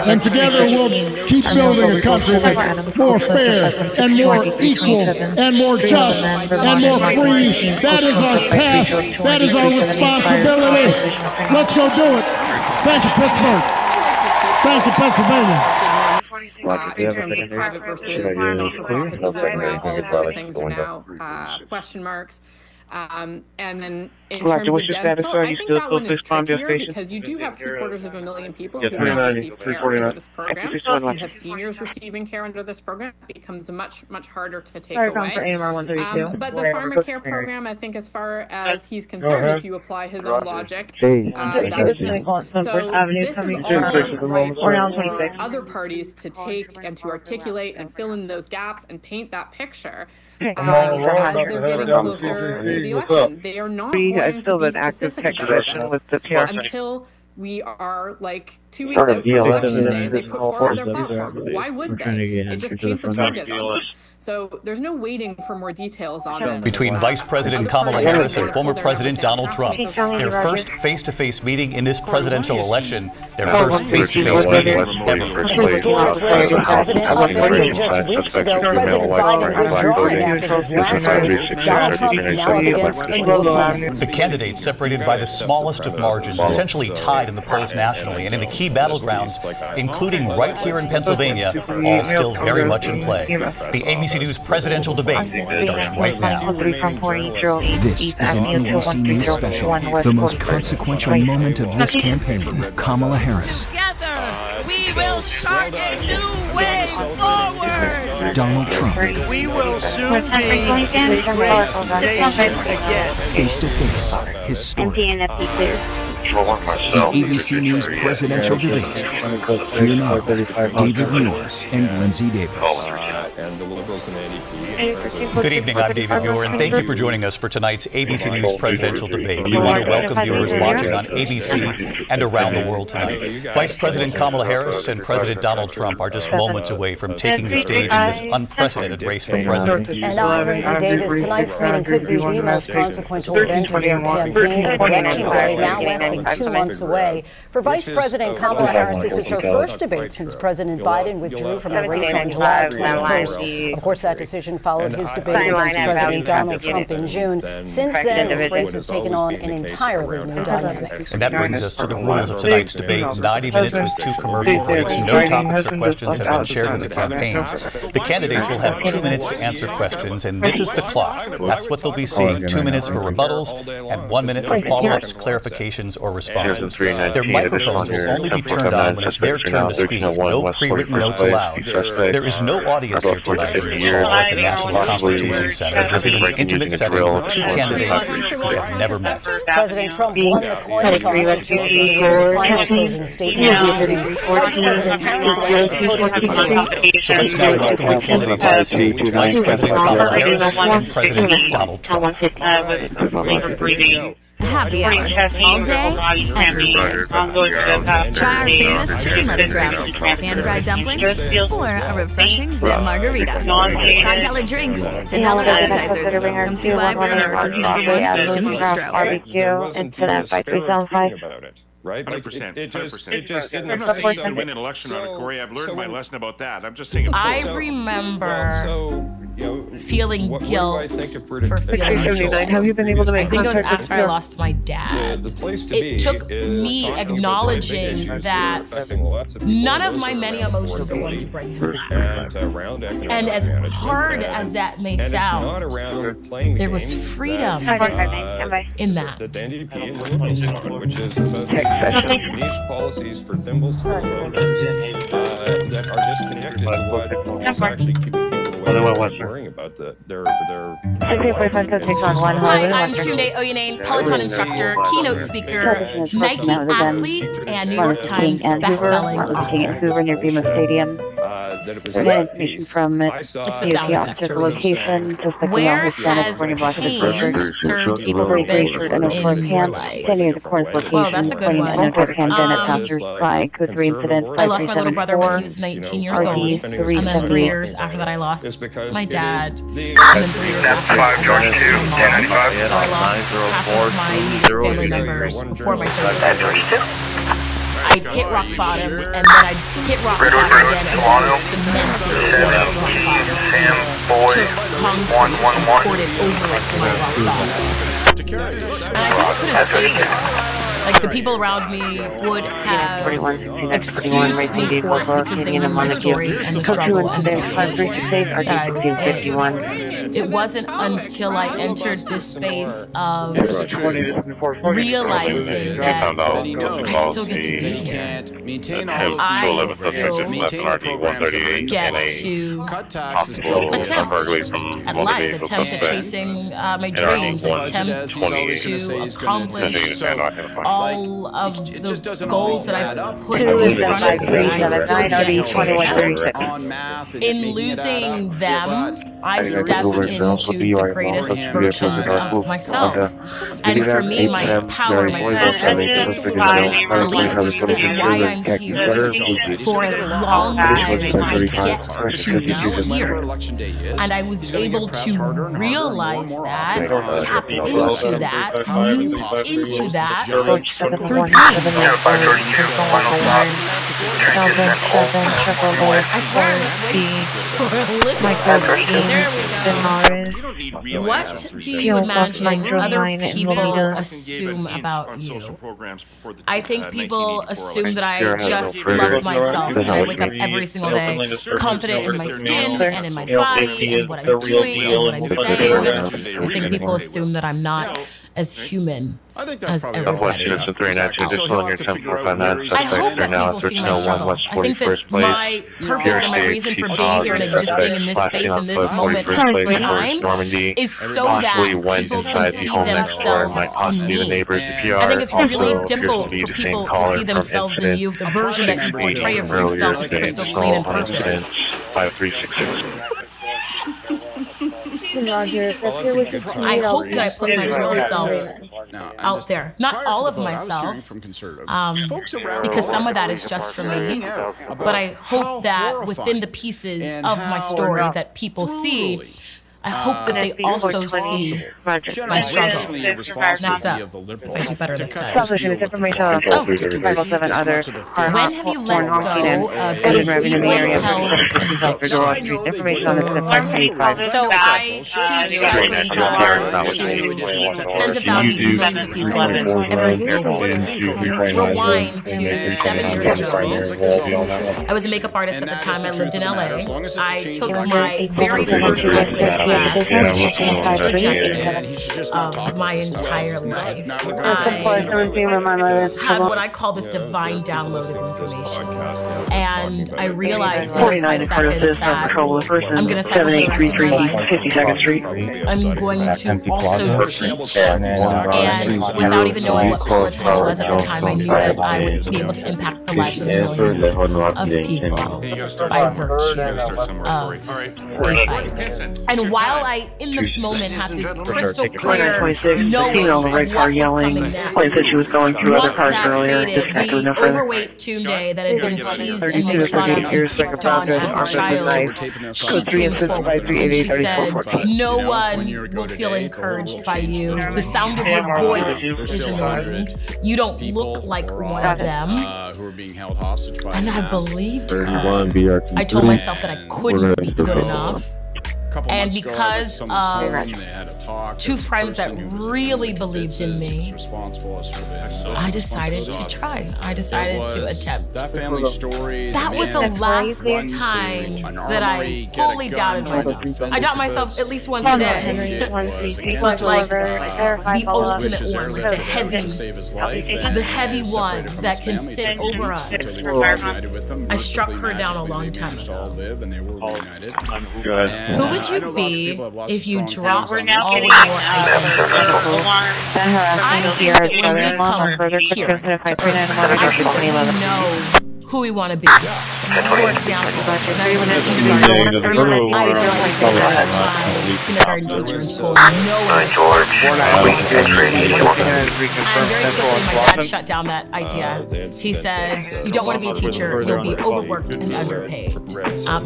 Speaker 17: And together we'll keep building a country that's more fair and more equal and more just and more free. That is our task. That is our responsibility. Let's go do it. Thank you, Pittsburgh. Thank you, Pennsylvania.
Speaker 7: In terms of private versus not-for-profit delivery, all of those things are now question marks. And then in terms of dental, I think that one is trickier because you do have 750,000 people who have received care under this program. You have seniors receiving care under this program. It becomes much harder to take away. But the pharmacare program, I think as far as he's concerned, if you apply his own logic, that is done. So this is all right for other parties to take and to articulate and fill in those gaps and paint that picture as they're getting closer to the election. They are not going to be specific about this until we are like 2 weeks out from election day. They put forward their platform. Why would they? It just paints a target on them. So there's no waiting for more details on it.
Speaker 8: Between Vice President Kamala Harris and former President Donald Trump, their first face-to-face meeting in this presidential election, their first face-to-face meeting ever.
Speaker 20: Historic wins for President Trump ended just weeks ago. President Biden withdrawing after his last win. Donald Trump now up against a new opponent.
Speaker 8: The candidates separated by the smallest of margins, essentially tied in the polls nationally and in the key battlegrounds, including right here in Pennsylvania, all still very much in play. The ABC News presidential debate starts right now.
Speaker 23: This is an ABC News special, the most consequential moment of this campaign. Kamala Harris.
Speaker 24: Together, we will chart a new way forward.
Speaker 23: Donald Trump.
Speaker 24: We will soon be a great nation again.
Speaker 23: Face to face, historic. The ABC News presidential debate. Here now, David Muir and Lindsay Davis.
Speaker 10: And the Liberals and ADP.
Speaker 8: Good evening, I'm David Muir, and thank you for joining us for tonight's ABC News presidential debate. We want to welcome viewers watching on ABC and around the world tonight. Vice President Kamala Harris and President Donald Trump are just moments away from taking the stage in this unprecedented race for president.
Speaker 20: And I'm Lindsay Davis. Tonight's meeting could be the most consequential event of your campaign. Election Day now less than 2 months away. For Vice President Kamala Harris, this is her first debate since President Biden withdrew from the race on July 24th. years. Of course, that decision followed his debate against President Donald Trump in June. Since then, this race has taken on an entirely new dynamic.
Speaker 8: And that brings us to the rules of tonight's debate. 90 minutes with 2 commercial breaks. No topics or questions have been shared with the campaigns. The candidates will have 2 minutes to answer questions, and this is the clock. That's what they'll be seeing. 2 minutes for rebuttals and 1 minute for follow-ups, clarifications, or responses. Their microphones will only be turned on when it's their turn to speak. No pre-written notes allowed. There is no audience here tonight in this hall at the National Constitution Center. This is an intimate setting for 2 candidates who have never met.
Speaker 20: President Trump won the coin toss on Tuesday to give a final closing statement. Vice President Harris led the podium tonight.
Speaker 8: So let's now welcome the candidates to the stage. Vice President Kamala Harris and President Donald Trump.
Speaker 1: Happy hour, all day, every day. Try our famous chicken lettuce wraps, pan-fried dumplings, or a refreshing Zip margarita. $5 drinks, $10 appetizers. Come see why we're America's #1 Asian bistro.
Speaker 3: Barbecue into that 5375.
Speaker 18: Right? 100%. It just didn't. I'm not saying you can win an election on it, Corey. I've learned my lesson about that. I'm just saying.
Speaker 7: I remember feeling guilt for feeling.
Speaker 3: Have you been able to make?
Speaker 7: I think it was after I lost my dad. It took me acknowledging that none of my many emotions were going to bring him back. And as hard as that may sound, there was freedom in that.
Speaker 10: The NDP, which is about niche policies for thimbles to that are disconnected to what is actually keeping people away from worrying about their
Speaker 7: Hi, I'm Tunde Oyene, Peloton instructor, keynote speaker, Nike athlete, and New York Times bestselling author.
Speaker 3: Hoover near Bema Stadium. Information from the officer location, just like
Speaker 7: where has pain served a purpose in your life? Well, that's a good one. I lost my little brother when he was 19 years old, and then 3 years after that I lost my dad, and then 3 years after that I lost my mom, so I lost half of my immediate family members before my 30th birthday. I hit rock bottom, and then I hit rock bottom again, and I was cemented in rock bottom. Took concrete and poured it over it to my rock bottom. And I think I could have stayed there. Like, the people around me would have excused me for it because they knew my story and the struggle and the difficulty that I was in. It wasn't until I entered this space of realizing that I still get to be here. I still get to attempt at life, attempt at chasing my dreams, attempt to accomplish all of the goals that I've put in front of me. I still get to attempt. In losing them, I stepped into the greatest version of myself. And for me, my power, my purpose, it's to lead. It's why I'm here for as long as I get to be here. And I was able to realize that, tap into that, move into that through pain. I swear I lift weights for a living. There we go. What do you imagine other people assume about you? I think people assume that I just love myself and I wake up every single day confident in my skin and in my body and what I'm doing and what I'm saying. I think people assume that I'm not as human as everybody. I hope that people see my struggle. I think that my purpose and my reason for being here and existing in this space in this moment in time is so that people can see themselves in me. I think it's really difficult for people to see themselves in you if the version that you portray of yourself is crystal clean and perfect.
Speaker 22: 5366.
Speaker 7: I hope that I put my real self out there. Not all of myself, because some of that is just for me, but I hope that within the pieces of my story that people see,
Speaker 6: I hope that they also see my struggle. Next up, if I do better this time.
Speaker 3: When
Speaker 6: have you let go of a deeply held conviction? So I teach cycling classes to tens of thousands and millions of people every single week. Rewind to 7 years ago. I was a makeup artist at the time. I lived in LA. I took my very first cycling class, which changed the trajectory of my entire life. I had what I call this divine download of information. And I realized in those 5 seconds that I'm going to cycle for the rest of my life. I'm going to also teach. And without even knowing what Peloton was at the time, I knew that I would be able to impact the lives of millions of people by virtue of a bike. And while I, in this moment, have this crystal clear knowing of what was coming next, once that faded, the overweight Tunde that had been teased and made fun of and picked on as a child, she came forward and she said, "No one will feel encouraged by you. The sound of your voice is annoying. You don't look like one of them." And I believed her. I told myself that I couldn't be good enough. And because of 2 friends that really believed in me, I decided to try. I decided to attempt. That was the last time that I fully doubted myself. I doubt myself at least once a day. But like the ultimate one, like the heavy one that can sit over us. I struck her down a long time ago. Who would you be if you dropped all your identities? I think that when we come here to Earth, I think that we know who we want to be. For example, when I was in kindergarten, I idolized my kindergarten teacher in school. No one. And very quickly, my dad shut down that idea. He said, "You don't want to be a teacher. You'll be overworked and underpaid."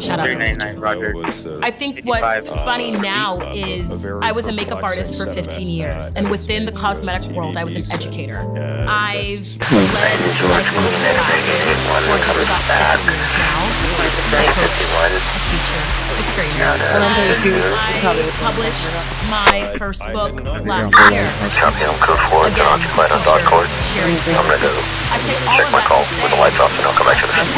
Speaker 6: Shout out to teachers. I think what's funny now is I was a makeup artist for 15 years, and within the cosmetic world, I was an educator. I've led cycling classes for just about 6 years now. A coach, a teacher, a trainer. I published my first book last year. Again, teacher, sharing stories. I say all of that to say, in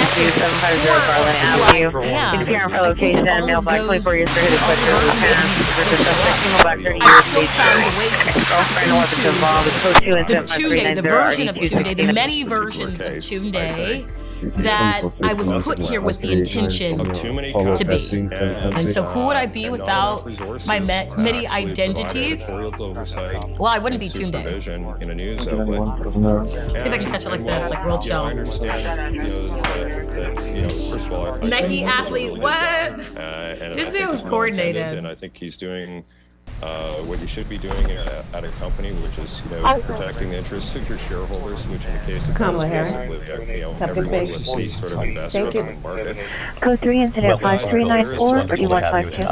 Speaker 6: essence, the core of who I am, I think that all of those versions of me would still show up. I still found a way to tap into the Tunde, the version of Tunde, the many versions of Tunde that I was put here with the intention to be. And so who would I be without my many identities? Well, I wouldn't be Tunde. See if I can catch it like this, like real chill. Nike athlete, what? Didn't say it was coordinated.
Speaker 10: And I think he's doing what you should be doing at a company, which is, protecting the interests of your shareholders, which in the case of
Speaker 12: Kamala Harris,
Speaker 10: everyone with some sort of investment in the market.
Speaker 3: Code 3 incident 5394 or do you want 52?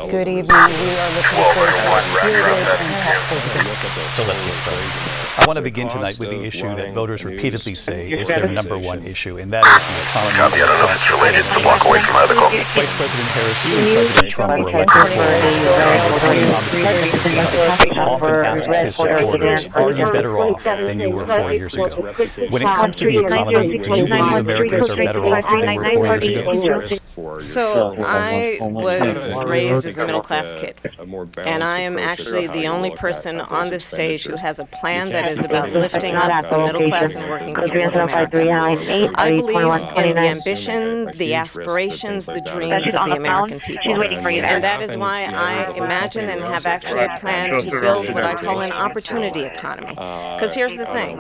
Speaker 12: Good evening. We are looking forward to a spirited and helpful debate.
Speaker 8: So let's get started. I want to begin tonight with the issue that voters repeatedly say is their #1 issue, and that is the economy. Vice President Harris, you and President Trump were elected for often asks his supporters, are you better off than you were 4 years ago? When it comes to the economy, do you believe Americans are better off than they were 4 years ago?
Speaker 12: So I was raised as a middle-class kid, and I am actually the only person on this stage who has a plan that is about lifting up the middle class and working people in America. I believe in the ambition, the aspirations, the dreams of the American people, and that is why I imagine and have actually a plan to build what I call an opportunity economy. Because here's the thing.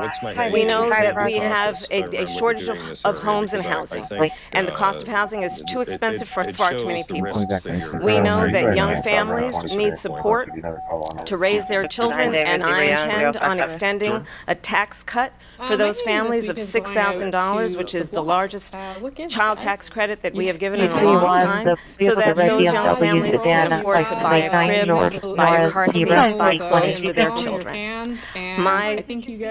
Speaker 12: We know that we have a shortage of homes and housing, and the cost of housing is too expensive for far too many people. We know that young families need support to raise their children, and I intend on extending a tax cut for those families of $6,000, which is the largest child tax credit that we have given in a long time, so that those young families can afford to buy a crib, buy a car seat, buy clothes for their children. My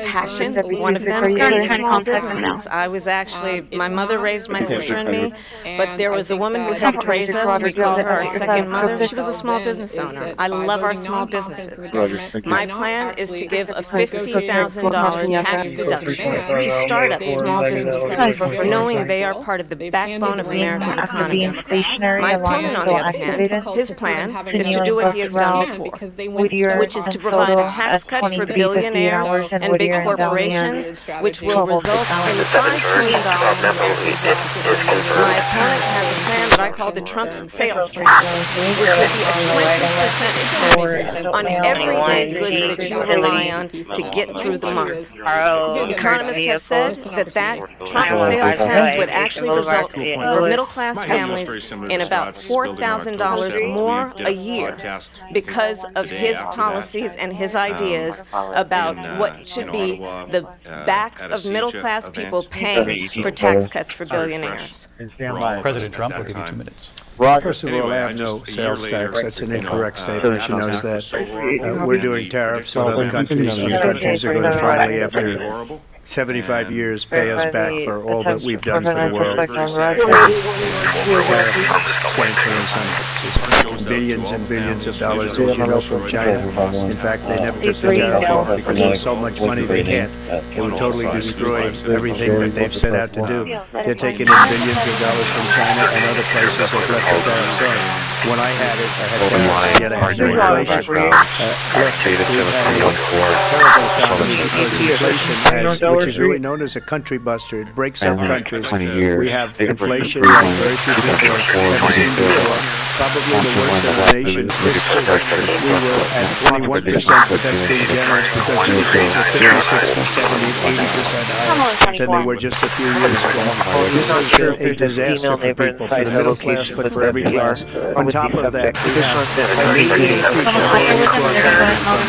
Speaker 12: passion, one of them, is small businesses. I was actually, my mother raised my sister and me, but there was a woman who helped raise us. We call her our second mother. She was a small business owner. I love our small businesses. My plan is to give a $50,000 tax deduction to start up small businesses, knowing they are part of the backbone of America's economy. My opponent, on the other hand, his plan is to do what he has done before, which is to provide a tax cut for billionaires and big corporations, which will result in $5 trillion in America's deficit. My opponent has a plan that I call the Trump sales tax, which will be a 20% tax on everyday goods that you rely on to get through the month. Economists have said that Trump sales tax would actually result for middle-class families in about $4,000 more a year because of his policies and his ideas about what should be the backs of middle-class people paying for tax cuts for billionaires.
Speaker 8: President Trump, we'll give you 2 minutes.
Speaker 2: First of all, I have no sales tax. That's an incorrect statement. She knows that. We're doing tariffs on other countries. Other countries are going to finally, after 75 years, pay us back for all that we've done for the world. Tariff substantially, some billions and billions of dollars, as you know, from China. In fact, they never took the tariff off because there's so much money they can't. It would totally destroy everything that they've set out to do. They're taking in billions of dollars from China and other places that left the tariffs on. When I had it, I had tariffs, yet I had no inflation. Look, we've had a terrible economy because inflation has, which is really known as a country buster. It breaks up countries. We have inflation like very few people have ever seen before. Probably the worst in the nation's history. We were at 21%, but that's being generous because many things are 50, 60, 70, 80% higher than they were just a few years ago. This has been a disaster for people, for the middle class, but for every class. On top of that, we have millions of people going into our country from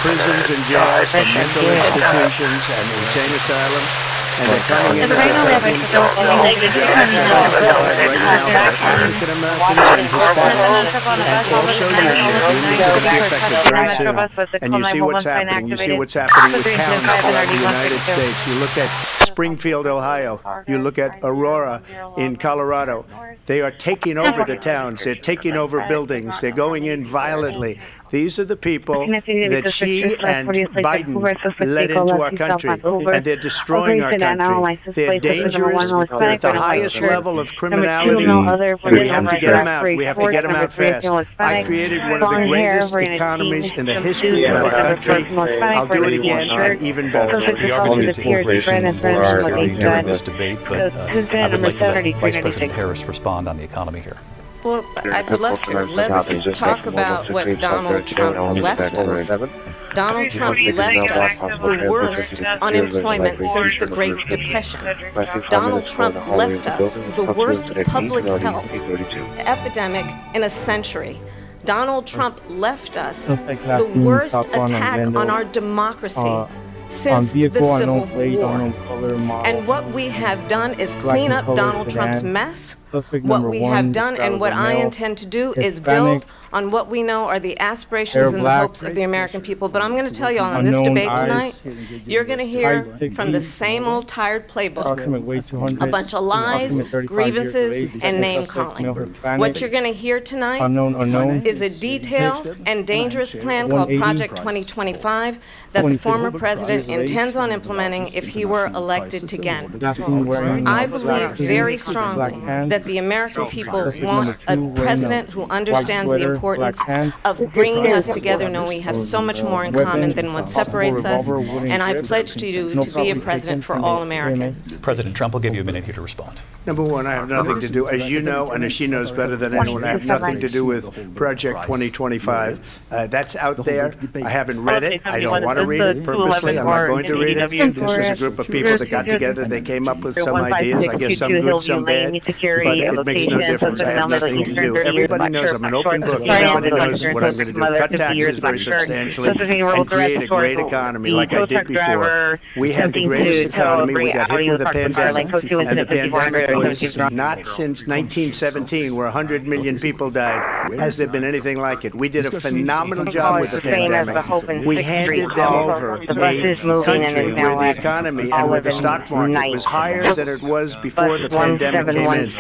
Speaker 2: prisons and jails, from mental institutions and insane asylums, and they're coming in and they're taking jobs that are occupied right now by African Americans and Hispanics, and also unions. Unions are going to be affected very soon. And you see what's happening. You see what's happening with towns throughout the United States. You look at Springfield, Ohio. You look at Aurora in Colorado. They are taking over the towns. They're taking over buildings. They're going in violently. These are the people that she and Biden led into our country, and they're destroying our country. They're dangerous. They're at the highest level of criminality, and we have to get them out. We have to get them out fast. I created one of the greatest economies in the history of our country. I'll do it again and even better.
Speaker 8: We are going to get to immigration and border security during this debate, but I would like to let Vice President Harris respond on the economy here.
Speaker 12: Well, I'd love to. Let's talk about what Donald Trump left us. Donald Trump left us the worst unemployment since the Great Depression. Donald Trump left us the worst public health epidemic in a century. Donald Trump left us the worst attack on our democracy since the Civil War. And what we have done is clean up Donald Trump's mess. What we have done and what I intend to do is build on what we know are the aspirations and the hopes of the American people. But I'm going to tell you all in this debate tonight, you're going to hear from the same old tired playbook. A bunch of lies, grievances, and name-calling. What you're going to hear tonight is a detailed and dangerous plan called Project 2025 that the former president intends on implementing if he were elected again. I believe very strongly that the American people want a president who understands the importance of bringing us together, knowing we have so much more in common than what separates us, and I pledge to you to be a president for all Americans.
Speaker 8: President Trump will give you a minute here to respond.
Speaker 2: Number one, I have nothing to do, as you know, and as she knows better than anyone, I have nothing to do with Project 2025. That's out there. I haven't read it. I don't want to read it purposely. I'm not going to read it. This was a group of people that got together. They came up with some ideas. I guess some good, some bad. But it makes no difference. I have nothing to do. Everybody knows I'm an open book. Everybody knows what I'm going to do. Cut taxes very substantially and create a great economy like I did before. We had the greatest economy. We got hit with a pandemic, and the pandemic was not since 1917, where 100 million people died, has there been anything like it. We did a phenomenal job with the pandemic. We handed them over a country where the economy and where the stock market was higher than it was before the pandemic came in.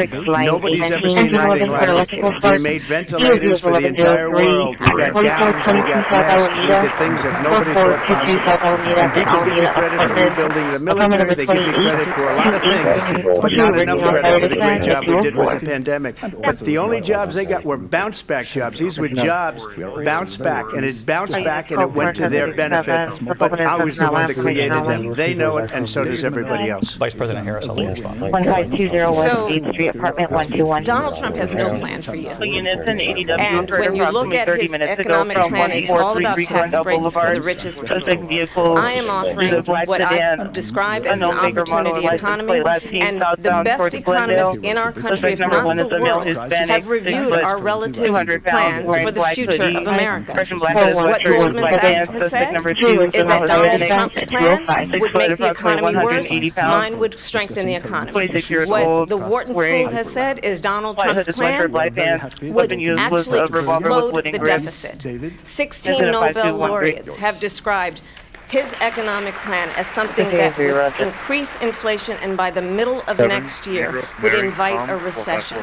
Speaker 2: Nobody's ever seen anything like it. We made ventilators for the entire world. We got gowns, we got masks, we did things that nobody thought possible. And people give me credit for rebuilding the military. They give me credit for a lot of things, but not enough credit for the great job we did with the pandemic. But the only jobs they got were bounce back jobs. These were jobs bounce back, and it bounced back and it went to their benefit. But I was the one that created them. They know it, and so does everybody else.
Speaker 8: Vice President Harris, I'll let you respond.
Speaker 3: 1520 West 8th Street, apartment 121.
Speaker 12: Donald Trump has no plan for you. And when you look at his economic plan, it's all about tax breaks for the richest people. I am offering what I describe as an opportunity economy, and the best economists in our country, if not the world, have reviewed our relative plans for the future of America. What Goldman Sachs has said is that Donald Trump's plan would make the economy worse, mine would strengthen the economy. What the Wharton School has said is Donald Trump's plan would actually explode the deficit. 16 Nobel laureates have described his economic plan as something that would increase inflation and by the middle of next year would invite a recession.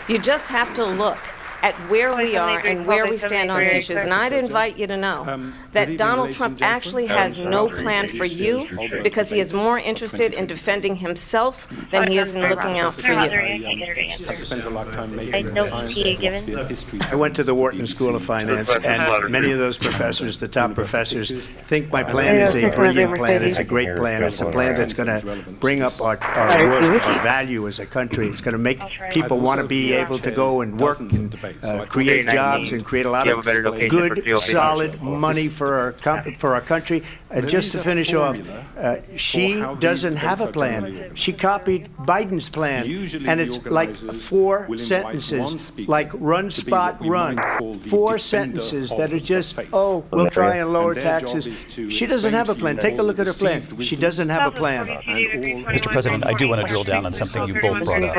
Speaker 12: You just have to look at where we are and where we stand on the issues. And I'd invite you to know that Donald Trump actually has no plan for you because he is more interested in defending himself than he is in looking out for you.
Speaker 2: I went to the Wharton School of Finance, and many of those professors, the top professors, think my plan is a brilliant plan. It's a great plan. It's a plan that's going to bring up our worth, our value as a country. It's going to make people want to be able to go and work and create jobs and create a lot of good, solid money for our country. And just to finish off, she doesn't have a plan. She copied Biden's plan, and it's like 4 sentences, like run, spot, run. 4 sentences that are just, oh, we'll try and lower taxes. She doesn't have a plan. Take a look at her plan. She doesn't have a plan.
Speaker 8: Mr. President, I do want to drill down on something you both brought up.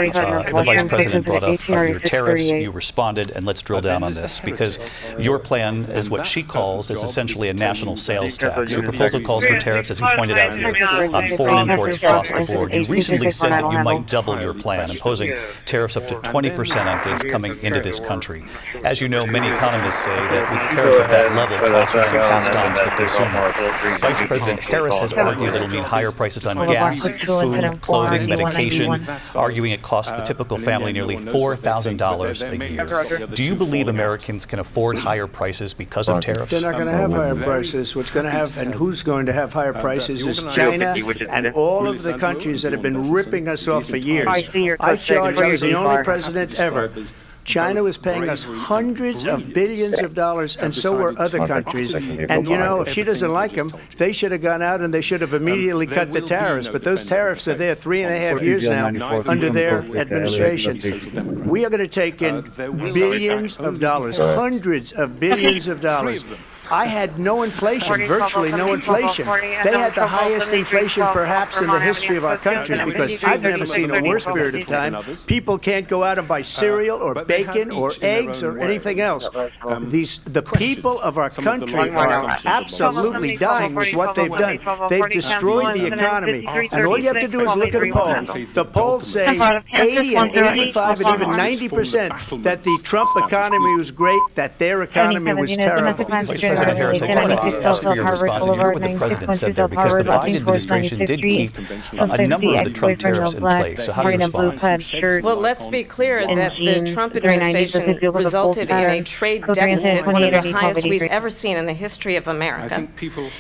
Speaker 8: The Vice President brought up your tariffs. You responded, and let's drill down on this, because your plan is what she calls is essentially a national sales tax. Your proposal calls for tariffs, as you pointed out here, on foreign imports across the board. You recently said that you might double your plan, imposing tariffs up to 20% on goods coming into this country. As you know, many economists say that with tariffs at that level, costs are being passed on to the consumer. Vice President Harris has argued that it will mean higher prices on gas, food, clothing, medication, arguing it costs the typical family nearly $4,000 a year. Do you believe Americans can afford higher prices because of tariffs?
Speaker 2: They're not going to have higher prices. What's going to have, and who's going to have higher prices, is China and all of the countries that have been ripping us off for years. I charge, I was the only president ever. China was paying us hundreds of billions of dollars, and so were other countries. And, you know, if she doesn't like them, they should have gone out and they should have immediately cut the tariffs. But those tariffs are there 3.5 years now under their administration. We are going to take in billions of dollars, hundreds of billions of dollars. I had no inflation, virtually no inflation. They had the highest inflation perhaps in the history of our country, because I've never seen a worse period of time. People can't go out and buy cereal or bacon or eggs or anything else. The people of our country are absolutely dying with what they've done. They've destroyed the economy. And all you have to do is look at the polls. The polls say 80 and 85 and even 90% that the Trump economy was great, that their economy was terrible.
Speaker 8: President Harris, I do want to ask for your response and hear what the president said there, because the Biden administration did keep a number of the Trump tariffs in place. So how do you respond?
Speaker 12: Well, let's be clear that the Trump administration resulted in a trade deficit, one of the highest we've ever seen in the history of America.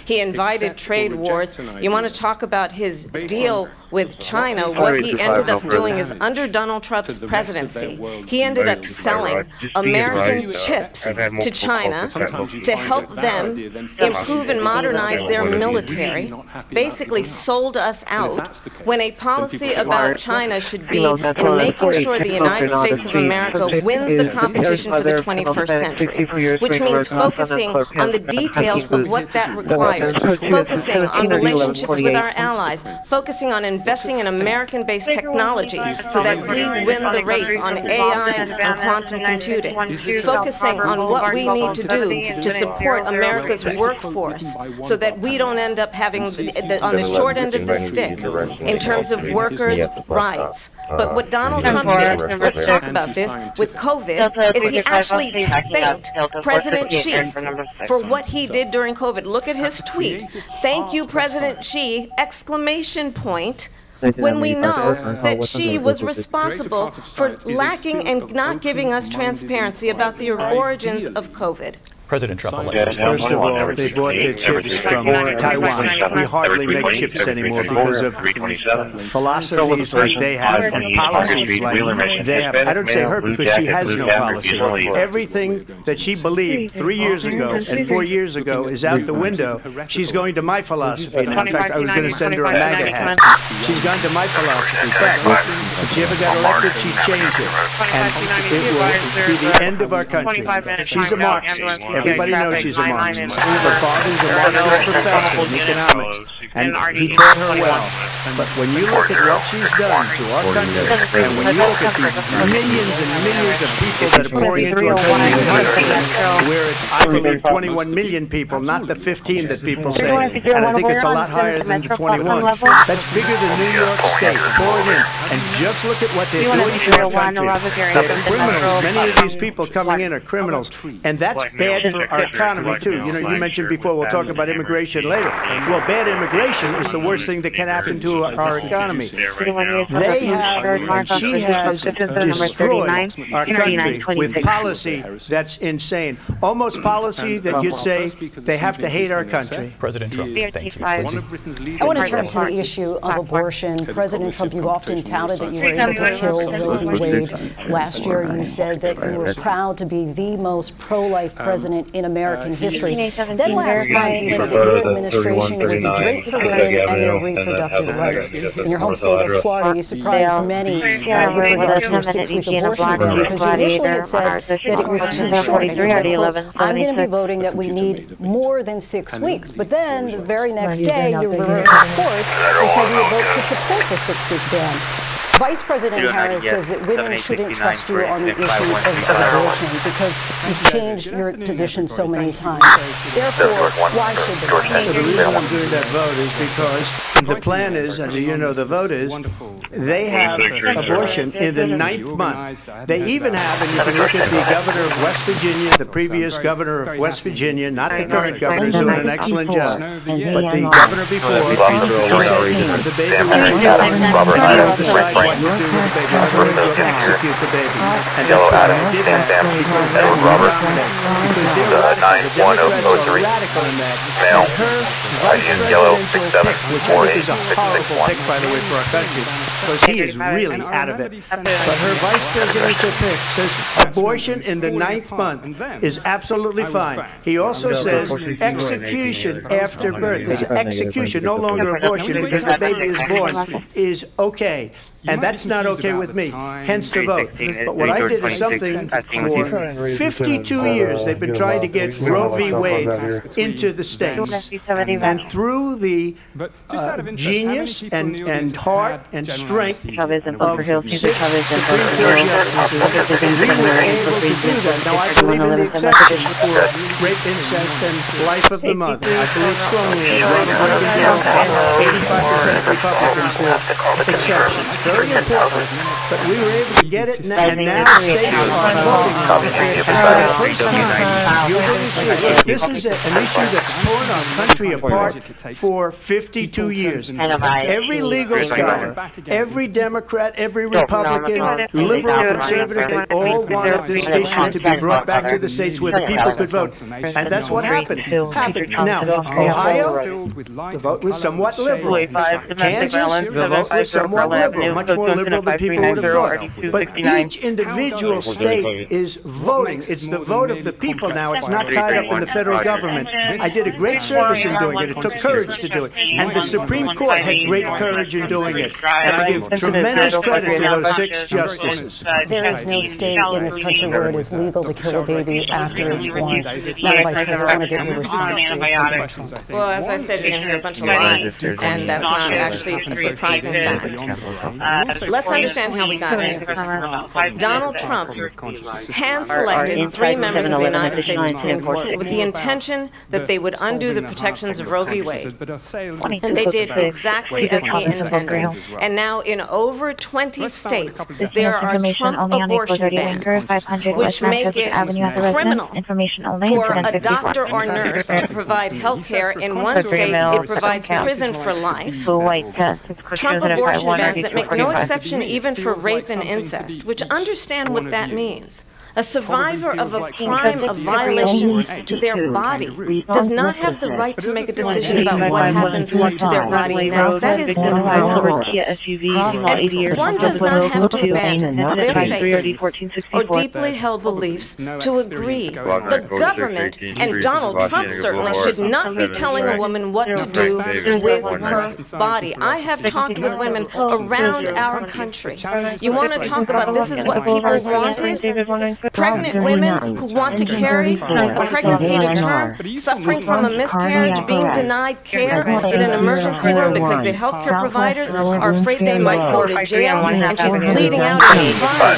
Speaker 12: He invited trade wars. You want to talk about his deal with China? What he ended up doing is, under Donald Trump's presidency, he ended up selling American chips to China to help them improve and modernize their military, basically sold us out, when a policy about China should be in making sure the United States of America wins the competition for the 21st century, which means focusing on the details of what that requires, focusing on relationships with our allies, focusing on investing in American-based technology so that we win the race on AI and quantum computing, focusing on what we need to do to support America's workforce so that we don't end up having on the short end of the stick in terms of workers' rights. But what Donald Trump did, let's talk about this, with COVID, is he actually thanked President Xi for what he did during COVID. Look at his tweet. "Thank you, President Xi!" exclamation point. When we know that Xi was responsible for lacking and not giving us transparency about the origins of COVID.
Speaker 8: President Trump.
Speaker 2: First of all, they bought their chips from Taiwan. We hardly make chips anymore because of philosophies like they have and policies like they have. I don't say her because she has no policy. Everything that she believed 3 years ago and 4 years ago is out the window. She's going to my philosophy. And in fact, I was going to send her a MAGA hat. She's gone to my philosophy. But if she ever got elected, she'd change it. And it will be the end of our country. She's a Marxist. Everybody knows she's a Marxist. Her father's a Marxist professor in economics, and he taught her well. But when you look at what she's done to our country, and when you look at these millions and millions of people that are pouring into our country monthly, where it's, I believe, 21 million people, not the 15 that people say, and I think it's a lot higher than the 21. That's bigger than New York State pouring in. And just look at what they're doing to our country. They're criminals. Many of these people coming in are criminals, and that's bad for our economy too. You know, you mentioned before, we'll talk about immigration later. Well, bad immigration is the worst thing that can happen to our economy. They have, and she has destroyed our country with policy that's insane. Almost policy that you'd say they have to hate our country.
Speaker 8: President Trump, thank you.
Speaker 20: I want to turn to the issue of abortion. President Trump, you often touted that you were able to kill Roe v. Wade. Last year, you said that you were proud to be the most pro-life president in American history. Then last month, you said that your administration would be great for women and their reproductive rights. In your home state of Florida, you surprised many with regard to your 6-week abortion ban, because you initially had said that it was too short. And you said, quote, "I'm going to be voting that we need more than 6 weeks." But then the very next day, you reversed course and said you would vote to support the 6-week ban. Vice President Harris says that women shouldn't trust you on the issue of abortion because you've changed your position so many times. Therefore, why should they trust you?
Speaker 2: The reason I'm doing that vote is because the plan is, and you know the vote is, they have abortion in the 9th month. They even have, and you can look at the governor of West Virginia, the previous governor of West Virginia, not the current governor, who's doing an excellent job, but the governor before, he said the baby will decide what to do with the baby. In other words, will execute the baby. And that's why they did that, because they're Democrats. Because they're radical. The Democrats are radical in that. And her vice presidential pick, which I think is a horrible pick, by the way, for our country, because he is really out of it. But her vice presidential pick says abortion in the 9th month is absolutely fine. He also says execution after birth. It's execution, no longer abortion, because the baby is born, is okay. And that's not okay with me, hence the vote. But what I did is something for 52 years. They've been trying to get Roe v. Wade into the states. And through the genius and heart and strength of 6 Supreme Court justices, we were able to do that. Now, I believe in the exceptions for rape, incest, and life of the mother. I believe strongly in Ronald Reagan, 85% of Republicans, there are exceptions. very important, but we were able to get it, and now states are voting on it. And for the first time, you're going to see, look, this is an issue that's torn our country apart for 52 years. Every legal scholar, every Democrat, every Republican, liberal, conservative, they all wanted this issue to be brought back to the states where the people could vote. And that's what happened. Now, Ohio, the vote was somewhat liberal. Kansas, the vote was somewhat liberal, much more liberal than people would have thought. But each individual state is voting. It's the vote of the people now. It's not tied up in the federal government. I did a great service in doing it. It took courage to do it. And the Supreme Court had great courage in doing it. And I give tremendous credit to those 6 justices.
Speaker 20: There is no state in this country where it is legal to kill a baby after it's born. Now, Vice President, I want to get your response to this question.
Speaker 12: Well, as I said, you're going to hear a bunch of lies, and that's not actually a surprising fact. Let's understand how we got here. Donald Trump hand-selected 3 members of the United States Supreme Court with the intention that they would undo the protections of Roe v. Wade. And they did exactly as he intended. And now in over 20 states, there are Trump abortion bans, which make it criminal for a doctor or nurse to provide health care. In one state, it provides prison for life. Trump abortion bans that make no exception even for rape and incest, which understand what that means. A survivor of a crime of violation to their body does not have the right to make a decision about what happens to their body next. That is immoral. And one does not have to abandon their faith or deeply held beliefs to agree. The government, and Donald Trump certainly, should not be telling a woman what to do with her body. I have talked with women around our country. You want to talk about this is what people wanted? Pregnant women who want to carry a pregnancy to term, suffering from a miscarriage, being denied care in an emergency room because the healthcare providers are afraid they might go to jail, and she's bleeding out in the crying.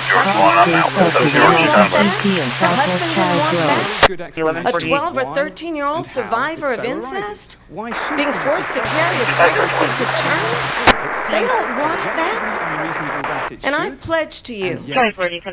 Speaker 12: She didn't want that. Her husband didn't want that. A 12 or 13-year-old survivor of incest being forced to carry a pregnancy to term? They don't want that. And I pledge to you,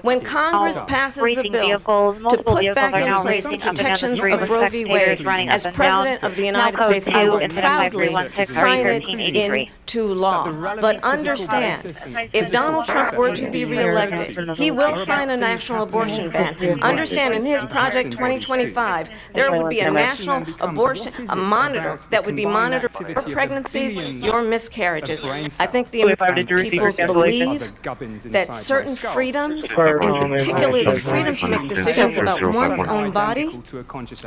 Speaker 12: when Congress passes a bill to put back in place the protections of Roe v. Wade, as President of the United States, I will proudly sign it into law. But understand, if Donald Trump were to be reelected, he will sign a national abortion ban. Understand, in his Project 2025, there would be a national abortion, a monitor that would be monitoring your pregnancies, your miscarriages. I think the American people believe that certain freedoms, in particular the freedom to make decisions about one's own body,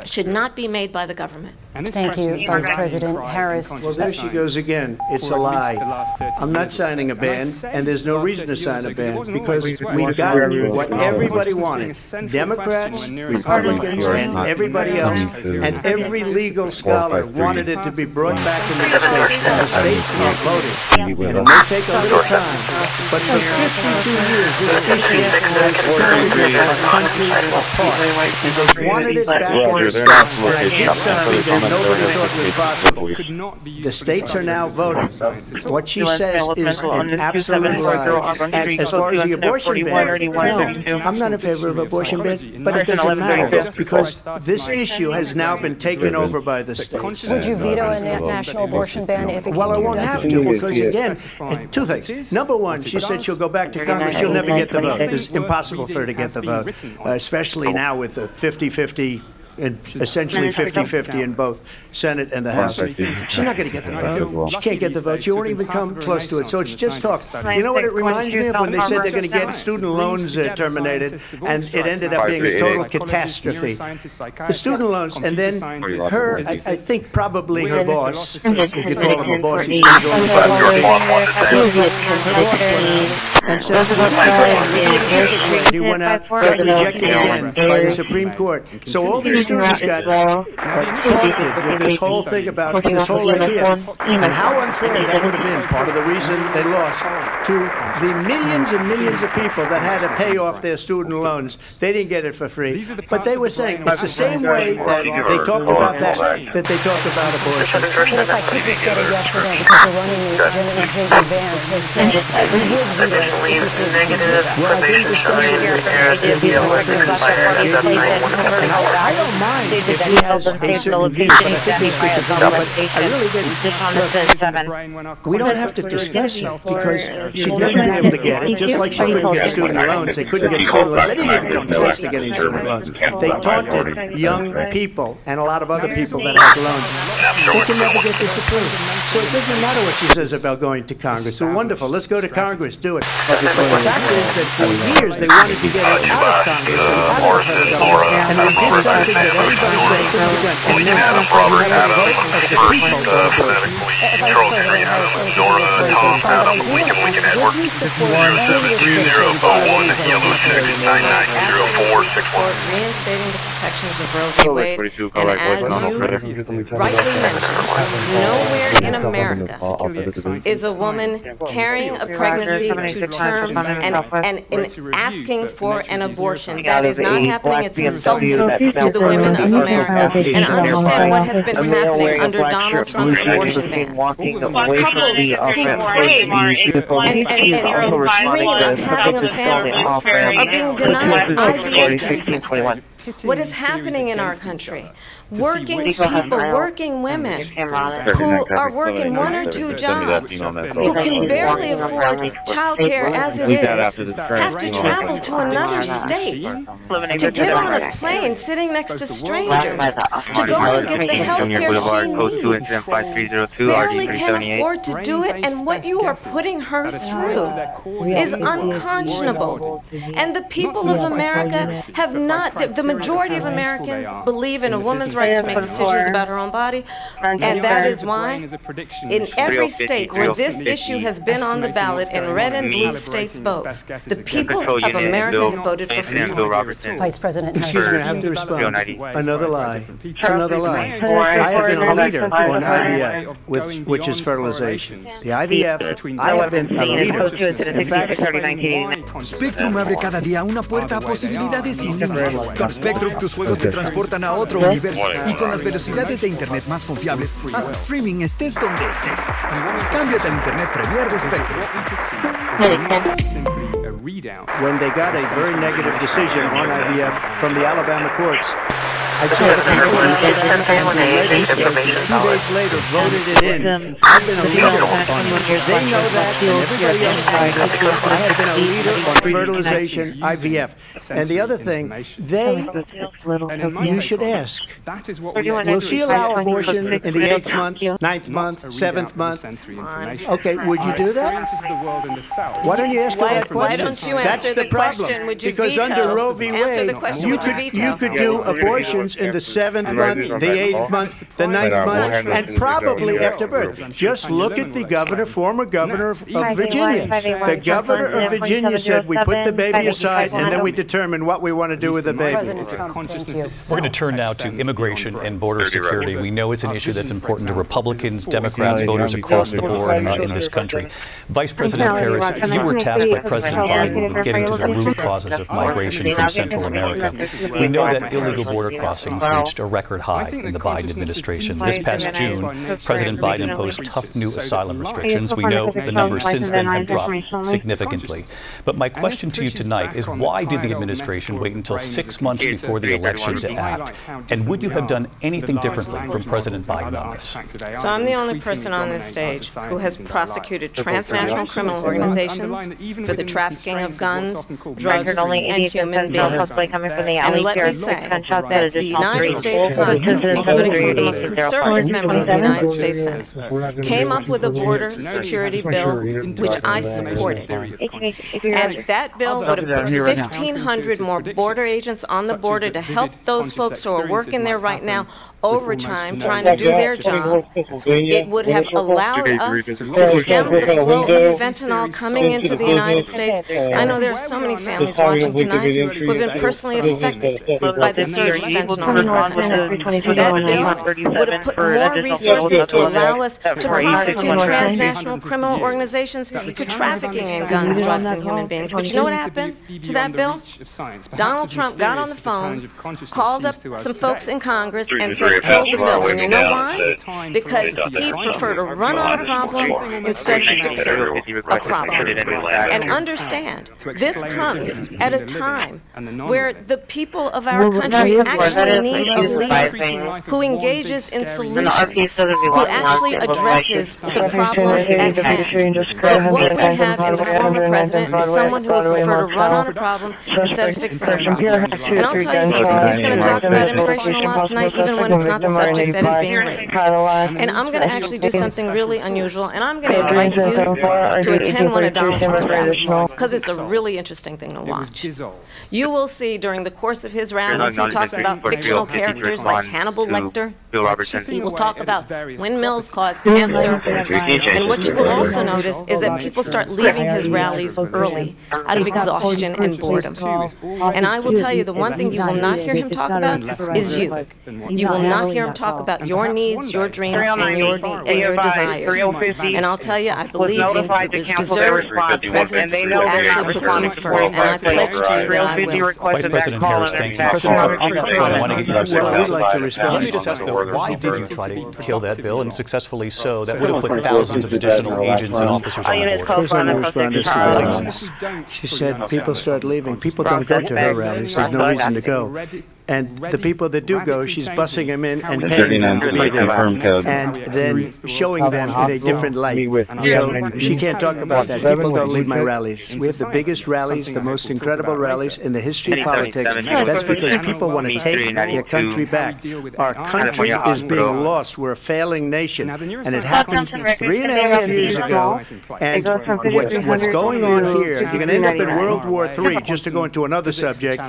Speaker 12: should not be made by the government.
Speaker 20: Thank you, Vice President Harris.
Speaker 2: Well, there she goes again. It's a lie. I'm not signing a ban, and there's no reason to sign a ban, because we've gotten what everybody wanted. Democrats, Republicans, and everybody else, and every legal scholar wanted it to be brought back into the states, and the states are voting. And it may take a little time, but for 52 years, this issue has torn our country apart, and they've wanted it back in the states, and I did something that nobody thought was possible. The states are now voting. What she says is an absolute lie. And as far as the abortion ban, no, I'm not in favor of abortion ban, but it doesn't matter, because this issue has now been taken over by the states.
Speaker 20: Would you veto a national abortion ban if it came to
Speaker 2: Well, I won't have to, because again, 2 things. Number one, she said she'll go back to Congress. She'll never get the vote. It's impossible for her to get the vote, especially now with the 50-50, essentially 50-50 in both Senate and the House. She's not going to get the vote. She can't get the vote. She won't even come close to it. So it's just talk. You know what it reminds me of? When they said they're going to get student loans terminated, and it ended up being a total catastrophe. The student loans, and then her, I think probably her boss, if you call him a boss, he spends all his time. Her boss and said, we did it again, and he went out, got rejected again by the Supreme Court. So all these students got taunted with this whole thing about this whole idea, and how unfair that would have been. Part of the reason they lost to the millions and millions of people that had to pay off their student loans. They didn't get it for free, but they were saying it's the same way that they talked about that they talk about abortion.
Speaker 20: But if I could just get a yes or no, because the running mate, General J.D. Vance, has said he would veto it if it didn't do that.
Speaker 2: Well, I didn't discuss it with J.D. and I don't mind if he has a certain view, but I think he's speaking for me, but I really didn't. Look, we don't have to discuss it, because she'd never be able to get it, just like she couldn't get student loans. They couldn't get student loans. They didn't even come close to getting student loans. They taunted young people and a lot of other people that had loans. They can never get this approved. So it doesn't matter what she says about going to Congress. So wonderful. Let's go to Congress. Do it. But the fact is that for years they wanted to get it out of Congress and out of the federal government. And we did something that everybody said couldn't be done. And now we have a vote of the people on abortion.
Speaker 20: Vice President Harris, we'll give you time to respond, but I do want to ask, would you support any restrictions on a women's right to abortion?
Speaker 12: Absolutely support reinstating the protections of Roe v. Wade, and as you rightly mentioned, nowhere in America is a woman carrying a pregnancy to term and asking for an abortion. That is not happening. It's insulting to the women of America. And understand what has been happening under Donald Trump's abortion bans. Couples who pray and dream of having a family are being denied IVF treatments. What is happening in our country? Working people, working women who are working 1 or 2 jobs, who can barely afford child care as it is, have to travel to another state to get on a plane sitting next to strangers, to go and get the health care she needs, barely can afford to do it, and what you are putting her through is unconscionable. And the people of America have not, the majority of Americans believe in a woman's right to make decisions about her own body, and that is why in every state where this issue has been on the ballot, in red and blue states both, the people of America have voted for freedom.
Speaker 20: Vice President Harris.
Speaker 2: She's going to have to respond. Another lie. It's another lie. I have been a leader on IVF, which is fertilization. The IVF, I have been a leader. In fact,
Speaker 9: Spectrum abre cada día una puerta a posibilidades sin límites. Con Spectrum tus juegos te transportan a otro universo y con las velocidades de internet más confiables, haz streaming estés donde estés. Cámbiate al internet Premier de Spectrum.
Speaker 2: When they got a very negative decision on IVF from the Alabama courts, I saw the people in Alabama and the legislature 2 days later voted it in. I've been a leader on it. They know that, and everybody else knows it. I have been a leader on fertilization, IVF. And the other thing, you should ask, will she allow abortion in the 8th month, 9th month, 7th month? Okay, would you do that? Why don't you ask her that question?
Speaker 12: Why don't you answer the question? Would you
Speaker 2: because under Roe v. Wade, you could do abortions in the 7th month, the 8th month, the 9th month, and probably after birth. Just look at the governor, former governor of Virginia. The governor of Virginia said we put the baby aside and then we determine what we want to do with the baby.
Speaker 8: We're going to turn now to immigration and border security. We know it's an issue that's important to Republicans, Democrats, voters across the board in this country. Vice President Harris, you were tasked by President Biden with getting to the root causes of migration from Central America. We know that illegal border crossings reached a record high in the Biden administration. This past June, President Biden imposed tough new asylum restrictions. We know the numbers since then have dropped significantly. But my question to you tonight is, why did the administration wait until 6 months before the election to act? And would you have done anything differently from President Biden on this?
Speaker 12: So I'm the only person on this stage who has prosecuted transnational criminal organizations for the trafficking of guns, drugs, and human beings. And let me say that the United States Congress, including some of the most conservative members of the United States Senate, came up with a border security bill which I supported. And that bill would have put 1,500 more border agents on the border to help those folks who are working there right now overtime trying to do their job. It would have allowed us to stem the flow of fentanyl coming into the United States. I know there are so many families watching tonight who have been personally affected by the surge of fentanyl in our country. That bill would have put more resources to allow us to prosecute transnational criminal organizations for trafficking in guns, drugs, and human beings. But you know what happened to that bill? Donald Trump got on the phone, called up some folks in Congress, and said, kill the bill. And you know why? Because he preferred to run on a problem instead of fixing a problem. And understand, this comes at a time where the people of our country actually need a leader who engages in solutions, who actually addresses the problems at hand. But what we have in the former president is someone who would prefer to run on a problem instead of fixing a problem. And I'll tell you something, he's going to talk about immigration law tonight, even when it's not the subject that is being raised. And I'm going to actually do something really unusual, and I'm going to invite you to attend one of Donald Trump's rallies, because it's a really interesting thing to watch. You will see during the course of his rallies, he talks about fictional characters like Hannibal Lecter. He will talk about windmills cause cancer. And what you will also notice is that people start leaving his rallies early out of exhaustion and boredom. And I will tell you, the one thing you will not hear him talk about is you. You will not hear him talk about your needs, your dreams, and your desires. And I'll tell you, I believe you deserve a president who actually puts you first. And I pledge to you that I will.
Speaker 8: Vice President Harris, thank you. President Trump, on that point, I want to get your response. Let me just ask, though, why did you try to kill that bill, and successfully so? That would have put thousands of additional agents and officers on the board.
Speaker 2: First, let me respond to Steve. She said people start leaving. People don't go to her rallies. There's no reason to go. And the people that do go, she's bussing them in and paying them to be there, and then showing them in a different light. So she can't talk about that. People don't leave my rallies. We have the biggest rallies, the most incredible rallies in the history of politics. That's because people want to take their country back. Our country is being lost. We're a failing nation. And it happened 3.5 years ago. And what's going on here, you're going to end up in World War III, just to go into another subject.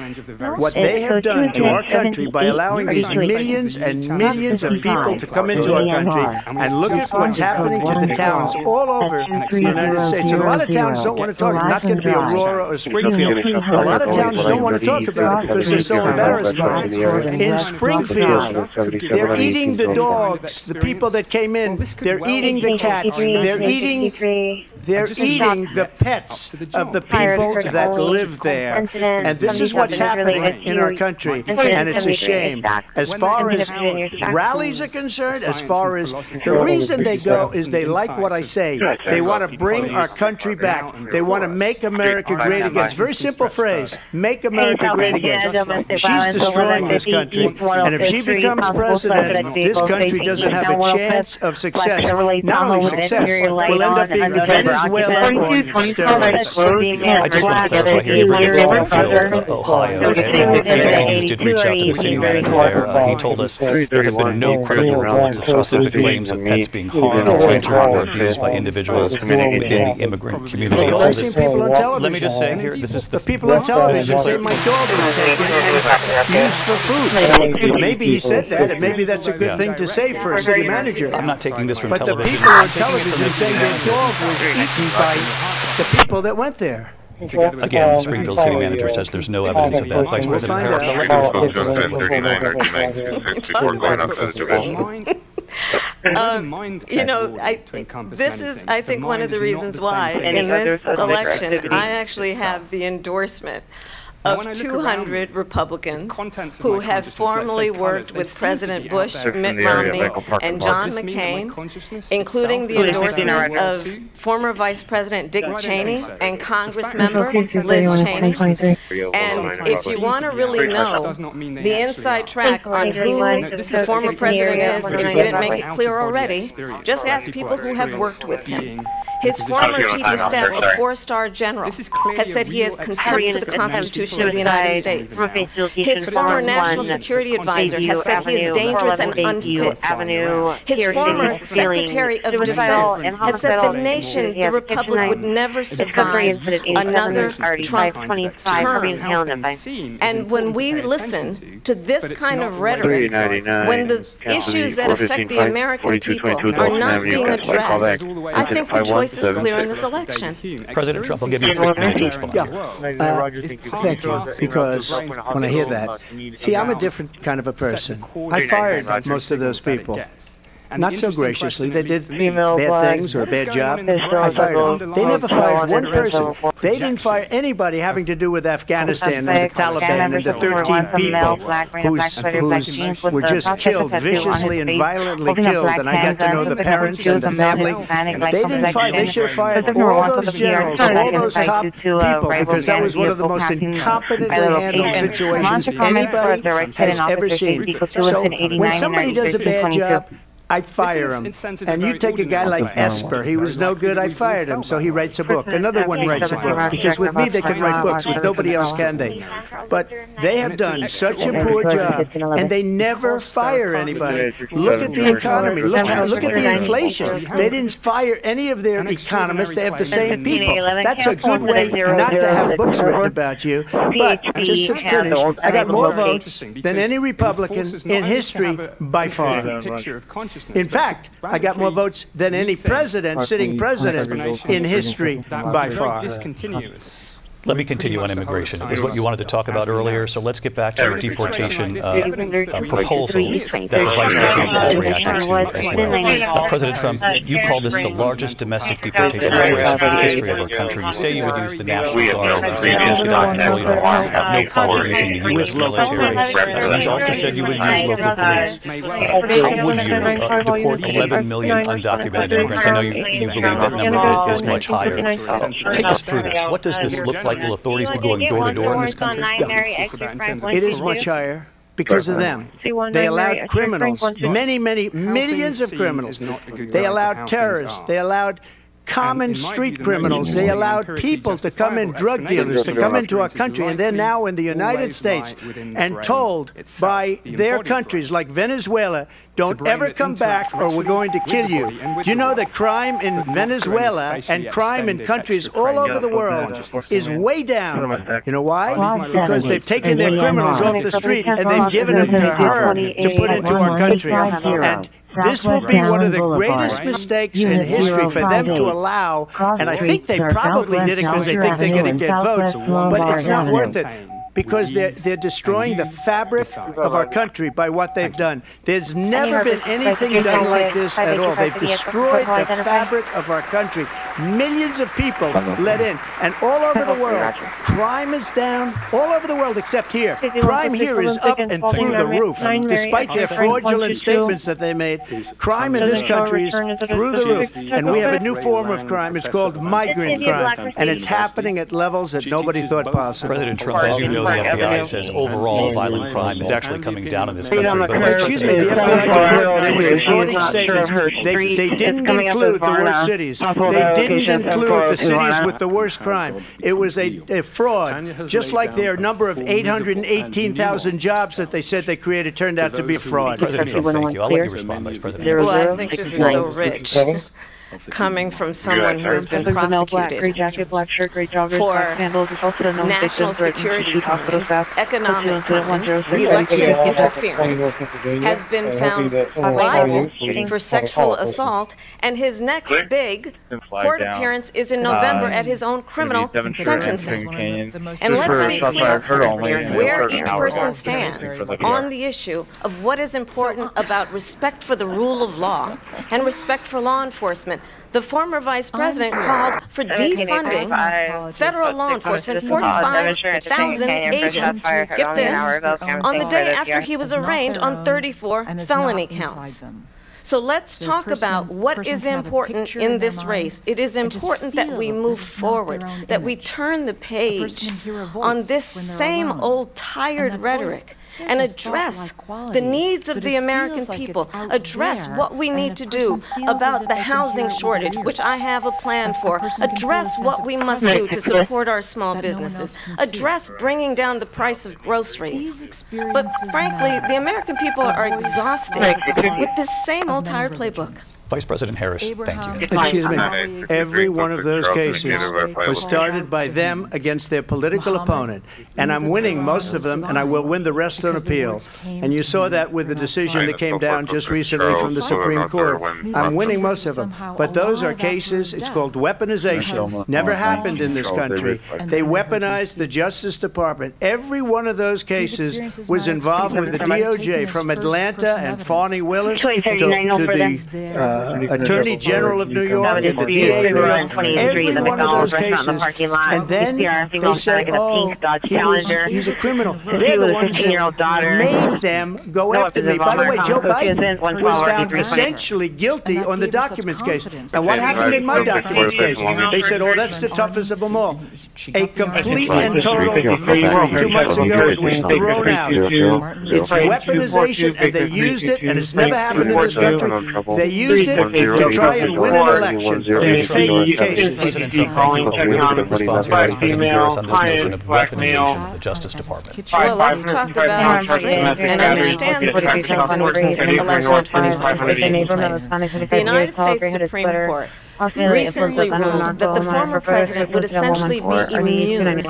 Speaker 2: What they have done to our country by allowing these millions and millions of people to come into our country, and look at what's happening to the towns all over the United States. And a lot of towns don't want to talk. It's not going to be Aurora or Springfield. A lot of towns don't want to talk about it because they're so embarrassed by it. In Springfield, they're eating the dogs, the people that came in. They're eating the cats. They're eating the pets of the people that live there. And this is what's happening in our country. And it's a shame. As far as rallies are concerned, as far as the reason they go is they like what I say. They want to bring our country back. They want to make America great again. It's a very simple phrase, make America great again. She's destroying this country. And if she becomes president, this country doesn't have a chance of success. Not only success, we'll end up being Venezuela on steroids.
Speaker 8: I just want to clarify here, you bring up Springfield, Ohio, and ABC News did reach out to the city manager there. He told us there have been no credible reports of specific claims of pets being harmed or injured or abused by individuals within the immigrant community. All this, let me just say here, this is the
Speaker 2: people on television say my dog was taken and used for food. So maybe he said that, and maybe that's a good thing to say for a city manager.
Speaker 8: I'm not taking this from
Speaker 2: television. But the people on television saying their dog was eaten by the people that went there.
Speaker 8: Again, the Springfield city manager says there's no evidence of that. Vice President Harris, I'll
Speaker 12: you know, this is, I think, one of the reasons why in this election I actually have the endorsement of 200 Republicans who have formerly worked with President Bush, Mitt Romney, and John McCain, including the endorsement of former Vice President Dick Cheney and Congressmember Liz Cheney. And if you want to really know the inside track on who the former president is, if you didn't make it clear already, just ask people who have worked with him. His former chief of staff, a 4-star general, has said he has contempt for the Constitution Constitution of the United States. His former national security advisor has said he is dangerous and unfit. His former Secretary of Defense has said the nation, the Republic, would never survive another Trump term. And when we listen to this kind of rhetoric, when the issues that affect the American people are not being addressed, I think the choice is clear in this election.
Speaker 8: President Trump, I'll give you a quick minute to respond.
Speaker 2: Thank you, because when I hear that, see, I'm a different kind of a person. I fired most of those people. Not so graciously. They did bad things or a bad job. I fired them. They never fired one person. They didn't fire anybody having to do with Afghanistan and the Taliban and the 13 people who were just killed, viciously and violently killed. And I got to know the parents and the family. They didn't fire. They should have fired all those generals, all those top people, because that was one of the most incompetently handled situations anybody has ever seen. So when somebody does a bad job, I fire him. And you take a guy like Esper. He was no good. I fired him. So he writes a book. Another one writes a book. Because with me, they can write books. With nobody else can they. But they have done such a poor job. And they never fire anybody. Look at the economy. Look at the inflation. They didn't fire any of their economists. They have the same people. That's a good way not to have books written about you. But just to finish, I got more votes than any Republican in history by far. In fact, I got more votes than any president, sitting president in history by far.
Speaker 8: Let me continue on immigration. It was what you wanted to talk about earlier, so let's get back to your deportation proposal that the Vice President has reacted to as well. President Trump, you called this the largest domestic deportation operation in the history of our country. You say you would use the National Guard. You say things get out of control. You don't have no problem using the U.S. military. You also said you would use local police. How would you deport 11 million undocumented immigrants? I know you believe that number is much higher. Take us through this. What does this look like? Will authorities be going door to door in this country?
Speaker 2: It is much higher because of them. They allowed criminals, many millions of criminals. They allowed terrorists. They allowed common street criminals. They allowed people to come in, drug dealers, to come into our country, and they're now in the United States and told by their countries like Venezuela, don't ever come back or we're going to kill you. Do you know that crime in Venezuela and crime in countries all over the world is way down? You know why? Because they've taken their criminals off the street and they've given them to her to put into our country. And this will be one of the greatest mistakes in history for them to allow, and I think they probably did it because they think they're going to get votes, but it's not worth it. Because they're destroying the fabric of our country by what they've done. There's never been anything done like this at all. They've destroyed the fabric of our country. Millions of people let in. And all over the world, crime is down. All over the world except here. Crime here is up and through the roof. Despite their fraudulent statements that they made, crime in this country is through the roof. And we have a new form of crime. It's called migrant crime. And it's happening at levels that nobody thought possible.
Speaker 8: President Trump, as you know, the FBI says overall violent crime is actually coming down in this country. But
Speaker 2: excuse me, the FBI were defrauding statements. They didn't include the worst cities. They didn't include the cities with the worst crime. It was a fraud. Just like their number of 818,000 jobs that they said they created turned out to be a fraud.
Speaker 8: President Trump, thank you. I'll let you respond, Vice President.
Speaker 12: Well, I think this is so rich. Coming from someone who has been prosecuted for national security crimes, economic crimes, election interference, has been found liable for sexual assault, and his next big court appearance is in November at his own criminal sentencing. And let's be clear where each person stands on the issue of what is important about respect for the rule of law and respect for law enforcement. The former vice president called for defunding federal law enforcement, 45,000 agents, get this, on the day after he was arraigned on 34 felony counts. So let's talk about what is important in this race. It is important that we move forward, that we turn the page on this same old tired rhetoric and address the needs of the American people, address what we need to do about the housing shortage, which I have a plan for, address what we must do to support our small businesses, address bringing down the price of groceries. But frankly, the American people are exhausted with this same old tired playbook.
Speaker 8: Vice President Harris, thank you.
Speaker 2: Excuse me. Every one of those cases was started by them against their political opponent. And I'm winning most of them, and I will win the rest on appeal. And you saw that with the decision that came down just recently from the Supreme Court. I'm winning most of them. But those are cases, it's called weaponization. Never happened in this country. They weaponized the Justice Department. Every one of those cases was involved with the DOJ, from Atlanta and Fani Willis to the Attorney General of New York and the DA of New York, every one of those cases, and then they say, oh, he's a criminal. They're the ones that made them go after me. By the way, Joe Biden was found essentially guilty on the documents case. And what happened in my documents case? They said, oh, that's the toughest of them all. A complete and total victory 2 months ago. It was thrown out. It's weaponization, and they used it, and it's never happened in this country. They used it to try and win an election. They're fake cases.
Speaker 8: President Trump, thank you. A really quick response to Vice President Harris on this notion of weaponization of the Justice Department.
Speaker 12: Well, let's talk about and understand the context in which this election in 2024 is taking place. The United States Supreme Court recently ruled that the former president would essentially be immune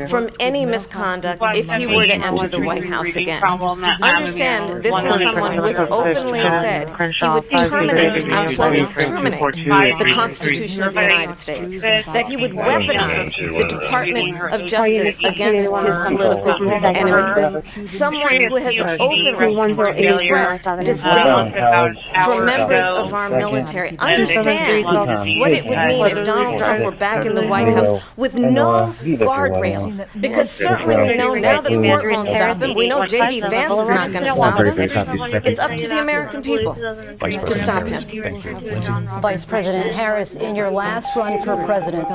Speaker 12: from any misconduct if he were to enter the White House again. Understand, this is someone who has openly said he would terminate, I'm quoting, terminate the Constitution of the United States, that he would weaponize the Department of Justice against his political enemies. Someone who has openly expressed disdain for members of our military. Understand what it would mean if Donald Trump were back in the White House with no guardrails. Because certainly we know now the court won't stop him. We know J.D. Vance is not going to stop him. It's up to the American people to stop him.
Speaker 8: Thank you. Lindsay.
Speaker 20: Vice President Harris, in your last run for president.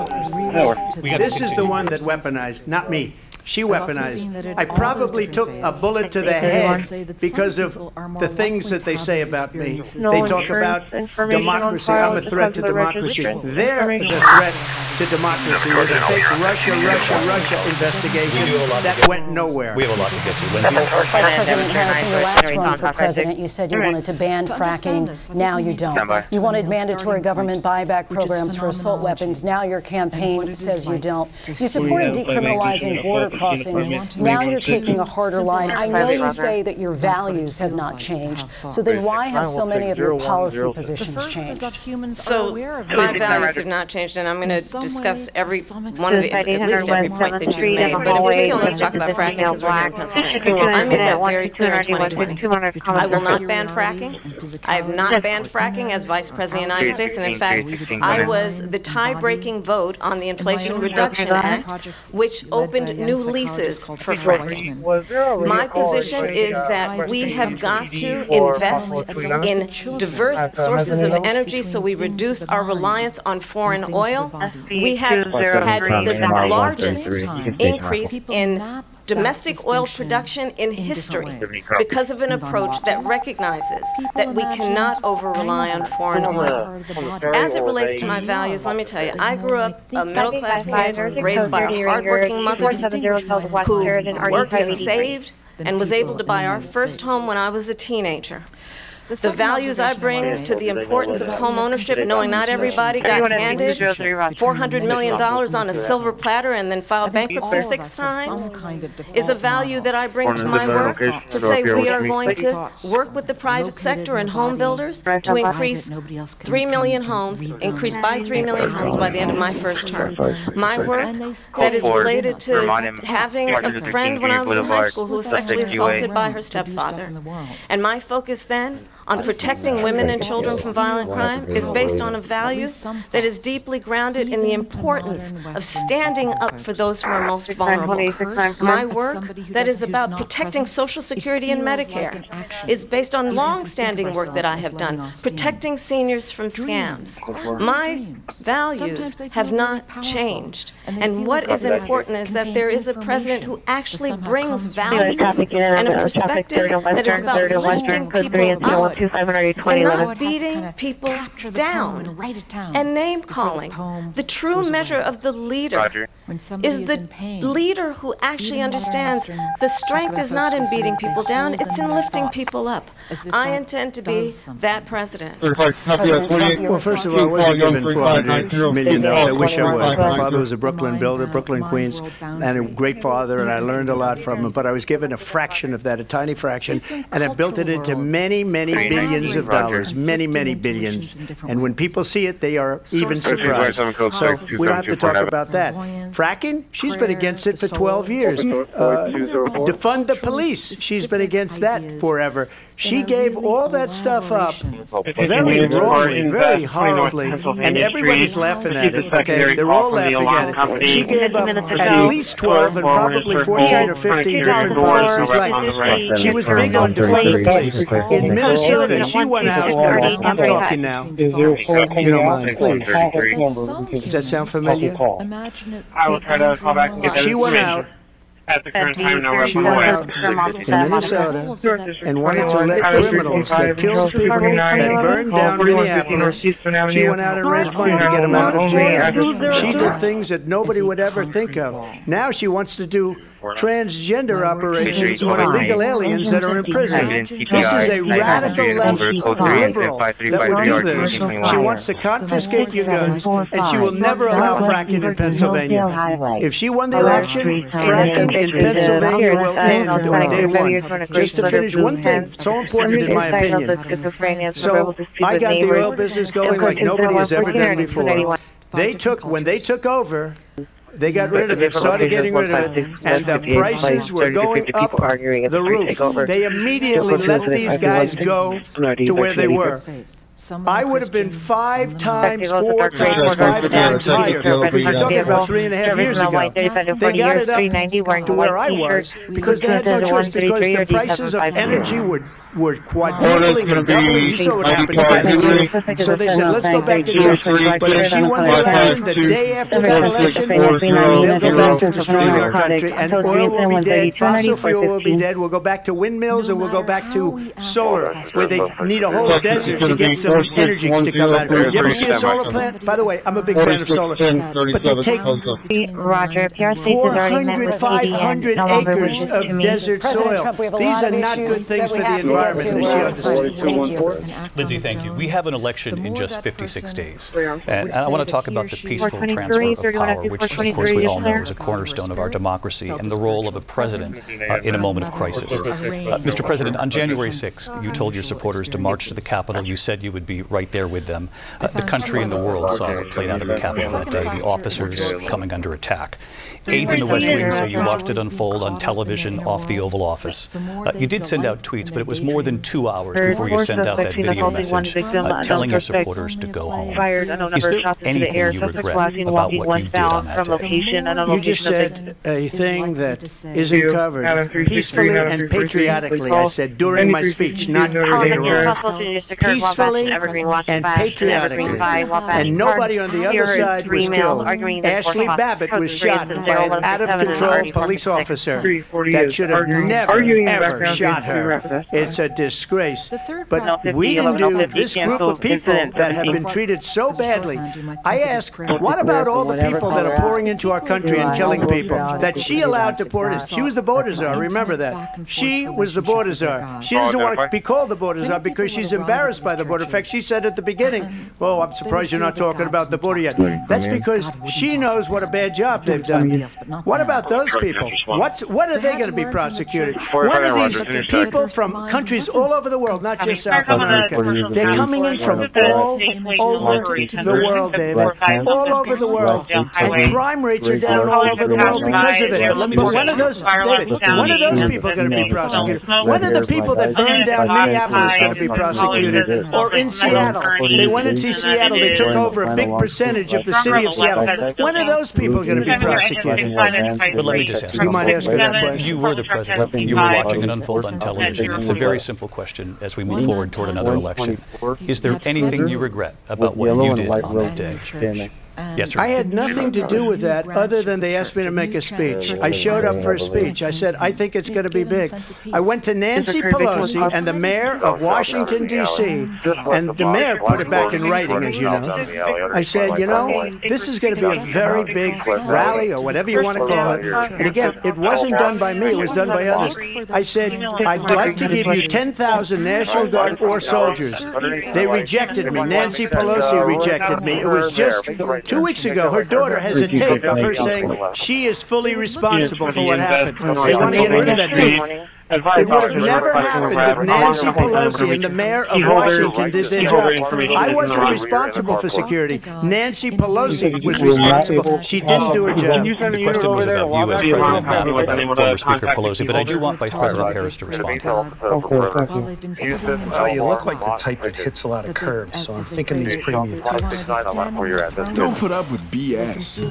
Speaker 2: This is the one that weaponized, not me. She weaponized. I probably took a bullet to the head because of the things that they say about me. They talk about democracy. I'm a threat to democracy. They're the threat to democracy. With a fake Russia investigation that went nowhere.
Speaker 8: We have a lot to get to. Lindsay.
Speaker 20: Vice President Harris, in your last run for president, you said you wanted to ban fracking. Now you don't. You wanted mandatory government buyback programs for assault weapons. Now your campaign says you don't. You supported decriminalizing border crossings. Now you're taking a harder line. I know you say that your values have not changed. So then why have so many of your policy positions changed?
Speaker 12: So my values have not changed, and I'm going to discuss every one of it, at least every point that you've made. But in particular, let's talk about fracking because we're here in Pennsylvania. I made that very clear in 2020. I will not ban fracking. I have not banned fracking as Vice President of the United States, and in fact, I was the tie-breaking vote on the Inflation Reduction Act, which opened new leases for fracking. My position is that we have got to invest in diverse sources of energy so we reduce our reliance on foreign oil. We have had the largest increase in domestic oil production in history because of an approach that recognizes that we cannot over-rely on foreign oil. As it relates to my values, let me tell you, I grew up a middle-class kid raised by a hardworking mother who worked and saved and was able to buy our first home when I was a teenager. The values I bring to the importance of home ownership, knowing not everybody got handed $400 million on a silver platter and then filed bankruptcy 6 times, is a value that I bring to my work to say we are going to work with the private sector and home builders to increase 3 million homes, increase by 3 million homes by the end of my first term. My work that is related to having a friend when I was in high school who was sexually assaulted by her stepfather. And my focus then on protecting women and children from violent crime is based on a value that is deeply grounded in the importance of standing up for those who are most vulnerable. My work that is about protecting Social Security and Medicare is based on long-standing work that I have done, protecting seniors from scams. My values have not changed. And what is important is that there is a president who actually brings values and a perspective that is about lifting people up and not beating people down and name-calling. The true measure of the leader is the leader who actually understands the strength is not in beating people down, it's in lifting people up. I intend to be that president.
Speaker 2: Well, first of all, I wasn't given $400 million. I wish I was. My father was a Brooklyn builder, Brooklyn, Queens, and a great father, and I learned a lot from him, but I was given a fraction of that, a tiny fraction, and I built it into many, many billions of dollars, many, many billions. And when people see it, they are even surprised. So we don't have to talk about that. Fracking? She's been against it for 12 years. Defund the police? She's been against that forever. She gave all that stuff up very wrongly, very horribly, and everybody's laughing at it, okay? They're all laughing at it. She gave up at least 12 and probably 14 or 15 different policies. Like, she was big on defund the police. In Minnesota, she went out, I'm talking now, you don't mind, please. Does that sound familiar?
Speaker 4: I will try to call back and get that
Speaker 2: She went out.
Speaker 4: At the current time, now
Speaker 2: she went out in Minnesota and wanted to let criminals that killed people, that burned down Minneapolis, she went out and raised money to get them out of jail. She did things that nobody would ever think of. Now she wants to do transgender operations on illegal aliens that are in prison. This is a radical left liberal that would do this. She wants to confiscate your guns, and she will never allow fracking in Pennsylvania. If she won the election, fracking in Pennsylvania will end on day one. Just to finish one thing, so important in my opinion. So I got the oil business going like nobody has ever done before. When they took over, they got rid of it, started getting rid of it, and the prices were going up the roof. They immediately let these guys go to where they were. I would have been 5 times, 4 times, 5 times higher, because you're talking about 3.5 years ago. They got it up to where I was because they had no choice, because the prices of energy were quadrupling and doubling. You saw what happened to gasoline. So they said, let's go back to Trump. But if she won the election, the day after that election, they'll go back to destroying our country, and oil will be dead, fossil fuel will be dead, we'll go back to windmills, and we'll go back to solar, where they need a whole desert to get some energy to come out of it. You ever see a solar plant? By the way, I'm a big fan of solar, but they take 400, 500 acres of desert soil. These are not good things for the environment.
Speaker 8: Lindsay, thank you. We have an election in just 56 days. And I want to talk about the peaceful transfer of power, which, of course, we all know is a cornerstone of our democracy, and the role of a president in a moment of crisis. Mr. President, on January 6th, you told your supporters to march to the Capitol. You said you would be right there with them. The country and the world saw what played out at the Capitol that day, the officers coming under attack. Aides in the West Wing say you watched it unfold on television off the Oval Office. You did send out tweets, but it was more than 2 hours before you sent out that video message telling your supporters to go home. Is there anything you regret about what you did on that day?
Speaker 2: You just said a thing that isn't covered peacefully and patriotically. I said during my speech, not later on. Peacefully and patriotically. And nobody on the other side was killed. Ashley Babbitt was shot by an out-of-control police officer that should have never, ever shot her. It's a disgrace. But we can do this group of people that have been treated so badly. I ask, what about all the people that are pouring into our country and killing people that she allowed to pour in? She was the border czar, remember that. She was the border czar. She doesn't want to be called the border czar because she's embarrassed by the border. In fact, she said at the beginning, oh, I'm surprised you're not talking about the border yet. That's because she knows what a bad job they've done. What about those people? What are they going to be prosecuted? What are these people from countries countries all over the world, not just South America. They're coming in from all over the world, David. All over the world. And crime rates are down all over the world because of it. But when are those, David, when are those people going to be prosecuted? When are the people that burned down Minneapolis going to be prosecuted? Or in Seattle? They went into Seattle. They took over a big percentage of the city of Seattle. When are those people going to be prosecuted?
Speaker 8: But let me just ask
Speaker 2: you might ask me that question.
Speaker 8: You were the president. You were watching it unfold on television. It's a very simple question as we move forward toward another election. Is there anything you regret about what you did on that day? Yes, sir.
Speaker 2: I had nothing to do with that other than they asked me to make a speech. I showed up for a speech. I said, I think it's going to be big. I went to Nancy Pelosi and the mayor of Washington, D.C., and the mayor put it back in writing, as you know. I said, you know, this is going to be a very big rally or whatever you want to call it. And again, it wasn't done by me. It was done by others. I said, I'd like to give you 10,000 National Guard or soldiers. They rejected me. Nancy Pelosi rejected me. It was just 2 weeks ago, her daughter has a tape of her saying she is fully responsible for what happened. They want to get rid of that tape. It would have never happened if Nancy Pelosi and the mayor of Washington did their job. I wasn't responsible for security. Nancy Pelosi was responsible. She didn't do her job.
Speaker 8: The question was about you as president, not about former Speaker Pelosi, but I do want Vice President Harris to respond.
Speaker 11: You look like the type that hits a lot of curves, so I'm thinking these premium types.
Speaker 14: Don't put up with BS.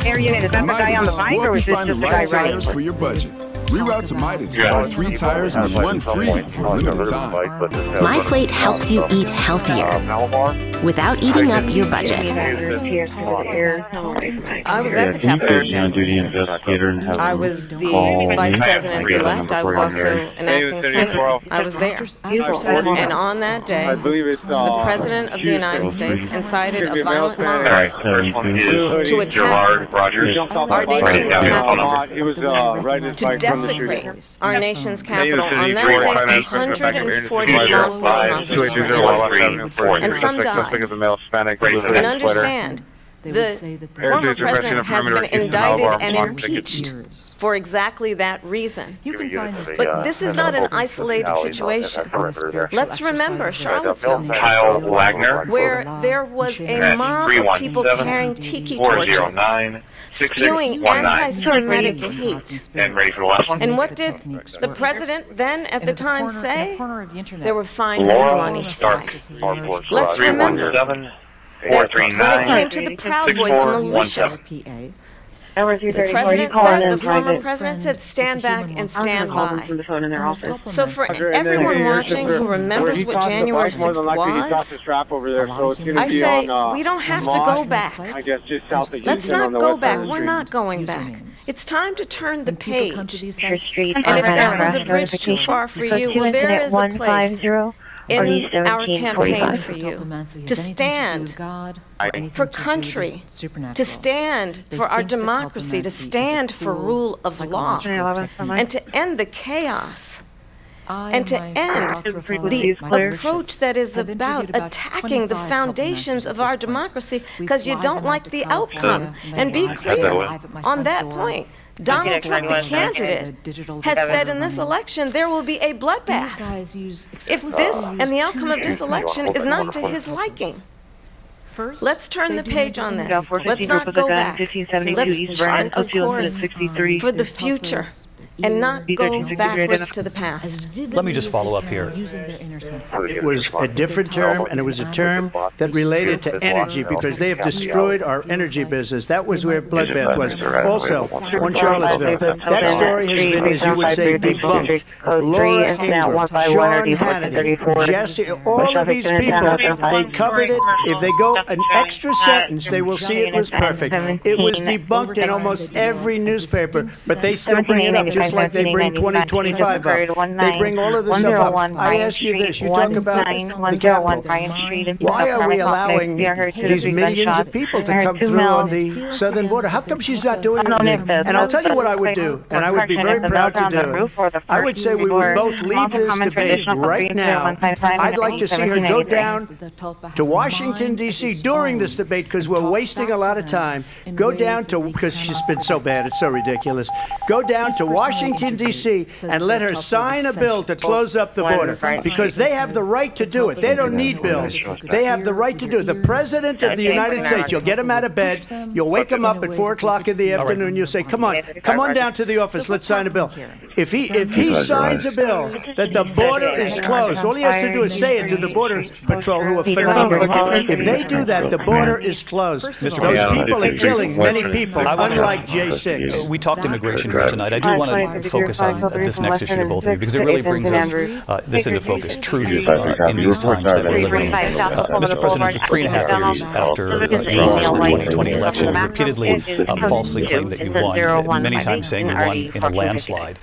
Speaker 4: Area, is that the guy on the bike, or was this just the guy riding?
Speaker 14: For your budget. Reroute to Midas. Buy 3 tires and 1 free for a limited time.
Speaker 15: My Plate helps you eat healthier without eating up your budget.
Speaker 12: I was at the Capitol. I was the vice president-elect. I was also an acting senator. I was there. And on that day, the president of the United States incited a violent mob to attack our nation's capital, to desecrate our nation's capital. On that day, 140 law enforcement officers, and some died. And understand, the former president has been indicted and impeached for exactly that reason. But this is not an isolated situation. Let's remember Charlottesville, where there was a mob of people carrying tiki torches, spewing anti-Semitic hate. And what did the president then at the time say? There were fine people on each side. Let's remember that when it came to the Proud Boys and militia, the president said, the former president said, stand back and stand by. So for everyone watching who remembers what January 6th was, I say we don't have to go back. Let's not go back. We're not going back. It's time to turn the page. And if there was a bridge too far for you, well, there is a place in our campaign for you to stand for country, to stand for our democracy, to stand for rule of law, and to end the chaos, and to end the approach that is about attacking the foundations of our democracy because you don't like the outcome. And be clear on that point. Donald Trump, the candidate, has said in this election there will be a bloodbath if this and the outcome of this election is not to his liking. Let's turn the page on this. Let's not go back. Let's chart a course for the future and not go backwards to the past.
Speaker 8: Let me just follow up here.
Speaker 2: It was a different term, and it was a term that related to energy because they have destroyed our energy business. That was where bloodbath was. Also, on Charlottesville, that story has been, as you would say, debunked. Laura Ingraham, Sean Hannity, Jesse, all of these people, they covered it. If they go an extra sentence, they will see it was perfect. It was debunked in almost every newspaper, but they still bring it up, just like they bring 2025 up. They bring all of this stuff up. I ask you this, you talk about the Capitol. Why are we allowing these millions of people to come through on the southern border? How come she's not doing anything? And I'll tell you what I would do, and I would be very proud to do it. I would say we would both leave this debate right now. I'd like to see her go down to Washington, D.C. during this debate because we're wasting a lot of time. Go down to, because she's been so bad, it's so ridiculous. Go down to Washington, Washington, D.C., and let her sign a bill to close up the border, because they have the right to do it. They don't need bills. They have the right to do it. The President of the United States, you'll get him out of bed, you'll wake him up at 4 o'clock in the afternoon, you'll say, come on down to the office, let's sign a bill. If he signs a bill that the border is closed, all he has to do is say it to the Border Patrol, who are phenomenal. If they do that, the border is closed. Those people are killing many people, unlike J6.
Speaker 8: We talked immigration here tonight. I do want to focus on this next issue to both of you, because it really brings us this into focus, truth in these times that we're living in. Mr. President, for 3.5 years after you lost the 2020 election, you repeatedly falsely claimed that you won, many times saying you won in a landslide.